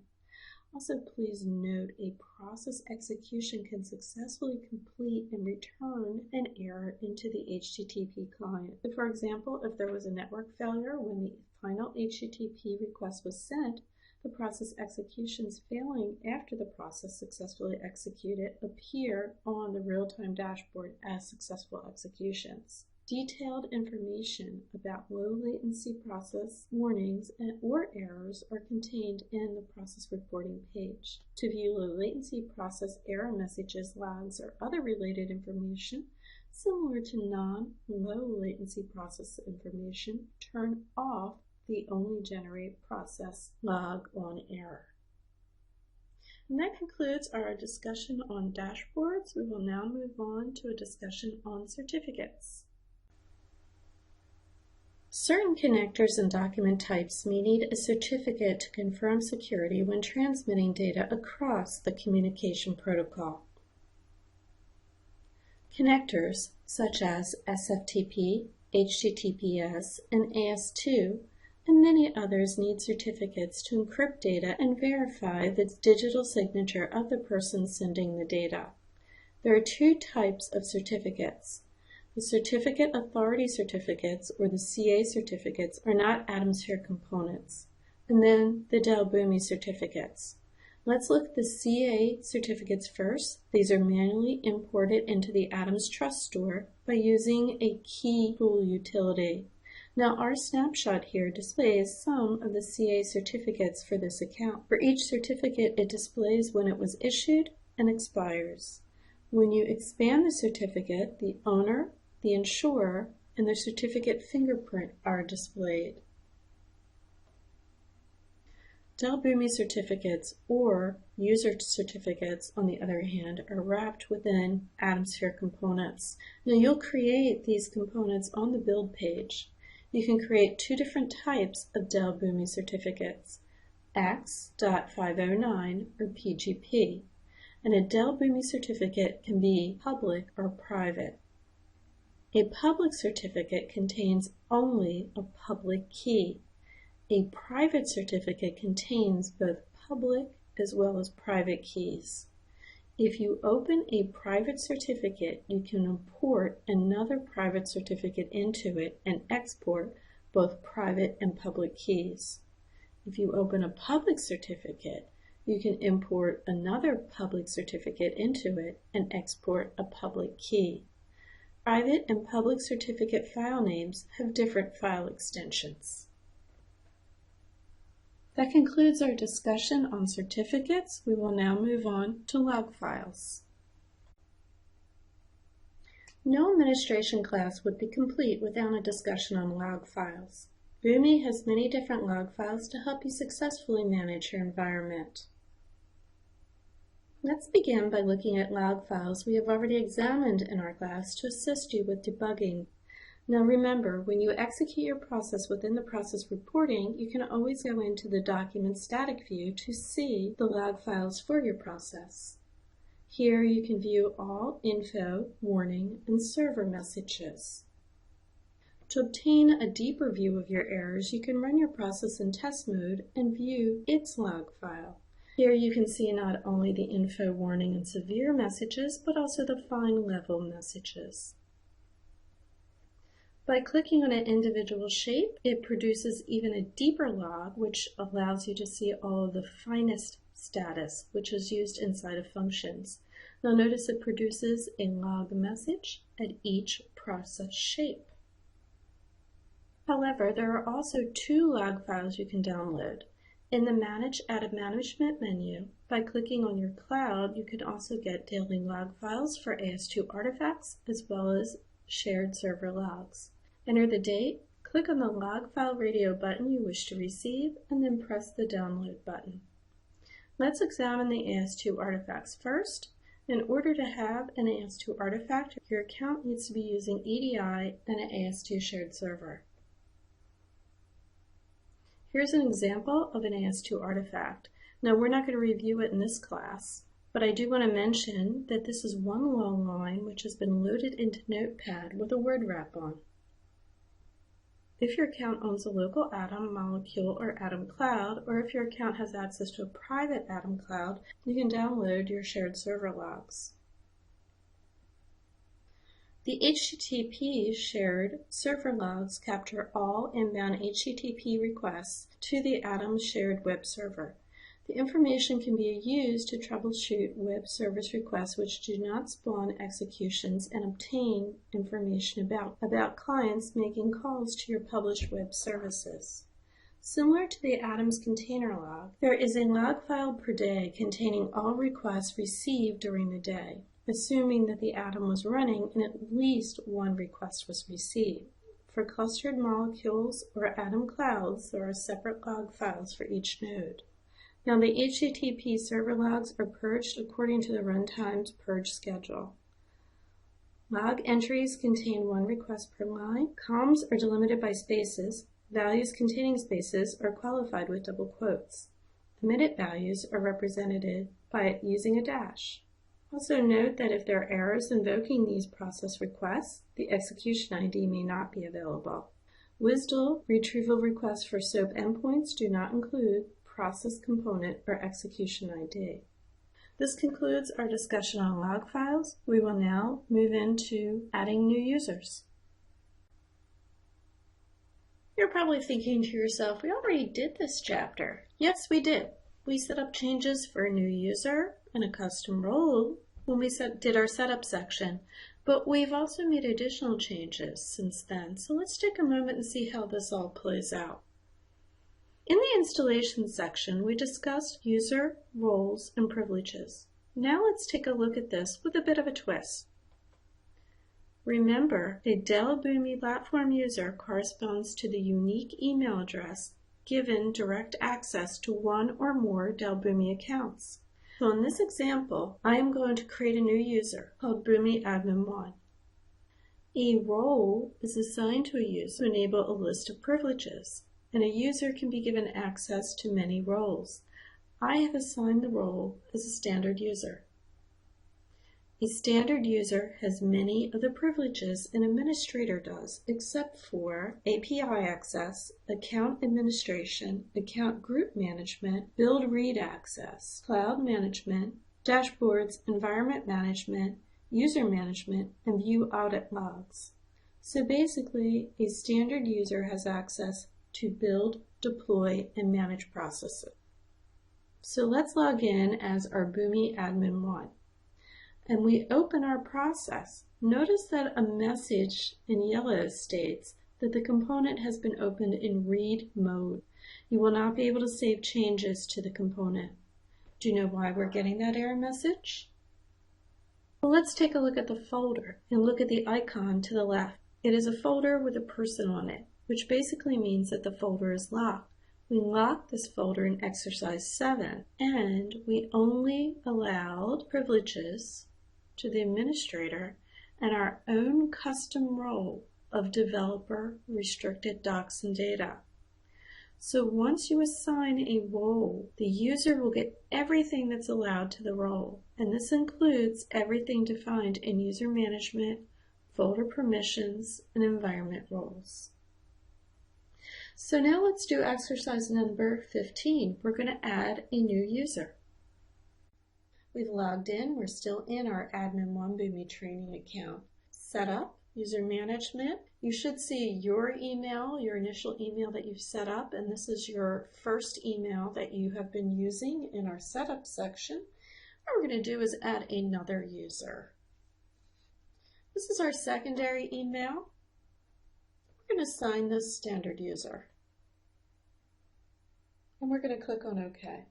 Also, please note a process execution can successfully complete and return an error into the HTTP client. For example, if there was a network failure when the final HTTP request was sent, the process executions failing after the process successfully executed appear on the real-time dashboard as successful executions. Detailed information about low latency process warnings or errors are contained in the process reporting page. To view low latency process error messages, logs, or other related information similar to non-low latency process information, turn off the Only Generate Process log on error. And that concludes our discussion on dashboards. We will now move on to a discussion on certificates. Certain connectors and document types may need a certificate to confirm security when transmitting data across the communication protocol. Connectors such as SFTP, HTTPS, and AS2, and many others need certificates to encrypt data and verify the digital signature of the person sending the data. There are 2 types of certificates. The Certificate Authority Certificates, or the CA certificates, are not Atomsphere components. And then the Dell Boomi certificates. Let's look at the CA certificates first. These are manually imported into the Atoms Trust Store by using a key tool utility. Now, our snapshot here displays some of the CA certificates for this account. For each certificate, it displays when it was issued and expires. When you expand the certificate, the owner, the insurer, and the certificate fingerprint are displayed. Dell Boomi certificates, or user certificates, on the other hand, are wrapped within Atomsphere components. Now, you'll create these components on the build page. You can create 2 different types of Dell Boomi certificates, X.509 or PGP, and a Dell Boomi certificate can be public or private. A public certificate contains only a public key. A private certificate contains both public as well as private keys. If you open a private certificate, you can import another private certificate into it and export both private and public keys. If you open a public certificate, you can import another public certificate into it and export a public key. Private and public certificate file names have different file extensions. That concludes our discussion on certificates. We will now move on to log files. No administration class would be complete without a discussion on log files. Boomi has many different log files to help you successfully manage your environment. Let's begin by looking at log files we have already examined in our class to assist you with debugging. Now remember, when you execute your process within the process reporting, you can always go into the document static view to see the log files for your process. Here you can view all info, warning, and server messages. To obtain a deeper view of your errors, you can run your process in test mode and view its log file. Here you can see not only the info, warning, and severe messages, but also the fine level messages. By clicking on an individual shape, it produces even a deeper log, which allows you to see all of the finest status, which is used inside of functions. Now notice it produces a log message at each process shape. However, there are also two log files you can download. In the Manage Atom Management menu, by clicking on your cloud, you can also get daily log files for AS2 artifacts as well as shared server logs. Enter the date, click on the Log File Radio button you wish to receive, and then press the Download button. Let's examine the AS2 artifacts first. In order to have an AS2 artifact, your account needs to be using EDI and an AS2 shared server. Here's an example of an AS2 artifact. Now we're not going to review it in this class, but I do want to mention that this is one long line which has been loaded into Notepad with a word wrap on. If your account owns a local Atom, molecule, or Atom cloud, or if your account has access to a private Atom cloud, you can download your shared server logs. The HTTP shared server logs capture all inbound HTTP requests to the Atom shared web server. The information can be used to troubleshoot web service requests which do not spawn executions and obtain information about clients making calls to your published web services. Similar to the Atom's container log, there is a log file per day containing all requests received during the day, assuming that the Atom was running and at least one request was received. For clustered molecules or Atom clouds, there are separate log files for each node. Now the HTTP server logs are purged according to the Runtime's purge schedule. Log entries contain one request per line. Columns are delimited by spaces. Values containing spaces are qualified with double quotes. Omitted values are represented by using a dash. Also note that if there are errors invoking these process requests, the execution ID may not be available. WSDL retrieval requests for SOAP endpoints do not include process component or execution ID. This concludes our discussion on log files. We will now move into adding new users. You're probably thinking to yourself, we already did this chapter. Yes, we did. We set up changes for a new user and a custom role when we did our setup section, but we've also made additional changes since then. So let's take a moment and see how this all plays out. In the installation section, we discussed user, roles, and privileges. Now let's take a look at this with a bit of a twist. Remember, a Dell Boomi platform user corresponds to the unique email address given direct access to one or more Dell Boomi accounts. So in this example, I am going to create a new user called boomiadmin1. A role is assigned to a user to enable a list of privileges, and a user can be given access to many roles. I have assigned the role as a standard user. A standard user has many of the privileges an administrator does, except for API access, account administration, account group management, build read access, cloud management, dashboards, environment management, user management, and view audit logs. So basically, a standard user has access to build, deploy, and manage processes. So let's log in as our boomiadmin1. And we open our process. Notice that a message in yellow states that the component has been opened in read mode. You will not be able to save changes to the component. Do you know why we're getting that error message? Well, let's take a look at the folder and look at the icon to the left. It is a folder with a person on it, which basically means that the folder is locked. We locked this folder in exercise 7, and we only allowed privileges to the administrator and our own custom role of developer restricted docs and data. So once you assign a role, the user will get everything that's allowed to the role, and this includes everything defined in user management, folder permissions, and environment roles. So now let's do exercise number 15. We're going to add a new user. We've logged in. We're still in our Admin1 Boomi Training account. Setup, user management. You should see your email, your initial email that you've set up, and this is your first email that you have been using in our setup section. What we're going to do is add another user. This is our secondary email. We're going to assign this standard user. And we're going to click on OK.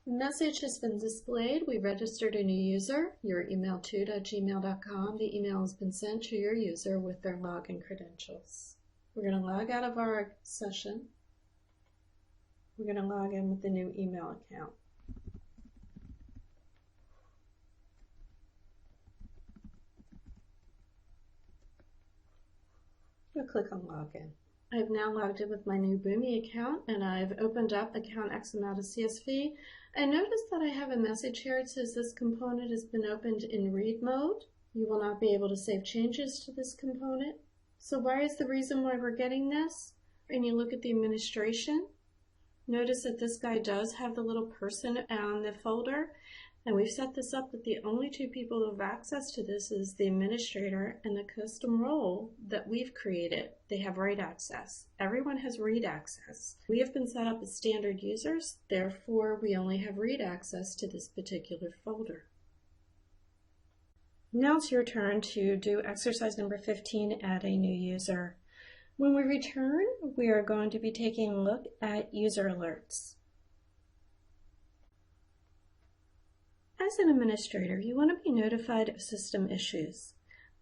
The message has been displayed. We registered a new user, youremail2.gmail.com. The email has been sent to your user with their login credentials. We're going to log out of our session. We're going to log in with the new email account. We'll click on Login. I've now logged in with my new Boomi account, and I've opened up account XML to CSV. I notice that I have a message here. It says this component has been opened in read mode. You will not be able to save changes to this component. So why is the reason why we're getting this? And you look at the administration. Notice that this guy does have the little person on the folder. And we've set this up that the only two people who have access to this is the administrator and the custom role that we've created. They have write access. Everyone has read access. We have been set up as standard users, therefore we only have read access to this particular folder. Now it's your turn to do exercise number 15, add a new user. When we return, we are going to be taking a look at user alerts. As an administrator, you want to be notified of system issues.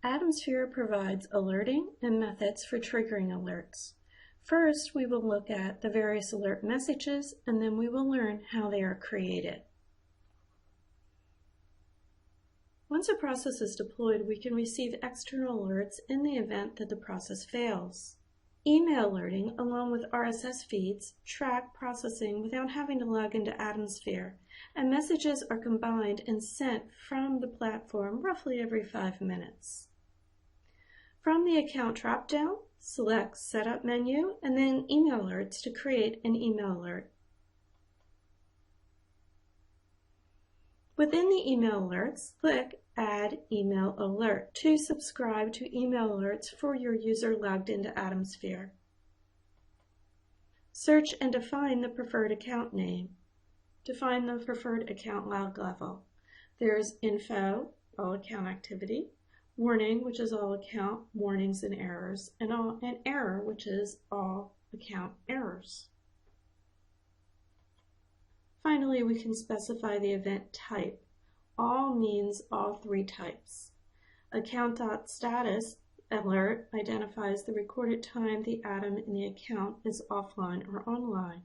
AdamSphere provides alerting and methods for triggering alerts. First, we will look at the various alert messages, and then we will learn how they are created. Once a process is deployed, we can receive external alerts in the event that the process fails. Email alerting, along with RSS feeds, track processing without having to log into AdamSphere, and messages are combined and sent from the platform roughly every 5 minutes. From the account dropdown, select Setup menu and then Email Alerts to create an email alert. Within the email alerts, click Add Email Alert to subscribe to email alerts for your user logged into AdamSphere. Search and define the preferred account name. Define the preferred account log level. There's Info, all account activity, Warning, which is all account warnings and errors, and Error, which is all account errors. Finally, we can specify the event type. All means all 3 types. Account.status alert identifies the recorded time the atom in the account is offline or online.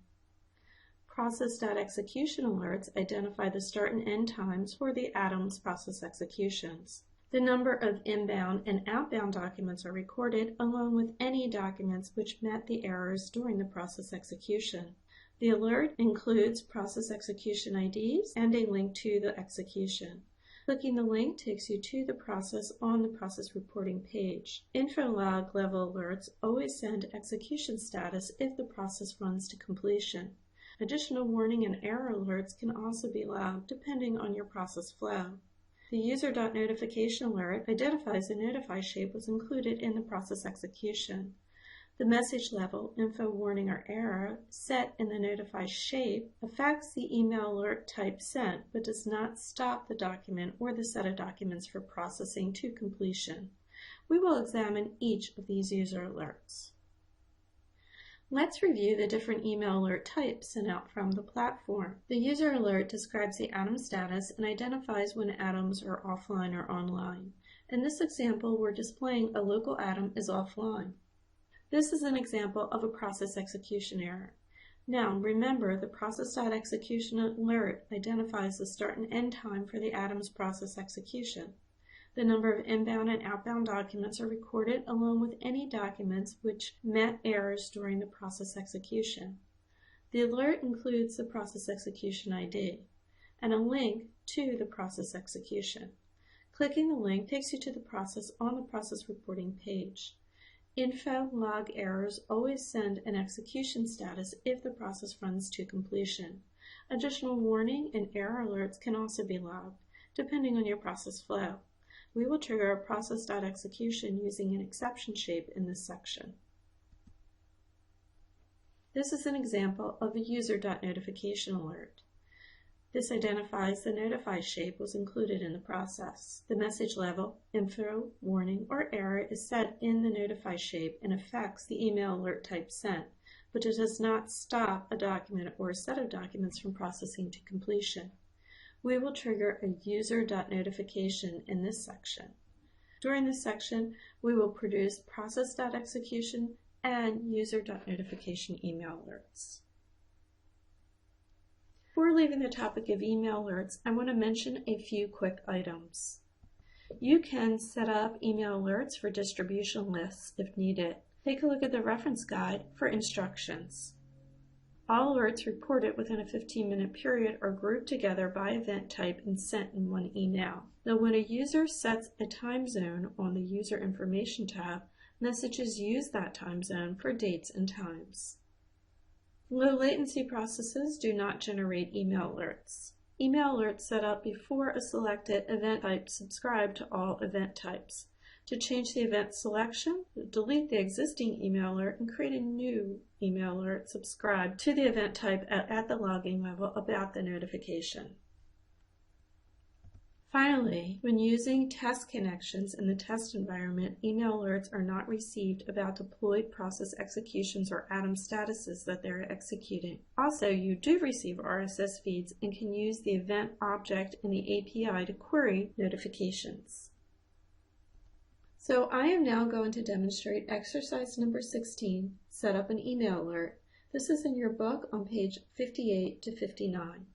Process.execution alerts identify the start and end times for the atom's process executions. The number of inbound and outbound documents are recorded, along with any documents which met the errors during the process execution. The alert includes process execution IDs and a link to the execution. Clicking the link takes you to the process on the process reporting page. Info-log level alerts always send execution status if the process runs to completion. Additional warning and error alerts can also be logged depending on your process flow. The user.notification alert identifies the notify shape was included in the process execution. The message level, info, warning, or error set in the notify shape affects the email alert type sent, but does not stop the document or the set of documents for processing to completion. We will examine each of these user alerts. Let's review the different email alert types sent out from the platform. The user alert describes the atom status and identifies when atoms are offline or online. In this example, we're displaying a local atom is offline. This is an example of a process execution error. Now, remember, the process.execution alert identifies the start and end time for the atom's process execution. The number of inbound and outbound documents are recorded along with any documents which met errors during the process execution. The alert includes the process execution ID and a link to the process execution. Clicking the link takes you to the process on the process reporting page. Info log errors always send an execution status if the process runs to completion. Additional warning and error alerts can also be logged, depending on your process flow. We will trigger a process.execution using an exception shape in this section. This is an example of a user.notification alert. This identifies the notify shape was included in the process. The message level, info, warning, or error is set in the notify shape and affects the email alert type sent, but it does not stop a document or a set of documents from processing to completion. We will trigger a user.notification in this section. During this section, we will produce process.execution and user.notification email alerts. Before leaving the topic of email alerts, I want to mention a few quick items. You can set up email alerts for distribution lists if needed. Take a look at the reference guide for instructions. All alerts reported within a 15-minute period are grouped together by event type and sent in one email. Now, when a user sets a time zone on the User Information tab, messages use that time zone for dates and times. Low latency processes do not generate email alerts. Email alerts set up before a selected event type subscribe to all event types. To change the event selection, delete the existing email alert and create a new email alert subscribed to the event type at the logging level about the notification. Finally, when using test connections in the test environment, email alerts are not received about deployed process executions or atom statuses that they're executing. Also, you do receive RSS feeds and can use the event object in the API to query notifications. So I am now going to demonstrate exercise number 16, set up an email alert. This is in your book on page 58 to 59.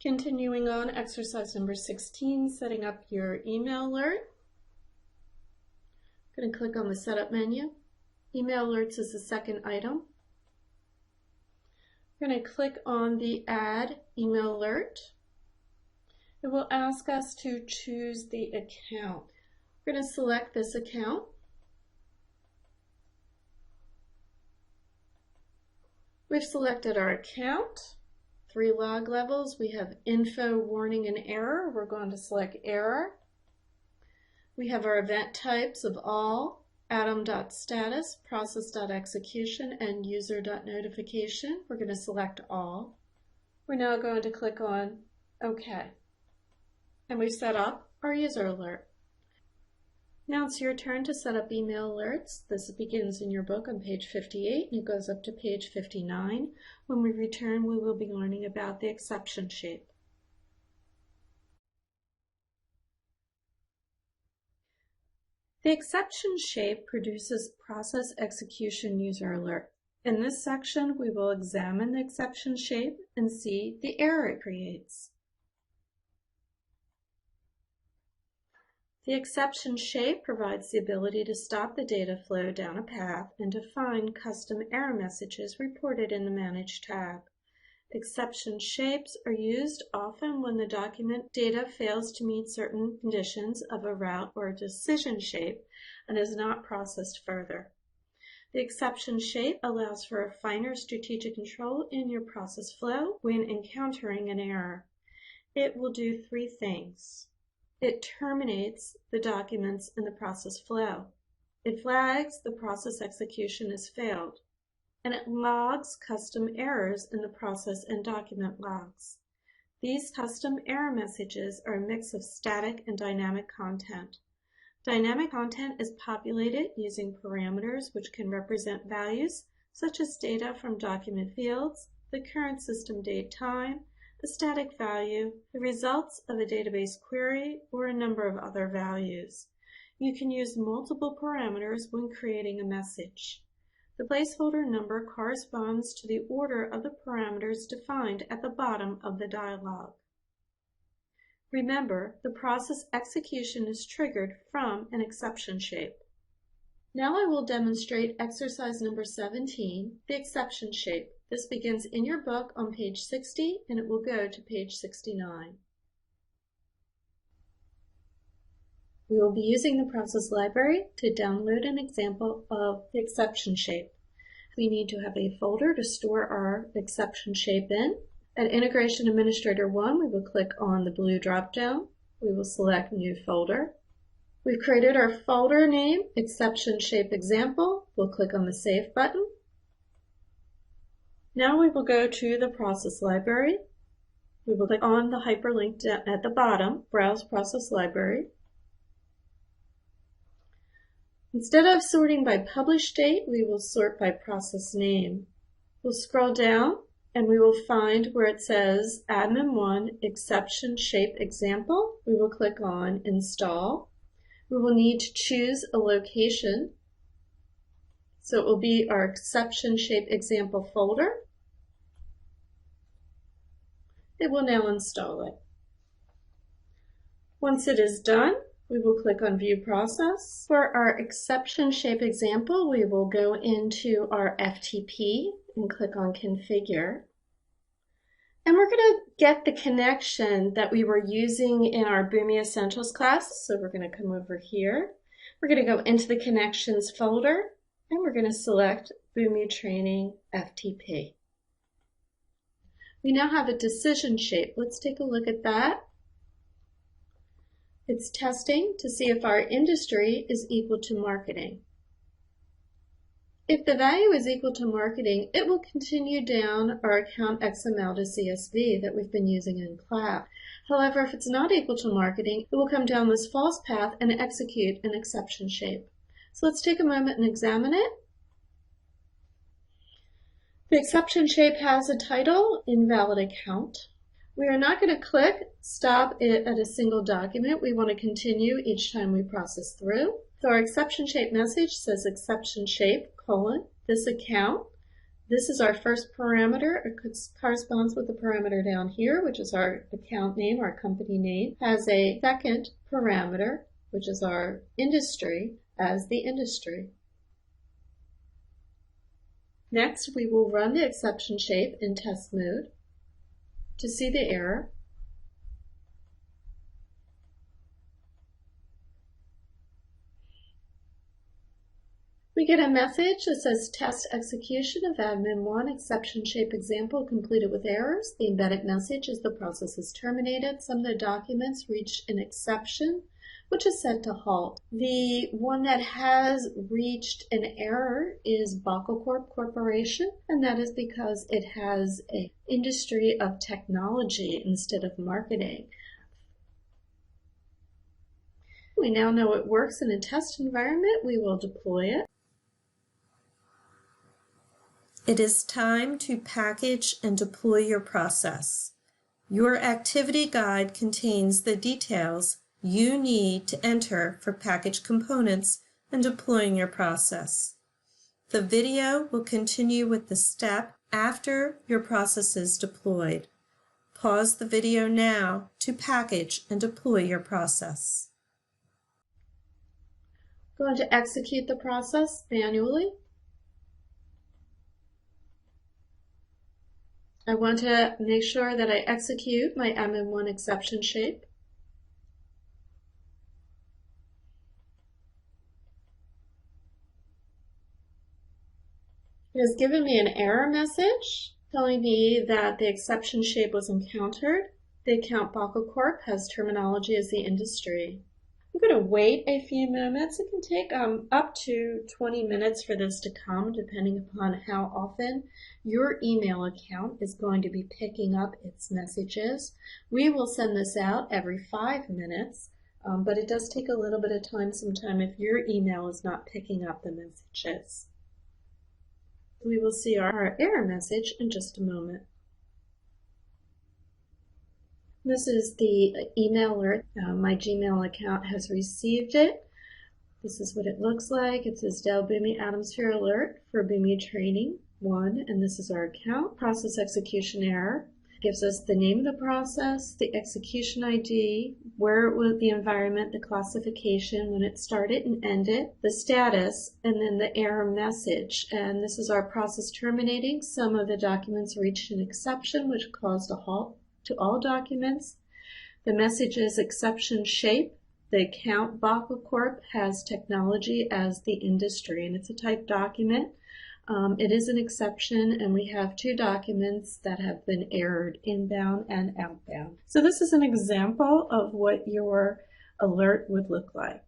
Continuing on, exercise number 16, setting up your email alert. I'm going to click on the Setup menu. Email alerts is the second item. We're going to click on the Add Email Alert. It will ask us to choose the account. We're going to select this account. We've selected our account. 3 log levels. We have info, warning, and error. We're going to select error. We have our event types of all, atom.status, process.execution, and user.notification. We're going to select all. We're now going to click on OK. And we've set up our user alert. Now it's your turn to set up email alerts. This begins in your book on page 58 and it goes up to page 59. When we return, we will be learning about the exception shape. The exception shape produces process execution user alert. In this section, we will examine the exception shape and see the error it creates. The exception shape provides the ability to stop the data flow down a path and to find custom error messages reported in the Manage tab. Exception shapes are used often when the document data fails to meet certain conditions of a route or a decision shape and is not processed further. The exception shape allows for a finer strategic control in your process flow when encountering an error. It will do 3 things. It terminates the documents in the process flow. It flags the process execution as failed. And it logs custom errors in the process and document logs. These custom error messages are a mix of static and dynamic content. Dynamic content is populated using parameters which can represent values such as data from document fields, the current system date time, a static value, the results of a database query, or a number of other values. You can use multiple parameters when creating a message. The placeholder number corresponds to the order of the parameters defined at the bottom of the dialog. Remember, the process execution is triggered from an exception shape. Now I will demonstrate exercise number 17, the exception shape. This begins in your book on page 60 and it will go to page 69. We will be using the process library to download an example of the exception shape. We need to have a folder to store our exception shape in. At Integration Administrator 1, we will click on the blue drop-down. We will select New Folder. We've created our folder name, Exception Shape Example. We'll click on the Save button. Now we will go to the process library. We will click on the hyperlink at the bottom, Browse Process Library. Instead of sorting by publish date, we will sort by process name. We'll scroll down and we will find where it says Admin 1 Exception Shape Example. We will click on Install. We will need to choose a location. So it will be our Exception Shape Example folder. It will now install it. Once it is done, we will click on View Process. For our exception shape example, we will go into our FTP and click on Configure. And we're going to get the connection that we were using in our Boomi Essentials class. So we're going to come over here. We're going to go into the Connections folder and we're going to select Boomi Training FTP. We now have a decision shape. Let's take a look at that. It's testing to see if our industry is equal to marketing. If the value is equal to marketing, it will continue down our account XML to CSV that we've been using in class. However, if it's not equal to marketing, it will come down this false path and execute an exception shape. So let's take a moment and examine it. The exception shape has a title, Invalid Account. We are not going to click stop it at a single document. We want to continue each time we process through. So our exception shape message says exception shape, this account. This is our first parameter. It corresponds with the parameter down here, which is our account name, our company name. Has a second parameter, which is our industry, as the industry. Next, we will run the exception shape in test mode to see the error. We get a message that says test execution of admin 1 exception shape example completed with errors. The embedded message is the process is terminated. Some of the documents reached an exception, which is set to halt. The one that has reached an error is Bachelcorp Corporation, and that is because it has an industry of technology instead of marketing. We now know it works in a test environment. We will deploy it. It is time to package and deploy your process. Your activity guide contains the details you need to enter for package components and deploying your process. The video will continue with the step after your process is deployed. Pause the video now to package and deploy your process. I'm going to execute the process manually. I want to make sure that I execute my admin1 exception shape. It has given me an error message telling me that the exception shape was encountered. The account Bachelcorp has terminology as the industry. I'm going to wait a few moments. It can take up to 20 minutes for this to come, depending upon how often your email account is going to be picking up its messages. We will send this out every 5 minutes, but it does take a little bit of time sometime if your email is not picking up the messages. We will see our error message in just a moment. This is the email alert. My Gmail account has received it. This is what it looks like. It says Dell Boomi Atmosphere Alert for Boomi Training 1, and this is our account. Process execution error. gives us the name of the process, the execution ID, where it was, the environment, the classification, when it started and ended, the status, and then the error message. And this is our process terminating. Some of the documents reached an exception, which caused a halt to all documents. The message is exception shape. The account Bacco Corp has technology as the industry, and it's a typed document. It is an exception, and we have two documents that have been errored, inbound and outbound. So this is an example of what your alert would look like.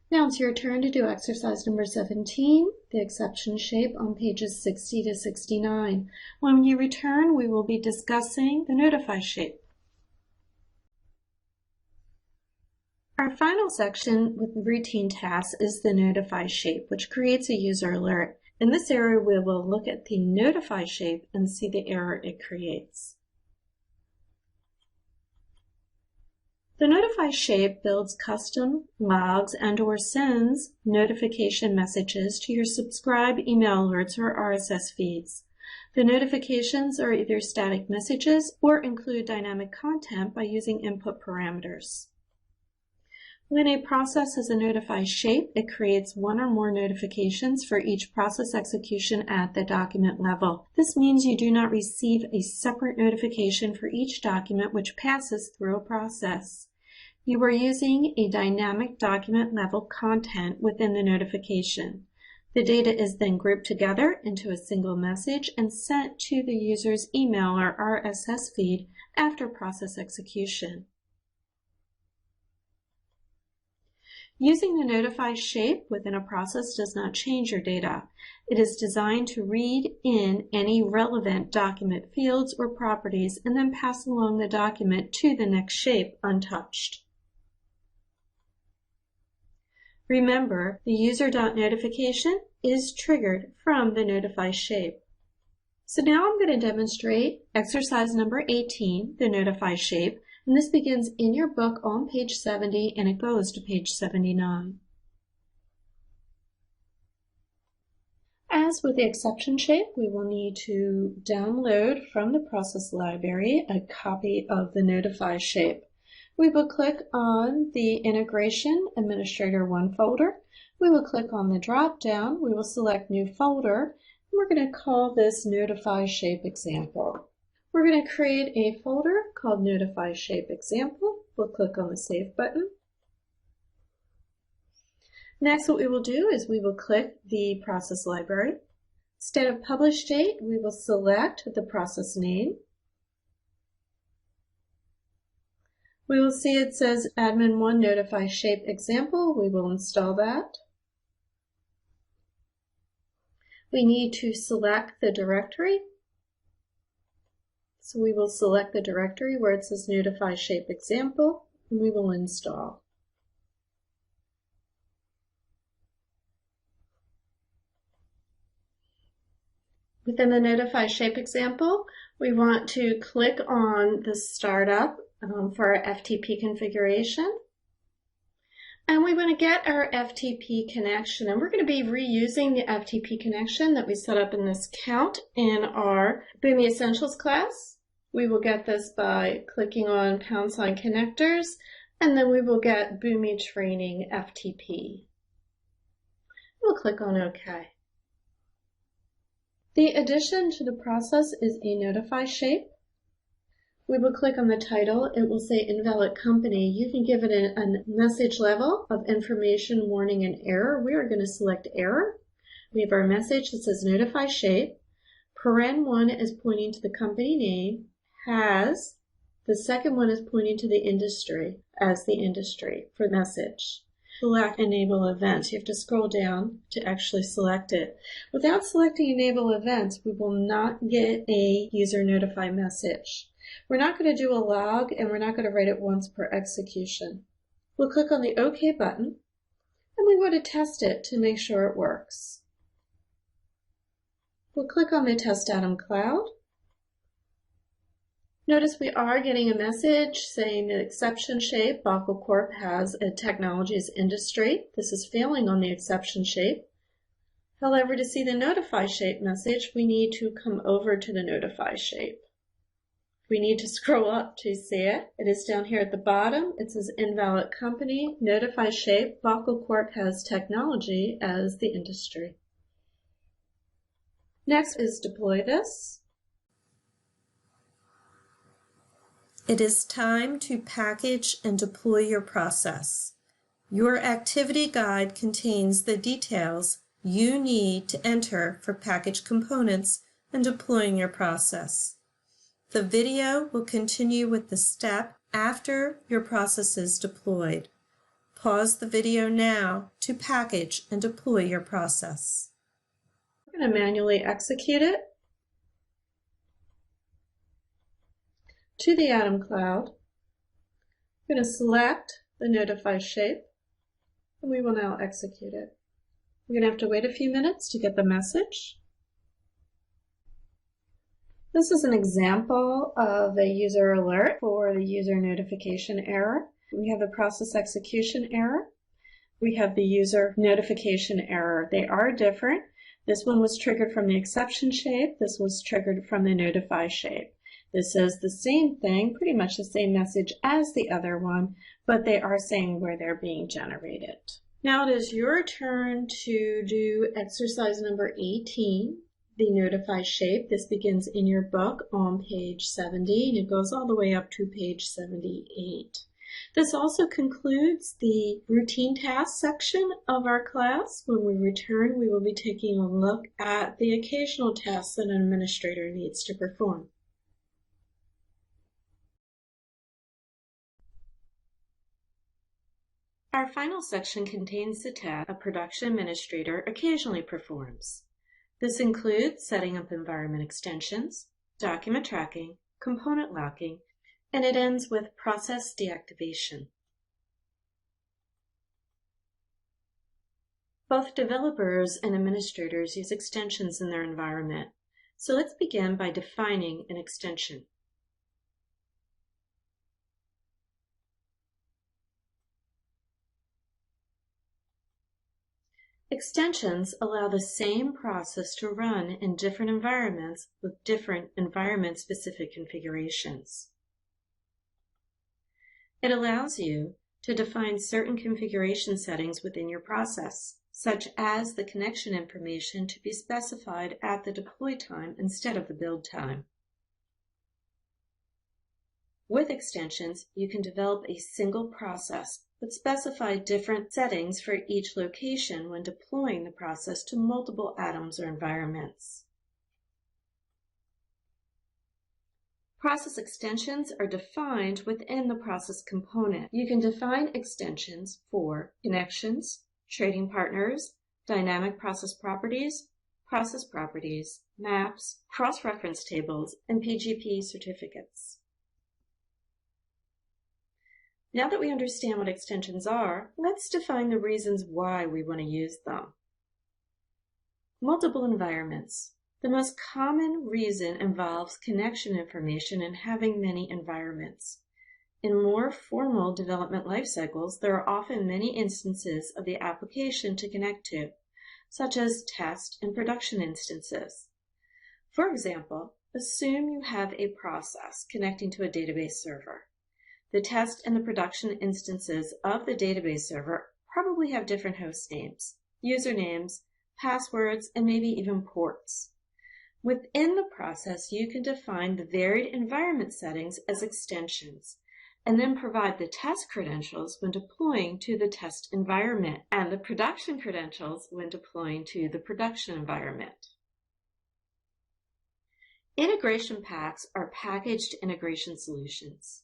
Now it's your turn to do exercise number 17, the exception shape on pages 60 to 69. When you return, we will be discussing the notify shape. Our final section with routine tasks is the notify shape, which creates a user alert. In this area, we will look at the notify shape and see the error it creates. The notify shape builds custom logs and/or sends notification messages to your subscribe email alerts or RSS feeds. The notifications are either static messages or include dynamic content by using input parameters. When a process has a notify shape, it creates one or more notifications for each process execution at the document level. This means you do not receive a separate notification for each document which passes through a process. You are using a dynamic document level content within the notification. The data is then grouped together into a single message and sent to the user's email or RSS feed after process execution. Using the notify shape within a process does not change your data. It is designed to read in any relevant document fields or properties and then pass along the document to the next shape untouched. Remember, the user.notification is triggered from the notify shape. So now I'm going to demonstrate exercise number 18, the notify shape. And this begins in your book on page 70 and it goes to page 79. As with the exception shape, we will need to download from the process library a copy of the notify shape. We will click on the Integration Administrator 1 folder. We will click on the drop-down. We will select New Folder. And we're going to call this Notify Shape Example. We're going to create a folder called Notify Shape Example. We'll click on the Save button. Next, what we will do is we will click the process library. Instead of Publish Date, we will select the process name. We will see it says Admin 1 Notify Shape Example. We will install that. We need to select the directory. So we will select the directory where it says Notify Shape Example, and we will install. Within the Notify Shape Example, we want to click on the Startup for our FTP configuration. And we want to get our FTP connection, and we're going to be reusing the FTP connection that we set up in this count in our Boomi Essentials class. We will get this by clicking on #connectors, and then we will get Boomi Training FTP. We'll click on OK. The addition to the process is a notify shape. We will click on the title. It will say Invalid Company. You can give it a message level of information, warning, and error. We are going to select error. We have our message that says Notify Shape. Paren 1 is pointing to the company name. Has. The second one is pointing to the industry as the industry for message. Select Enable Events. You have to scroll down to actually select it. Without selecting Enable Events, we will not get a user notify message. We're not going to do a log, and we're not going to write it once per execution. We'll click on the OK button, and we want to test it to make sure it works. We'll click on the Test Atom Cloud. Notice we are getting a message saying the exception shape, Bacco Corp has a technologies industry. This is failing on the exception shape. However, to see the notify shape message, we need to come over to the notify shape. We need to scroll up to see it. It is down here at the bottom. It says invalid company, notify shape, Buckle Corp has technology as the industry. Next is deploy this. It is time to package and deploy your process. Your activity guide contains the details you need to enter for package components and deploying your process. The video will continue with the step after your process is deployed. Pause the video now to package and deploy your process. We're going to manually execute it to the Atom Cloud. I'm going to select the notify shape, and we will now execute it. We're going to have to wait a few minutes to get the message. This is an example of a user alert for the user notification error. We have the process execution error. We have the user notification error. They are different. This one was triggered from the exception shape. This was triggered from the notify shape. This says the same thing, pretty much the same message as the other one, but they are saying where they're being generated. Now it is your turn to do exercise number 18, the notify shape. This begins in your book on page 70, and it goes all the way up to page 78. This also concludes the routine tasks section of our class. When we return, we will be taking a look at the occasional tasks that an administrator needs to perform. Our final section contains the task a production administrator occasionally performs. This includes setting up environment extensions, document tracking, component locking, and it ends with process deactivation. Both developers and administrators use extensions in their environment. So let's begin by defining an extension. Extensions allow the same process to run in different environments with different environment-specific configurations. It allows you to define certain configuration settings within your process, such as the connection information to be specified at the deploy time instead of the build time. With extensions, you can develop a single process, but specify different settings for each location when deploying the process to multiple atoms or environments. Process extensions are defined within the process component. You can define extensions for connections, trading partners, dynamic process properties, maps, cross-reference tables, and PGP certificates. Now that we understand what extensions are, let's define the reasons why we want to use them. Multiple environments. The most common reason involves connection information and having many environments. In more formal development life cycles, there are often many instances of the application to connect to, such as test and production instances. For example, assume you have a process connecting to a database server. The test and the production instances of the database server probably have different host names, usernames, passwords, and maybe even ports. Within the process, you can define the varied environment settings as extensions, and then provide the test credentials when deploying to the test environment, and the production credentials when deploying to the production environment. Integration packs are packaged integration solutions.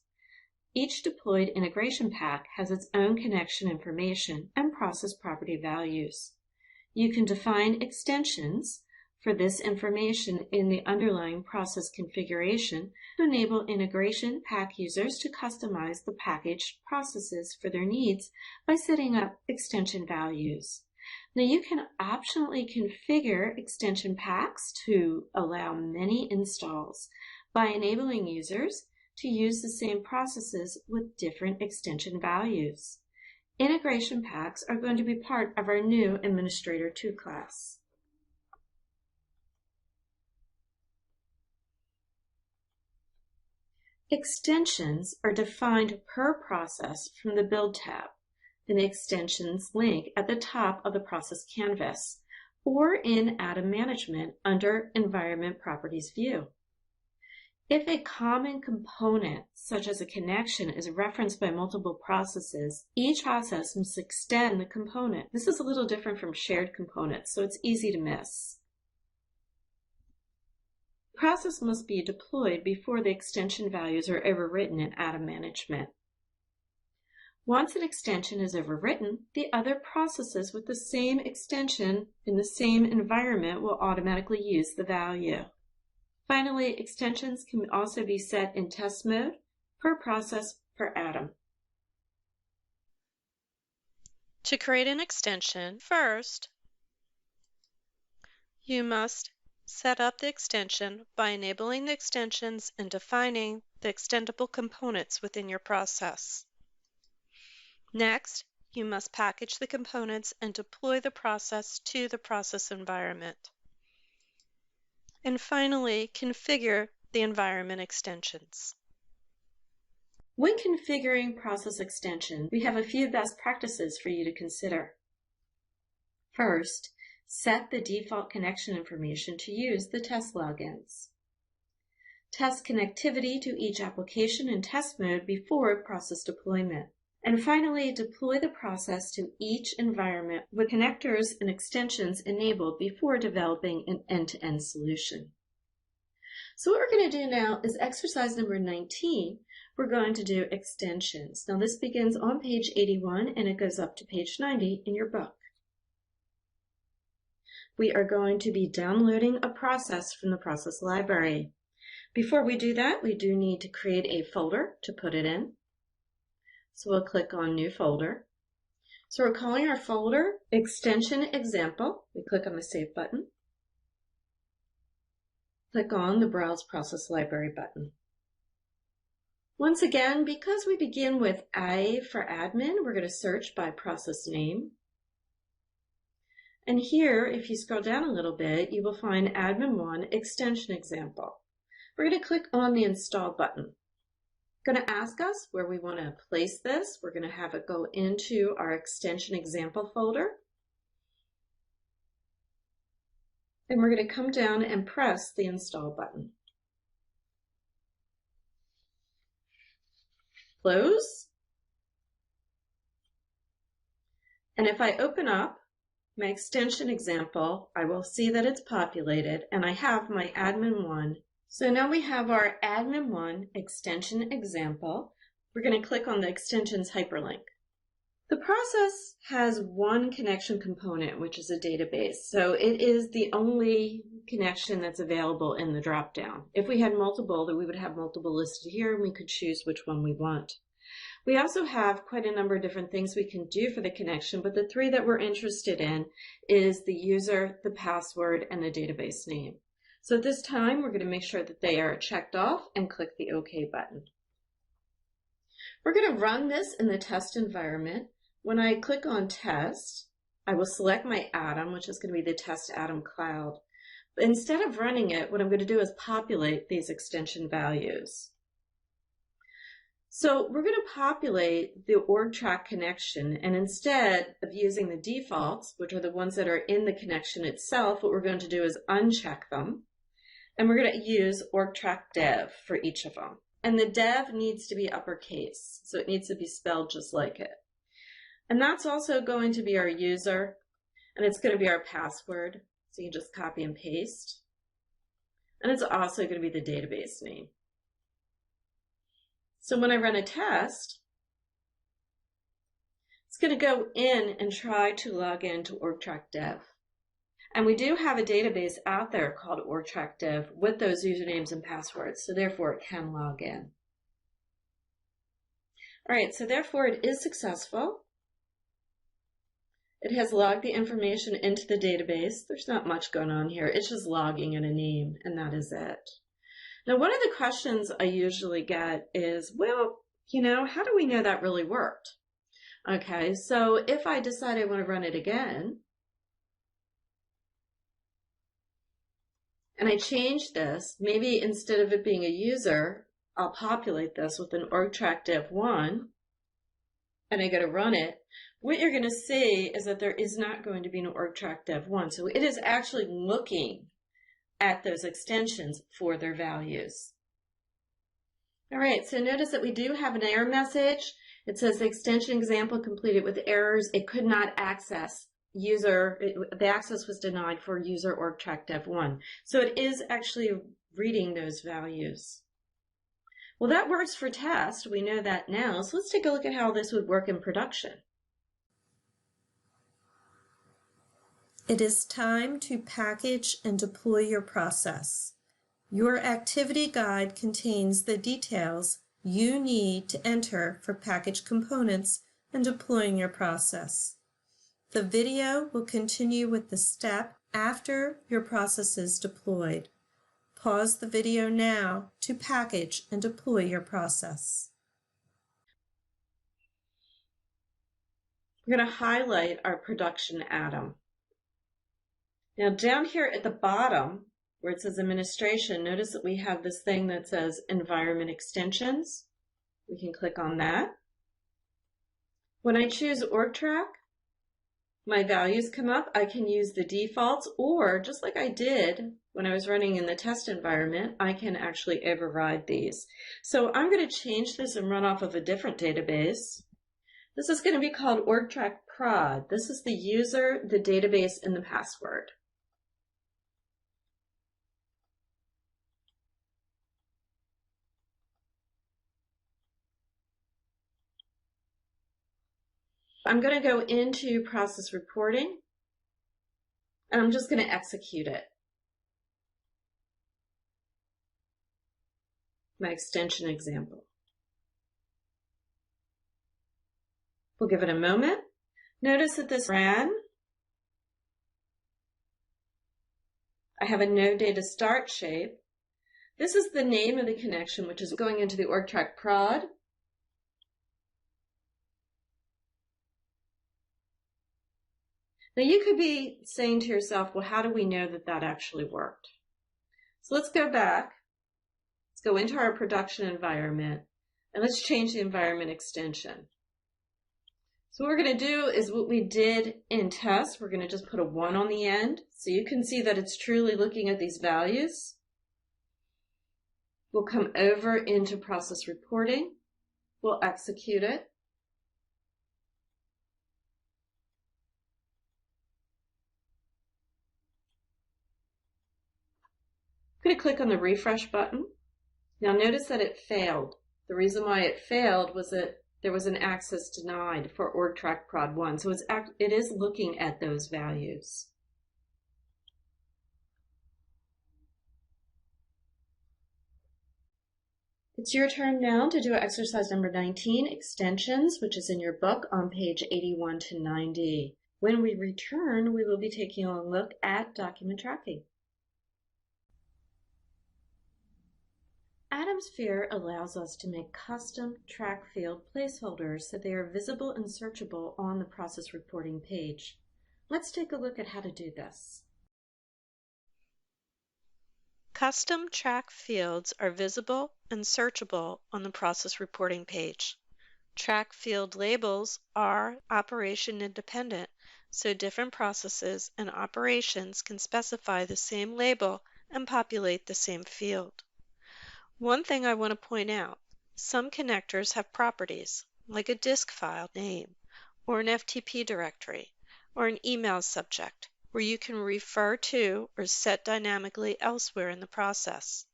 Each deployed integration pack has its own connection information and process property values. You can define extensions for this information in the underlying process configuration to enable integration pack users to customize the packaged processes for their needs by setting up extension values. Now you can optionally configure extension packs to allow many installs by enabling users to use the same processes with different extension values. Integration packs are going to be part of our new Administrator 2 class. Extensions are defined per process from the Build tab in the Extensions link at the top of the process canvas or in Atom Management under Environment Properties view. If a common component, such as a connection, is referenced by multiple processes, each process must extend the component. This is a little different from shared components, so it's easy to miss. The process must be deployed before the extension values are overwritten in Atom Management. Once an extension is overwritten, the other processes with the same extension in the same environment will automatically use the value. Finally, extensions can also be set in test mode per process per atom. To create an extension, first, you must set up the extension by enabling the extensions and defining the extendable components within your process. Next, you must package the components and deploy the process to the process environment. And finally, configure the environment extensions. When configuring process extensions, we have a few best practices for you to consider. First, set the default connection information to use the test logins. Test connectivity to each application in test mode before process deployment. And finally, deploy the process to each environment with connectors and extensions enabled before developing an end-to-end solution. So what we're going to do now is exercise number 19. We're going to do extensions. Now this begins on page 81 and it goes up to page 90 in your book. We are going to be downloading a process from the process library. Before we do that, we do need to create a folder to put it in. So we'll click on New Folder. So we're calling our folder Extension Example. We click on the Save button. Click on the Browse Process Library button. Once again, because we begin with A for admin, we're going to search by process name. And here, if you scroll down a little bit, you will find Admin1 Extension Example. We're going to click on the Install button. Going to ask us where we want to place this. We're going to have it go into our extension example folder. And we're going to come down and press the install button. Close. And if I open up my extension example, I will see that it's populated and I have my admin1. So now we have our admin1 extension example. We're going to click on the extensions hyperlink. The process has one connection component, which is a database. So it is the only connection that's available in the dropdown. If we had multiple, then we would have multiple listed here and we could choose which one we want. We also have quite a number of different things we can do for the connection, but the three that we're interested in is the user, the password, and the database name. So at this time, we're going to make sure that they are checked off and click the OK button. We're going to run this in the test environment. When I click on test, I will select my atom, which is going to be the test atom cloud. But instead of running it, what I'm going to do is populate these extension values. So we're going to populate the org track connection, and instead of using the defaults, which are the ones that are in the connection itself, what we're going to do is uncheck them. And we're going to use org track dev for each of them. And the dev needs to be uppercase, so it needs to be spelled just like it. And that's also going to be our user, and it's going to be our password, so you can just copy and paste. And it's also going to be the database name. So when I run a test, it's going to go in and try to log into org track dev. And we do have a database out there called org track dev with those usernames and passwords, so therefore it can log in. All right, so therefore it is successful. It has logged the information into the database. There's not much going on here. It's just logging in a name, and that is it. Now, one of the questions I usually get is, well, how do we know that really worked? Okay, so if I decide I want to run it again, and I change this, maybe instead of it being a user, I'll populate this with an org track dev 1, and I go to run it, what you're going to see is that there is not going to be an org track dev 1. So it is actually looking at those extensions for their values. All right, so notice that we do have an error message. It says the extension example completed with errors. It could not access the access was denied for user org track dev 1. So it is actually reading those values. Well, that works for test. We know that now. So let's take a look at how this would work in production. It is time to package and deploy your process. Your activity guide contains the details you need to enter for package components and deploying your process. The video will continue with the step after your process is deployed. Pause the video now to package and deploy your process. We're going to highlight our production atom. Now down here at the bottom, where it says administration, notice that we have this thing that says environment extensions. We can click on that. When I choose org track, my values come up. I can use the defaults, or just like I did when I was running in the test environment, I can actually override these. So I'm going to change this and run off of a different database. This is going to be called org track prod. This is the user, the database, and the password. I'm going to go into process reporting, and I'm just going to execute it. My extension example. We'll give it a moment. Notice that this ran. I have a no data start shape. This is the name of the connection, which is going into the org track prod. Now you could be saying to yourself, well, how do we know that that actually worked? So let's go back. Let's go into our production environment, and let's change the environment extension. So what we're going to do is what we did in test. We're going to just put a 1 on the end, so you can see that it's truly looking at these values. We'll come over into process reporting. We'll execute it. I'm going to click on the refresh button. Now notice that it failed. The reason why it failed was that there was an access denied for org track prod 1. So it is looking at those values. It's your turn now to do exercise number 19, extensions, which is in your book on page 81 to 90. When we return, we will be taking a look at document tracking. AtomSphere allows us to make custom track field placeholders so they are visible and searchable on the process reporting page. Let's take a look at how to do this. Custom track fields are visible and searchable on the process reporting page. Track field labels are operation independent, so different processes and operations can specify the same label and populate the same field. One thing I want to point out, some connectors have properties, like a disk file name, or an FTP directory, or an email subject, where you can refer to or set dynamically elsewhere in the process.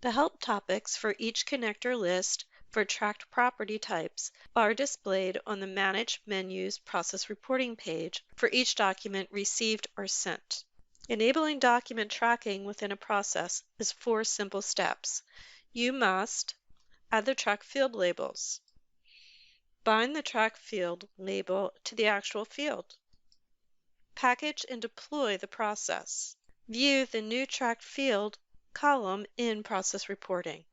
The help topics for each connector list for tracked property types are displayed on the Manage Menus process reporting page for each document received or sent. Enabling document tracking within a process is 4 simple steps. You must add the track field labels, bind the track field label to the actual field, package and deploy the process, view the new tracked field column in process reporting.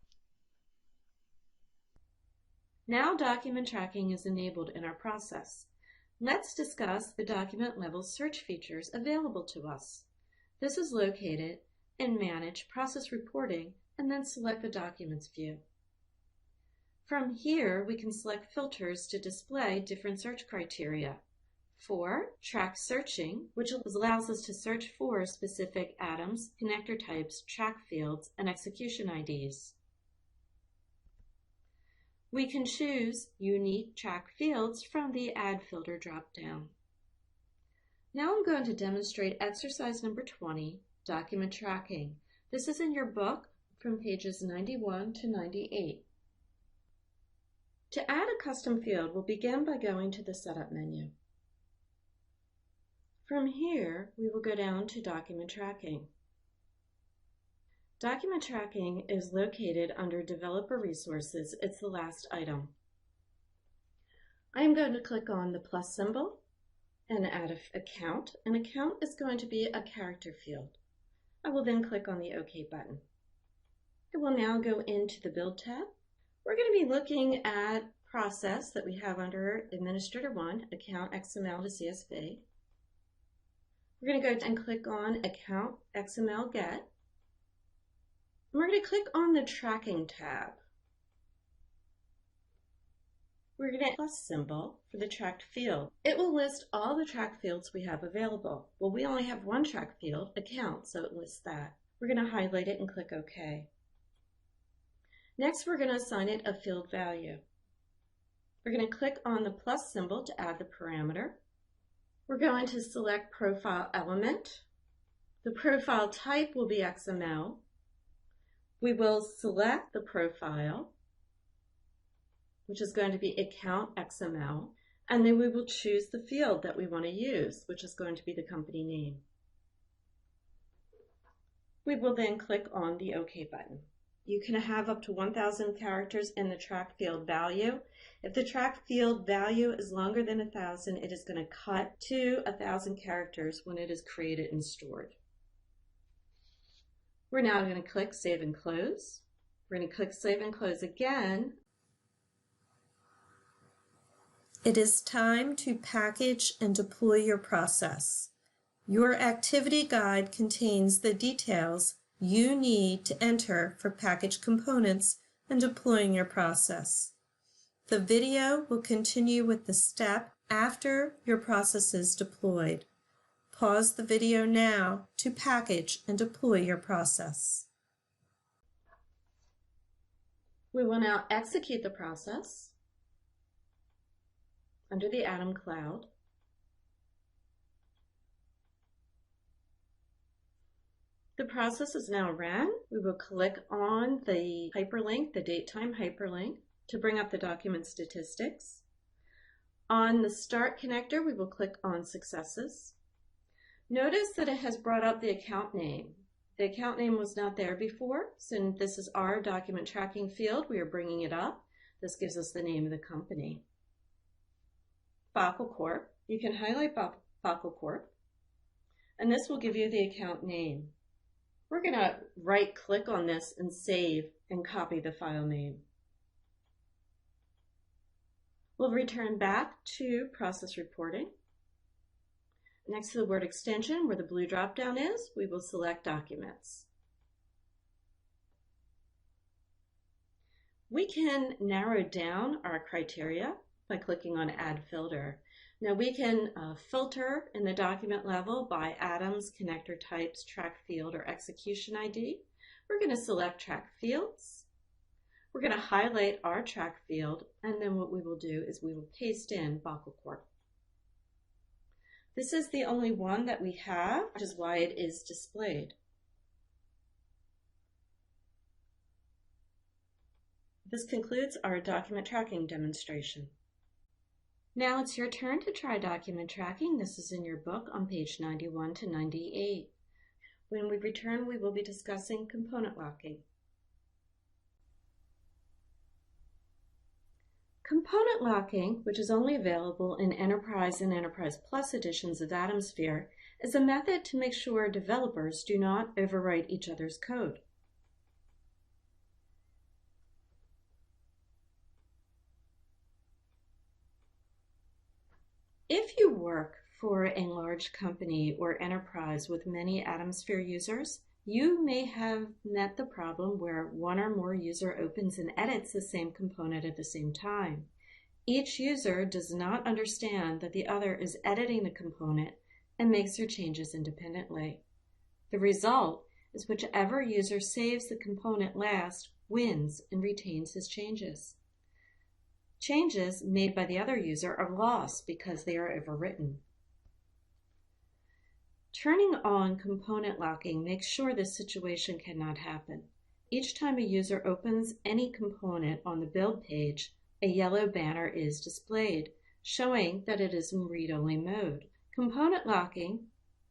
Now document tracking is enabled in our process. Let's discuss the document level search features available to us. This is located in Manage Process Reporting, and then select the Documents view. From here, we can select filters to display different search criteria. For track searching, which allows us to search for specific atoms, connector types, track fields, and execution IDs. We can choose unique track fields from the Add Filter drop-down. Now I'm going to demonstrate exercise number 20, document tracking. This is in your book from pages 91 to 98. To add a custom field, we'll begin by going to the Setup menu. From here, we will go down to Document Tracking. Document Tracking is located under Developer Resources. It's the last item. I am going to click on the plus symbol and add an account. An account is going to be a character field. I will then click on the OK button. I will now go into the Build tab. We're going to be looking at process that we have under Administrator 1, Account XML to CSV. We're going to go and click on Account XML Get. And we're going to click on the Tracking tab. We're going to plus symbol for the tracked field. It will list all the track fields we have available. Well, we only have one track field, Account, so it lists that. We're going to highlight it and click OK. Next, we're going to assign it a field value. We're going to click on the plus symbol to add the parameter. We're going to select Profile Element. The profile type will be XML. We will select the profile, which is going to be Account XML, and then we will choose the field that we want to use, which is going to be the company name. We will then click on the OK button. You can have up to 1,000 characters in the track field value. If the track field value is longer than 1,000, it is going to cut to 1,000 characters when it is created and stored. We're now going to click Save and Close. We're going to click Save and Close again. It is time to package and deploy your process. Your activity guide contains the details you need to enter for package components and deploying your process. The video will continue with the step after your process is deployed. Pause the video now to package and deploy your process. We will now execute the process under the Atom Cloud. The process is now ran. We will click on the hyperlink, the date-time hyperlink, to bring up the document statistics. On the Start connector, we will click on Successes. Notice that it has brought up the account name. The account name was not there before, so this is our document tracking field. We are bringing it up. This gives us the name of the company. Bockel Corp. You can highlight Bockel Corp, and this will give you the account name. We're going to right-click on this and save and copy the file name. We'll return back to Process Reporting. Next to the word extension, where the blue drop-down is, we will select Documents. We can narrow down our criteria by clicking on Add Filter. Now we can filter in the document level by atoms, connector types, track field, or execution ID. We're going to select track fields. We're going to highlight our track field, and then what we will do is we will paste in Bockel Corp. This is the only one that we have, which is why it is displayed. This concludes our document tracking demonstration. Now it's your turn to try document tracking. This is in your book on page 91 to 98. When we return, we will be discussing component locking. Component locking, which is only available in Enterprise and Enterprise Plus editions of AtomSphere, is a method to make sure developers do not overwrite each other's code. If you work for a large company or enterprise with many AtomSphere users, You may have met the problem where one or more user opens and edits the same component at the same time. Each user does not understand that the other is editing the component and makes their changes independently. The result is whichever user saves the component last wins and retains his changes. Changes made by the other user are lost because they are overwritten. Turning on component locking makes sure this situation cannot happen. Each time a user opens any component on the build page, a yellow banner is displayed, showing that it is in read-only mode. Component locking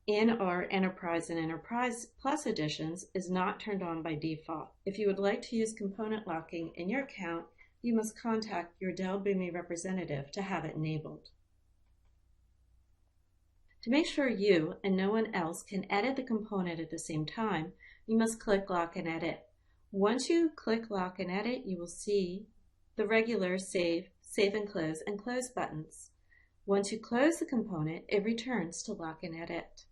in our Enterprise and Enterprise Plus editions is not turned on by default. If you would like to use component locking in your account, you must contact your Dell Boomi representative to have it enabled. To make sure you and no one else can edit the component at the same time, you must click Lock and Edit. Once you click Lock and Edit, you will see the regular Save and Close buttons. Once you close the component, it returns to Lock and Edit.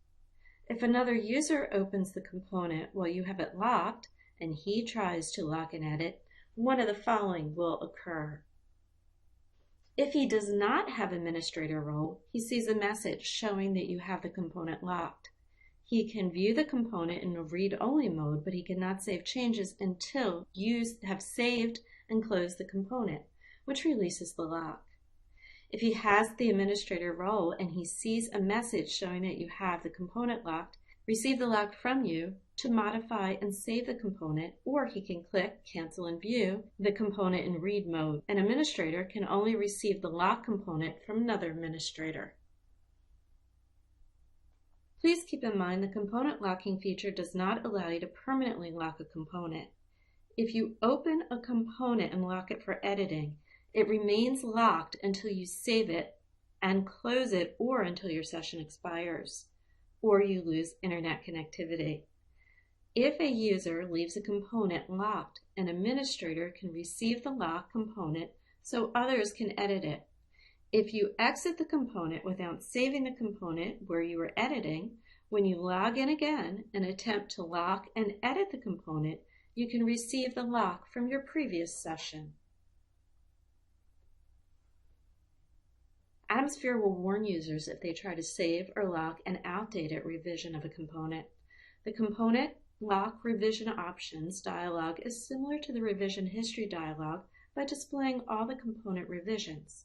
If another user opens the component while you have it locked and he tries to lock and edit, one of the following will occur. If he does not have administrator role, he sees a message showing that you have the component locked. He can view the component in a read-only mode, but he cannot save changes until you have saved and closed the component, which releases the lock. If he has the administrator role and he sees a message showing that you have the component locked, receive the lock from you to modify and save the component, or he can click Cancel and View the component in read mode. An administrator can only receive the lock component from another administrator. Please keep in mind the component locking feature does not allow you to permanently lock a component. If you open a component and lock it for editing, it remains locked until you save it and close it, or until your session expires, or you lose internet connectivity. If a user leaves a component locked, an administrator can receive the lock component so others can edit it. If you exit the component without saving the component where you were editing, when you log in again and attempt to lock and edit the component, you can receive the lock from your previous session. Atmosphere will warn users if they try to save or lock an outdated revision of a component. The Component Lock Revision Options dialog is similar to the Revision History dialog by displaying all the component revisions.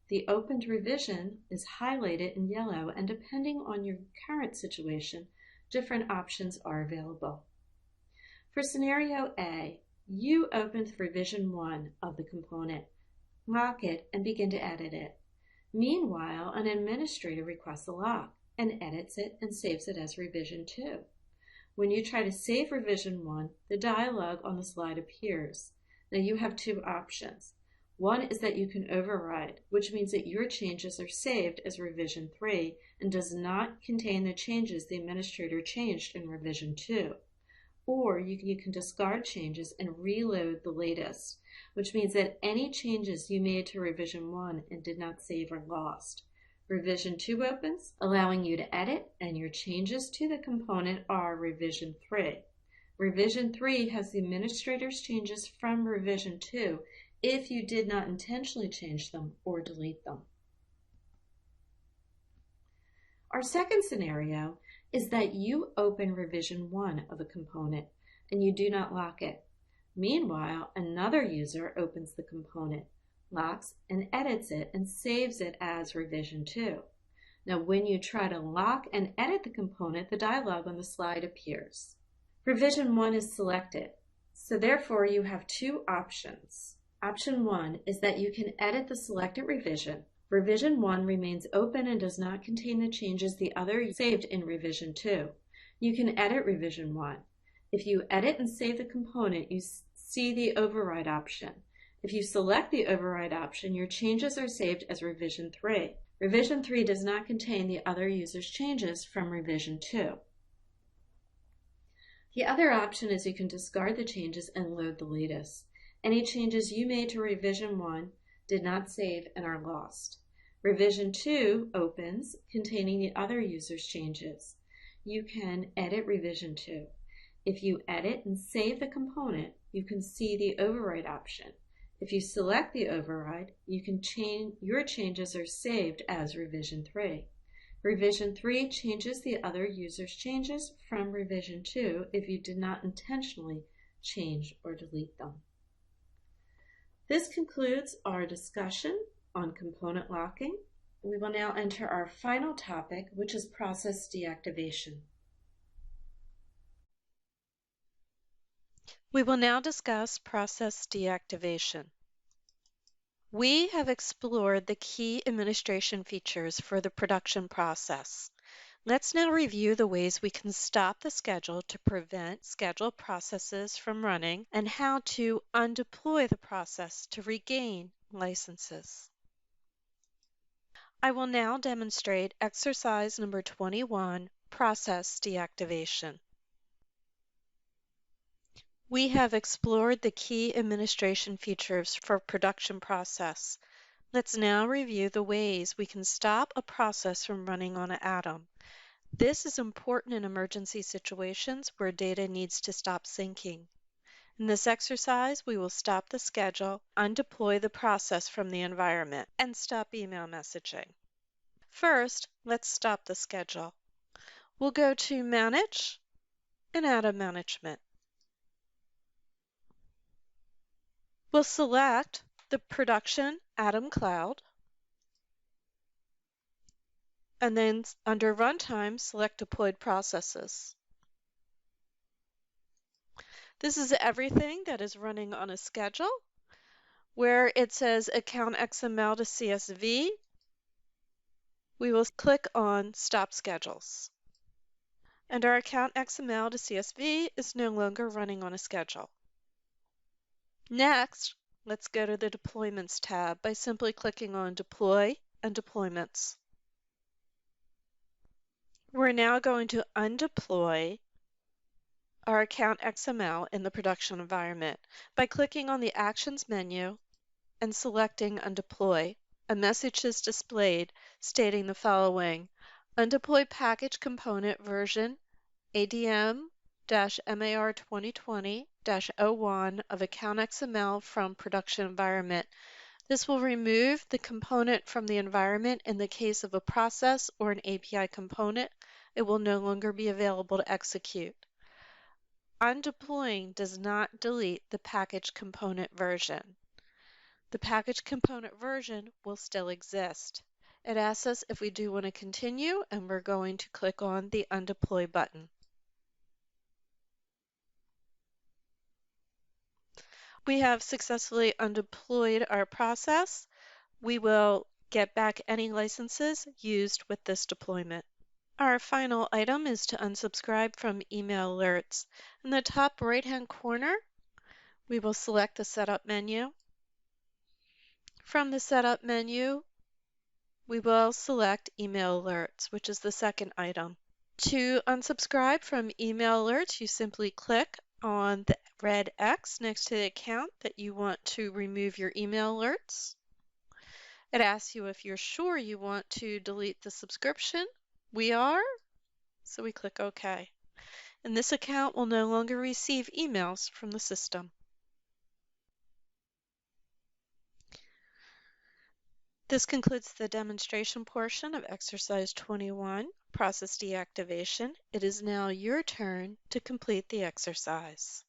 The opened revision is highlighted in yellow, and depending on your current situation, different options are available. For scenario A, you opened revision 1 of the component, lock it, and begin to edit it. Meanwhile, an administrator requests a lock and edits it and saves it as revision 2. When you try to save revision 1, the dialog on the slide appears. Now you have two options. One is that you can override, which means that your changes are saved as revision 3 and does not contain the changes the administrator changed in revision 2. Or you can discard changes and reload the latest, which means that any changes you made to revision 1 and did not save are lost. Revision 2 opens, allowing you to edit, and your changes to the component are revision 3. Revision 3 has the administrator's changes from revision 2 if you did not intentionally change them or delete them. Our second scenario is that you open revision 1 of a component and you do not lock it. Meanwhile, another user opens the component, locks and edits it, and saves it as revision 2. Now, when you try to lock and edit the component, the dialog on the slide appears. Revision 1 is selected, so therefore you have two options. Option 1 is that you can edit the selected revision. Revision 1 remains open and does not contain the changes the other saved in revision 2. You can edit revision 1. If you edit and save the component, you see the override option. If you select the override option, your changes are saved as revision 3. Revision 3 does not contain the other user's changes from revision 2. The other option is you can discard the changes and load the latest. Any changes you made to revision 1 did not save and are lost. Revision 2 opens, containing the other user's changes. You can edit revision 2. If you edit and save the component, you can see the override option. If you select the override, you can change your changes are saved as revision 3. Revision 3 changes the other user's changes from revision 2 if you did not intentionally change or delete them. This concludes our discussion on component locking. We will now enter our final topic, which is process deactivation. We will now discuss process deactivation. We have explored the key administration features for the production process. Let's now review the ways we can stop the schedule to prevent scheduled processes from running and how to undeploy the process to regain licenses. I will now demonstrate exercise number 21, process deactivation. We have explored the key administration features for production process. Let's now review the ways we can stop a process from running on an atom. This is important in emergency situations where data needs to stop syncing. In this exercise, we will stop the schedule, undeploy the process from the environment, and stop email messaging. First, let's stop the schedule. We'll go to Manage and Atom Management. We'll select the Production Atom Cloud, and then under Runtime, select Deployed Processes. This is everything that is running on a schedule. Where it says Account XML to CSV, we will click on Stop Schedules. And our Account XML to CSV is no longer running on a schedule. Next, let's go to the Deployments tab by simply clicking on Deploy and Deployments. We're now going to undeploy our Account XML in the production environment by clicking on the Actions menu and selecting Undeploy. A message is displayed stating the following: Undeploy package component version ADM-MAR 2020-01 of Account XML from production environment. This will remove the component from the environment in the case of a process or an API component. It will no longer be available to execute. Undeploying does not delete the package component version. The package component version will still exist. It asks us if we do want to continue, and we're going to click on the Undeploy button. We have successfully undeployed our process. We will get back any licenses used with this deployment. Our final item is to unsubscribe from email alerts. In the top right-hand corner, we will select the Setup menu. From the Setup menu, we will select Email Alerts, which is the second item. To unsubscribe from email alerts, you simply click on the red X next to the account that you want to remove your email alerts. It asks you if you're sure you want to delete the subscription. We are, so we click OK. And this account will no longer receive emails from the system. This concludes the demonstration portion of exercise 21, process deactivation. It is now your turn to complete the exercise.